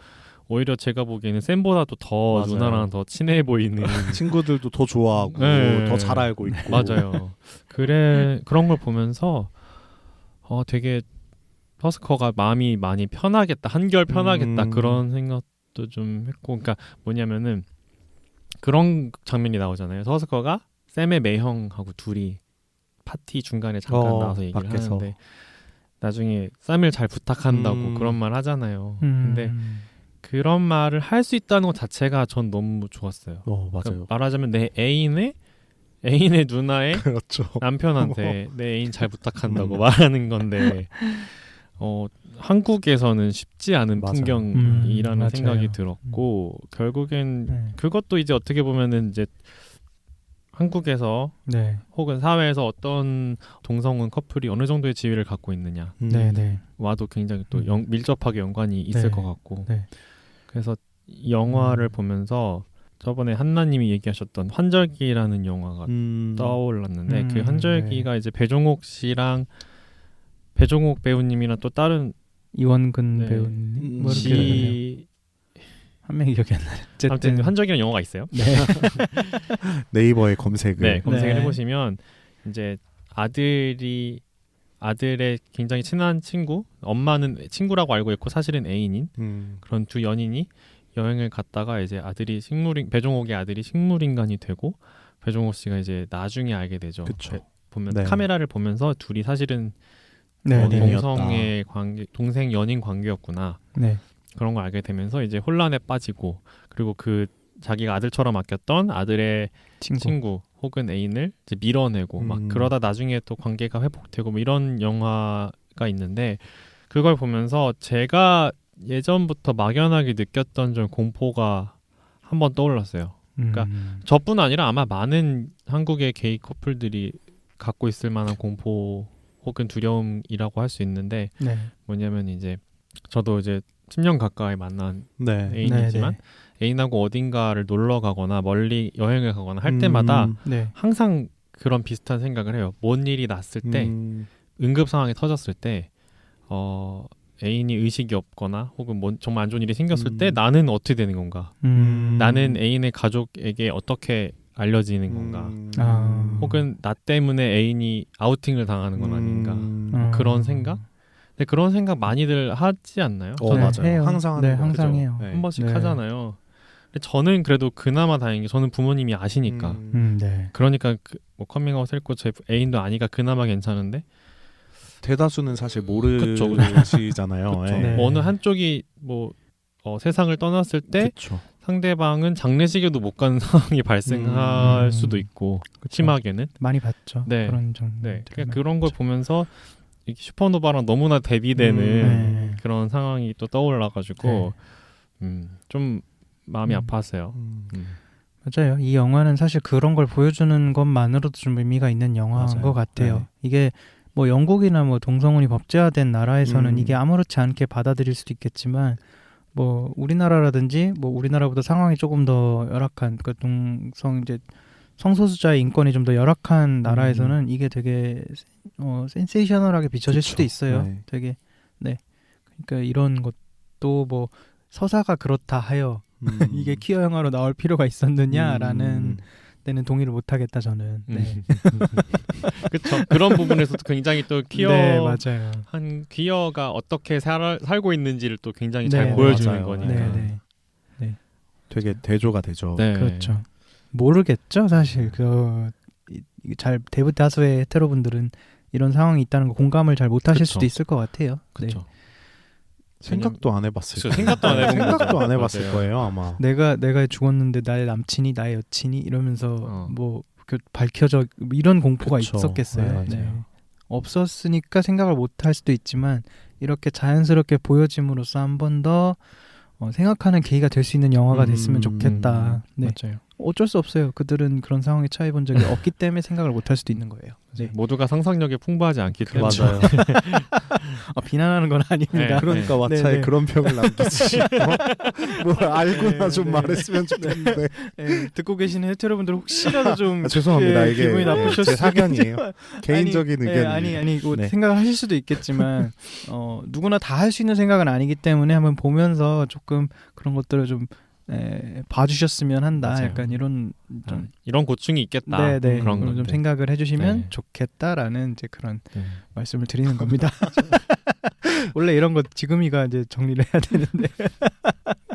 C: 오히려 제가 보기에는 샘보다도 더
B: 맞아요.
C: 누나랑 더 친해 보이는
B: 친구들도 더 좋아하고
C: 네.
B: 더 잘 알고 있고
C: 맞아요. 그런 걸 보면서 되게 터스커가 마음이 많이 편하겠다, 한결 편하겠다 그런 생각도 좀 했고, 그러니까 뭐냐면은 그런 장면이 나오잖아요. 터스커가 샘의 매형하고 둘이 파티 중간에 잠깐 나와서 얘기를
B: 밖에서.
C: 하는데 나중에 쌈을 잘 부탁한다고 그런 말 하잖아요. 근데 그런 말을 할 수 있다는 것 자체가 전 너무 좋았어요.
B: 맞아요.
C: 그러니까 말하자면 내 애인의 누나의
B: 그렇죠.
C: 남편한테 내 애인 잘 부탁한다고 말하는 건데 한국에서는 쉽지 않은
B: 맞아요.
C: 풍경이라는
D: 맞아요.
C: 생각이 들었고 결국엔
D: 네.
C: 그것도 이제 어떻게 보면은 이제 한국에서
D: 네.
C: 혹은 사회에서 어떤 동성은 커플이 어느 정도의 지위를 갖고 있느냐
D: 네. 네.
C: 와도 굉장히 또 밀접하게 연관이 있을
D: 네.
C: 것 같고
D: 네.
C: 그래서 이 영화를 보면서 저번에 한나님이 얘기하셨던 환절기라는 영화가 떠올랐는데 그 환절기가 이제 배종옥 씨랑 배종옥 배우님이랑 또 다른
D: 이원근
C: 네.
D: 배우님 뭐 이렇게 되네요. 한 명이 기억이 안 나요.
C: 아무튼
D: 어쨌든
C: 환절기라는 영화가 있어요.
D: 네.
B: 네이버에 검색을
C: 네, 검색을
D: 네.
C: 해보시면 이제 아들의 굉장히 친한 친구, 엄마는 친구라고 알고 있고 사실은 애인인 그런 두 연인이 여행을 갔다가 이제 배종옥의 아들이 식물인간이 되고 배종옥 씨가 이제 나중에 알게 되죠.
B: 그쵸.
C: 보면
B: 네.
C: 카메라를 보면서 둘이 사실은
D: 네.
B: 연인이었다.
C: 동성의 관계, 동생 연인 관계였구나.
D: 네.
C: 그런 걸 알게 되면서 이제 혼란에 빠지고 그리고 그 자기가 아들처럼 아꼈던 아들의 친구 혹은 애인을 이제 밀어내고 막 그러다 나중에 또 관계가 회복되고 뭐 이런 영화가 있는데 그걸 보면서 제가 예전부터 막연하게 느꼈던 좀 공포가 한번 떠올랐어요. 그러니까 저뿐 아니라 아마 많은 한국의 게이 커플들이 갖고 있을 만한 공포 혹은 두려움이라고 할 수 있는데
D: 네.
C: 뭐냐면 이제 저도 이제 10년 가까이 만난
B: 네.
C: 애인이지만
D: 네,
C: 애인하고 어딘가를 놀러 가거나 멀리 여행을 가거나 할 때마다
D: 네.
C: 항상 그런 비슷한 생각을 해요. 뭔 일이 났을 때 응급 상황이 터졌을 때 애인이 의식이 없거나 혹은 정말 안 좋은 일이 생겼을 때 나는 어떻게 되는 건가? 나는 애인의 가족에게 어떻게 알려지는 건가? 혹은 나 때문에 애인이 아우팅을 당하는 건 아닌가? 그런 생각? 근데 그런 생각 많이들 하지 않나요?
B: 맞아요.
D: 해요.
B: 항상 하는
D: 네,
B: 거.
D: 항상
C: 그죠?
D: 해요.
B: 네.
C: 한 번씩
D: 네.
C: 하잖아요. 근데 저는 그래도 그나마 다행인 게 저는 부모님이 아시니까
D: 네.
C: 그러니까 뭐 커밍아웃 했고 제 애인도 아니까 그나마 괜찮은데
B: 대다수는 사실
C: 그쵸,
B: 모르시잖아요.
C: 그쵸.
B: 예.
D: 네.
C: 뭐 어느 한쪽이 뭐 세상을 떠났을 때
B: 그쵸.
C: 상대방은 장례식에도 못 가는 상황이 발생할 수도 있고
D: 그쵸.
C: 심하게는
D: 많이 봤죠.
C: 네.
D: 그런 정도.
C: 네. 그러니까 그런 걸 보면서 이렇게 슈퍼노바랑 너무나 대비되는
D: 네.
C: 그런 상황이 또 떠올라가지고 좀 마음이 아팠어요.
D: 맞아요. 이 영화는 사실 그런 걸 보여주는 것만으로도 좀 의미가 있는 영화인
B: 맞아요.
D: 것 같아요.
B: 네.
D: 이게 뭐 영국이나 뭐 동성혼이 법제화된 나라에서는 이게 아무렇지 않게 받아들일 수도 있겠지만 뭐 우리나라라든지 뭐 우리나라보다 상황이 조금 더 열악한 그 동성 이제 성소수자의 인권이 좀 더 열악한 나라에서는 이게 되게 센세이셔널하게 비춰질
B: 그쵸.
D: 수도 있어요.
B: 네.
D: 되게 네. 그러니까 이런 것도 뭐 서사가 그렇다 하여 이게 퀴어 영화로 나올 필요가 있었느냐라는 데는 동의를 못하겠다 저는. 네.
C: 그렇죠. 그런 부분에서도 굉장히 또
D: 네, 맞아요.
C: 퀴어가 어떻게 살고 있는지를 또 굉장히
D: 네,
C: 잘 보여주는
B: 맞아요.
C: 거니까.
D: 네, 네.
B: 되게 대조가 되죠.
C: 네.
D: 그렇죠. 모르겠죠, 사실. 잘 대부 다수의 헤테로분들은 이런 상황이 있다는 거 공감을 잘 못하실
C: 그쵸.
D: 수도 있을 것 같아요.
C: 그렇죠.
B: 생각도 안 해봤을
C: 그쵸,
B: 거예요.
C: 생각도 안 해본
B: 생각도
C: 거죠.
B: 안 해봤을
C: 맞아요.
B: 거예요 아마.
D: 내가 죽었는데 나의 남친이 나의 여친이 이러면서 뭐 밝혀져 이런 공포가
B: 그쵸.
D: 있었겠어요.
B: 네, 맞아요.
D: 없었으니까 생각을 못할 수도 있지만 이렇게 자연스럽게 보여짐으로써 한 번 더 생각하는 계기가 될 수 있는 영화가 됐으면 좋겠다. 네.
C: 맞아요.
D: 어쩔 수 없어요. 그들은 그런 상황에 처해 본 적이 없기 때문에 생각을 못할 수도 있는 거예요. 네.
C: 모두가 상상력이 풍부하지 않기 때문에.
B: 맞아요.
D: 비난하는 건 아닙니다.
C: 네.
B: 그러니까 왓챠에
D: 네.
B: 그런 평을 남기지. 뭘 알고나
D: 네,
B: 좀
D: 네.
B: 말했으면 좋겠는데.
D: 네, 듣고 계시는 헤테로분들 혹시라도 좀
B: 죄송합니다.
D: 예,
B: 이게
D: 기분이 나쁘셨을
B: 제 사견이에요. 개인적인
D: 아니,
B: 의견이에요.
D: 아니 이거
B: 네.
D: 생각을 하실 수도 있겠지만 누구나 다 할 수 있는 생각은 아니기 때문에 한번 보면서 조금 그런 것들을 좀 봐주셨으면 한다.
C: 맞아요.
D: 약간 이런 좀
C: 이런 고충이 있겠다.
D: 네네
C: 그런
D: 좀
C: 것들.
D: 생각을 해주시면
C: 네.
D: 좋겠다라는 이제 그런
C: 네.
D: 말씀을 드리는 겁니다. 원래 이런 거 지금이가 이제 정리를 해야 되는데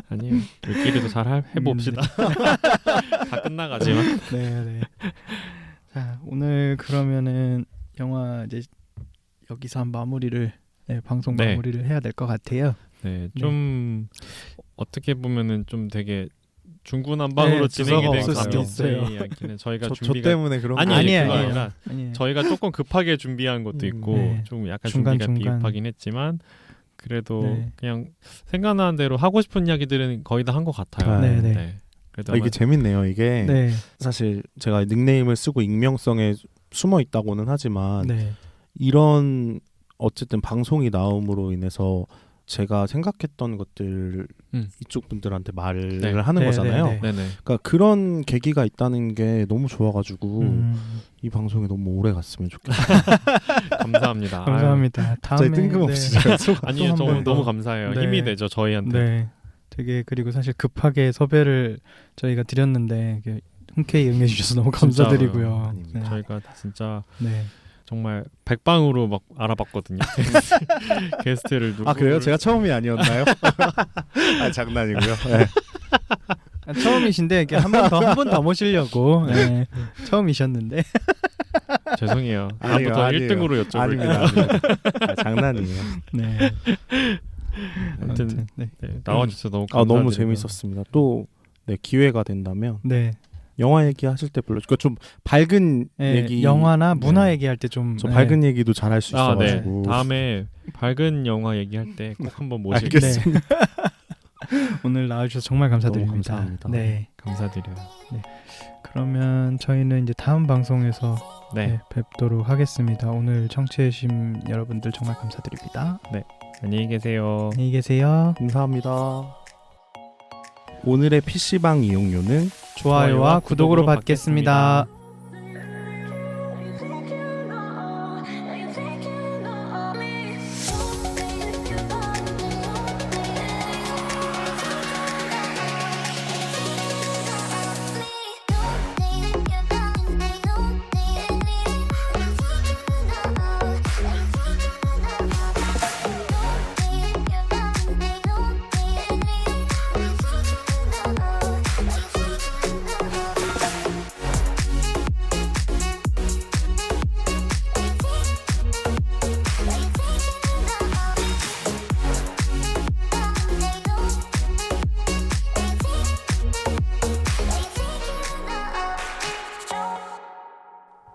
C: 아니요. 우리끼리도 잘 해봅시다. 다 끝나가지만.
D: 네. 자 오늘 그러면은 영화 이제 여기서 한 마무리를 방송
C: 네.
D: 마무리를 해야 될 것 같아요.
C: 네, 좀 어떻게 보면은 좀 되게 중구난방으로
D: 네,
C: 진행이
D: 주소가
C: 된
D: 없을 수도
C: 가능성이
D: 있어요.
C: 이야기는 저희가
B: 저
C: 준비가
B: 때문에 그런
C: 아니,
B: 거
C: 아니에요.
D: 아니에요.
C: 그거 아니라
D: 아니에요.
C: 저희가 조금 급하게 준비한 것도 있고
D: 네.
C: 좀 약간
D: 중간,
C: 준비가
D: 중간.
C: 비급하긴 했지만 그래도
D: 네.
C: 그냥 생각나는 대로 하고 싶은 이야기들은 거의 다 한 것 같아요.
D: 네, 네.
C: 그래도
B: 이게 재밌네요. 이게
D: 네.
B: 사실 제가 닉네임을 쓰고 익명성에 숨어 있다고는 하지만
D: 네.
B: 이런 어쨌든 방송이 나옴으로 인해서 제가 생각했던 것들 이쪽 분들한테 말을
C: 네.
B: 하는
D: 네,
B: 거잖아요.
D: 네, 네.
C: 네네.
B: 그러니까 그런 계기가 있다는 게 너무 좋아가지고 이 방송이 너무 오래 갔으면 좋겠어요.
C: 감사합니다.
D: 감사합니다. 다음에
B: 갑자기 뜬금없이
D: 네.
B: 제가 속-
C: 아니요,
D: 또
C: 저
D: 한번 더.
C: 너무 감사해요.
D: 네.
C: 힘이 되죠 저희한테.
D: 네. 되게 그리고 사실 급하게 섭외를 저희가 드렸는데 이렇게 흔쾌히 응해주셔서 너무
C: 진짜로요.
D: 감사드리고요.
B: 아닙니다.
D: 네.
C: 저희가 진짜
D: 네.
C: 정말 백방으로 막 알아봤거든요. 게스트를 누구?
B: 아 그래요? 제가 처음이 아니었나요? 아 장난이고요. 네.
D: 처음이신데 이렇게 한 번 더 모시려고 네. 처음이셨는데
C: 죄송해요.
B: 아니요,
C: 다음부터
B: 아니에요.
C: 1등으로 여쭤볼게요.
B: 아닙니다. 아, 장난이에요.
D: 네.
C: 아무튼
D: 네.
C: 네, 나와주셔서 너무
B: 아
C: 감사드리고
B: 너무 재밌었습니다. 또 네, 기회가 된다면
D: 네.
B: 영화 얘기하실 때 불러주고 좀 밝은
D: 네,
B: 얘기
D: 영화나 문화
B: 네.
D: 얘기할 때 좀
B: 저 밝은 얘기도 잘할 수
C: 아, 네.
B: 있어가지고
C: 다음에 밝은 영화 얘기할 때 꼭 한번 모실게요.
B: 알겠습니다.
D: 오늘 나와주셔서 정말 감사드립니다.
B: 너무 감사합니다.
D: 네.
C: 감사드려요.
D: 그러면 저희는 이제 다음 방송에서
C: 네.
D: 뵙도록 하겠습니다. 오늘 청취해주신 여러분들 정말 감사드립니다.
C: 안녕히 계세요.
D: 안녕히 계세요.
B: 감사합니다. 오늘의 PC방 이용료는
D: 좋아요와 구독으로 받겠습니다.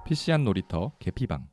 A: PC한 놀이터 개피방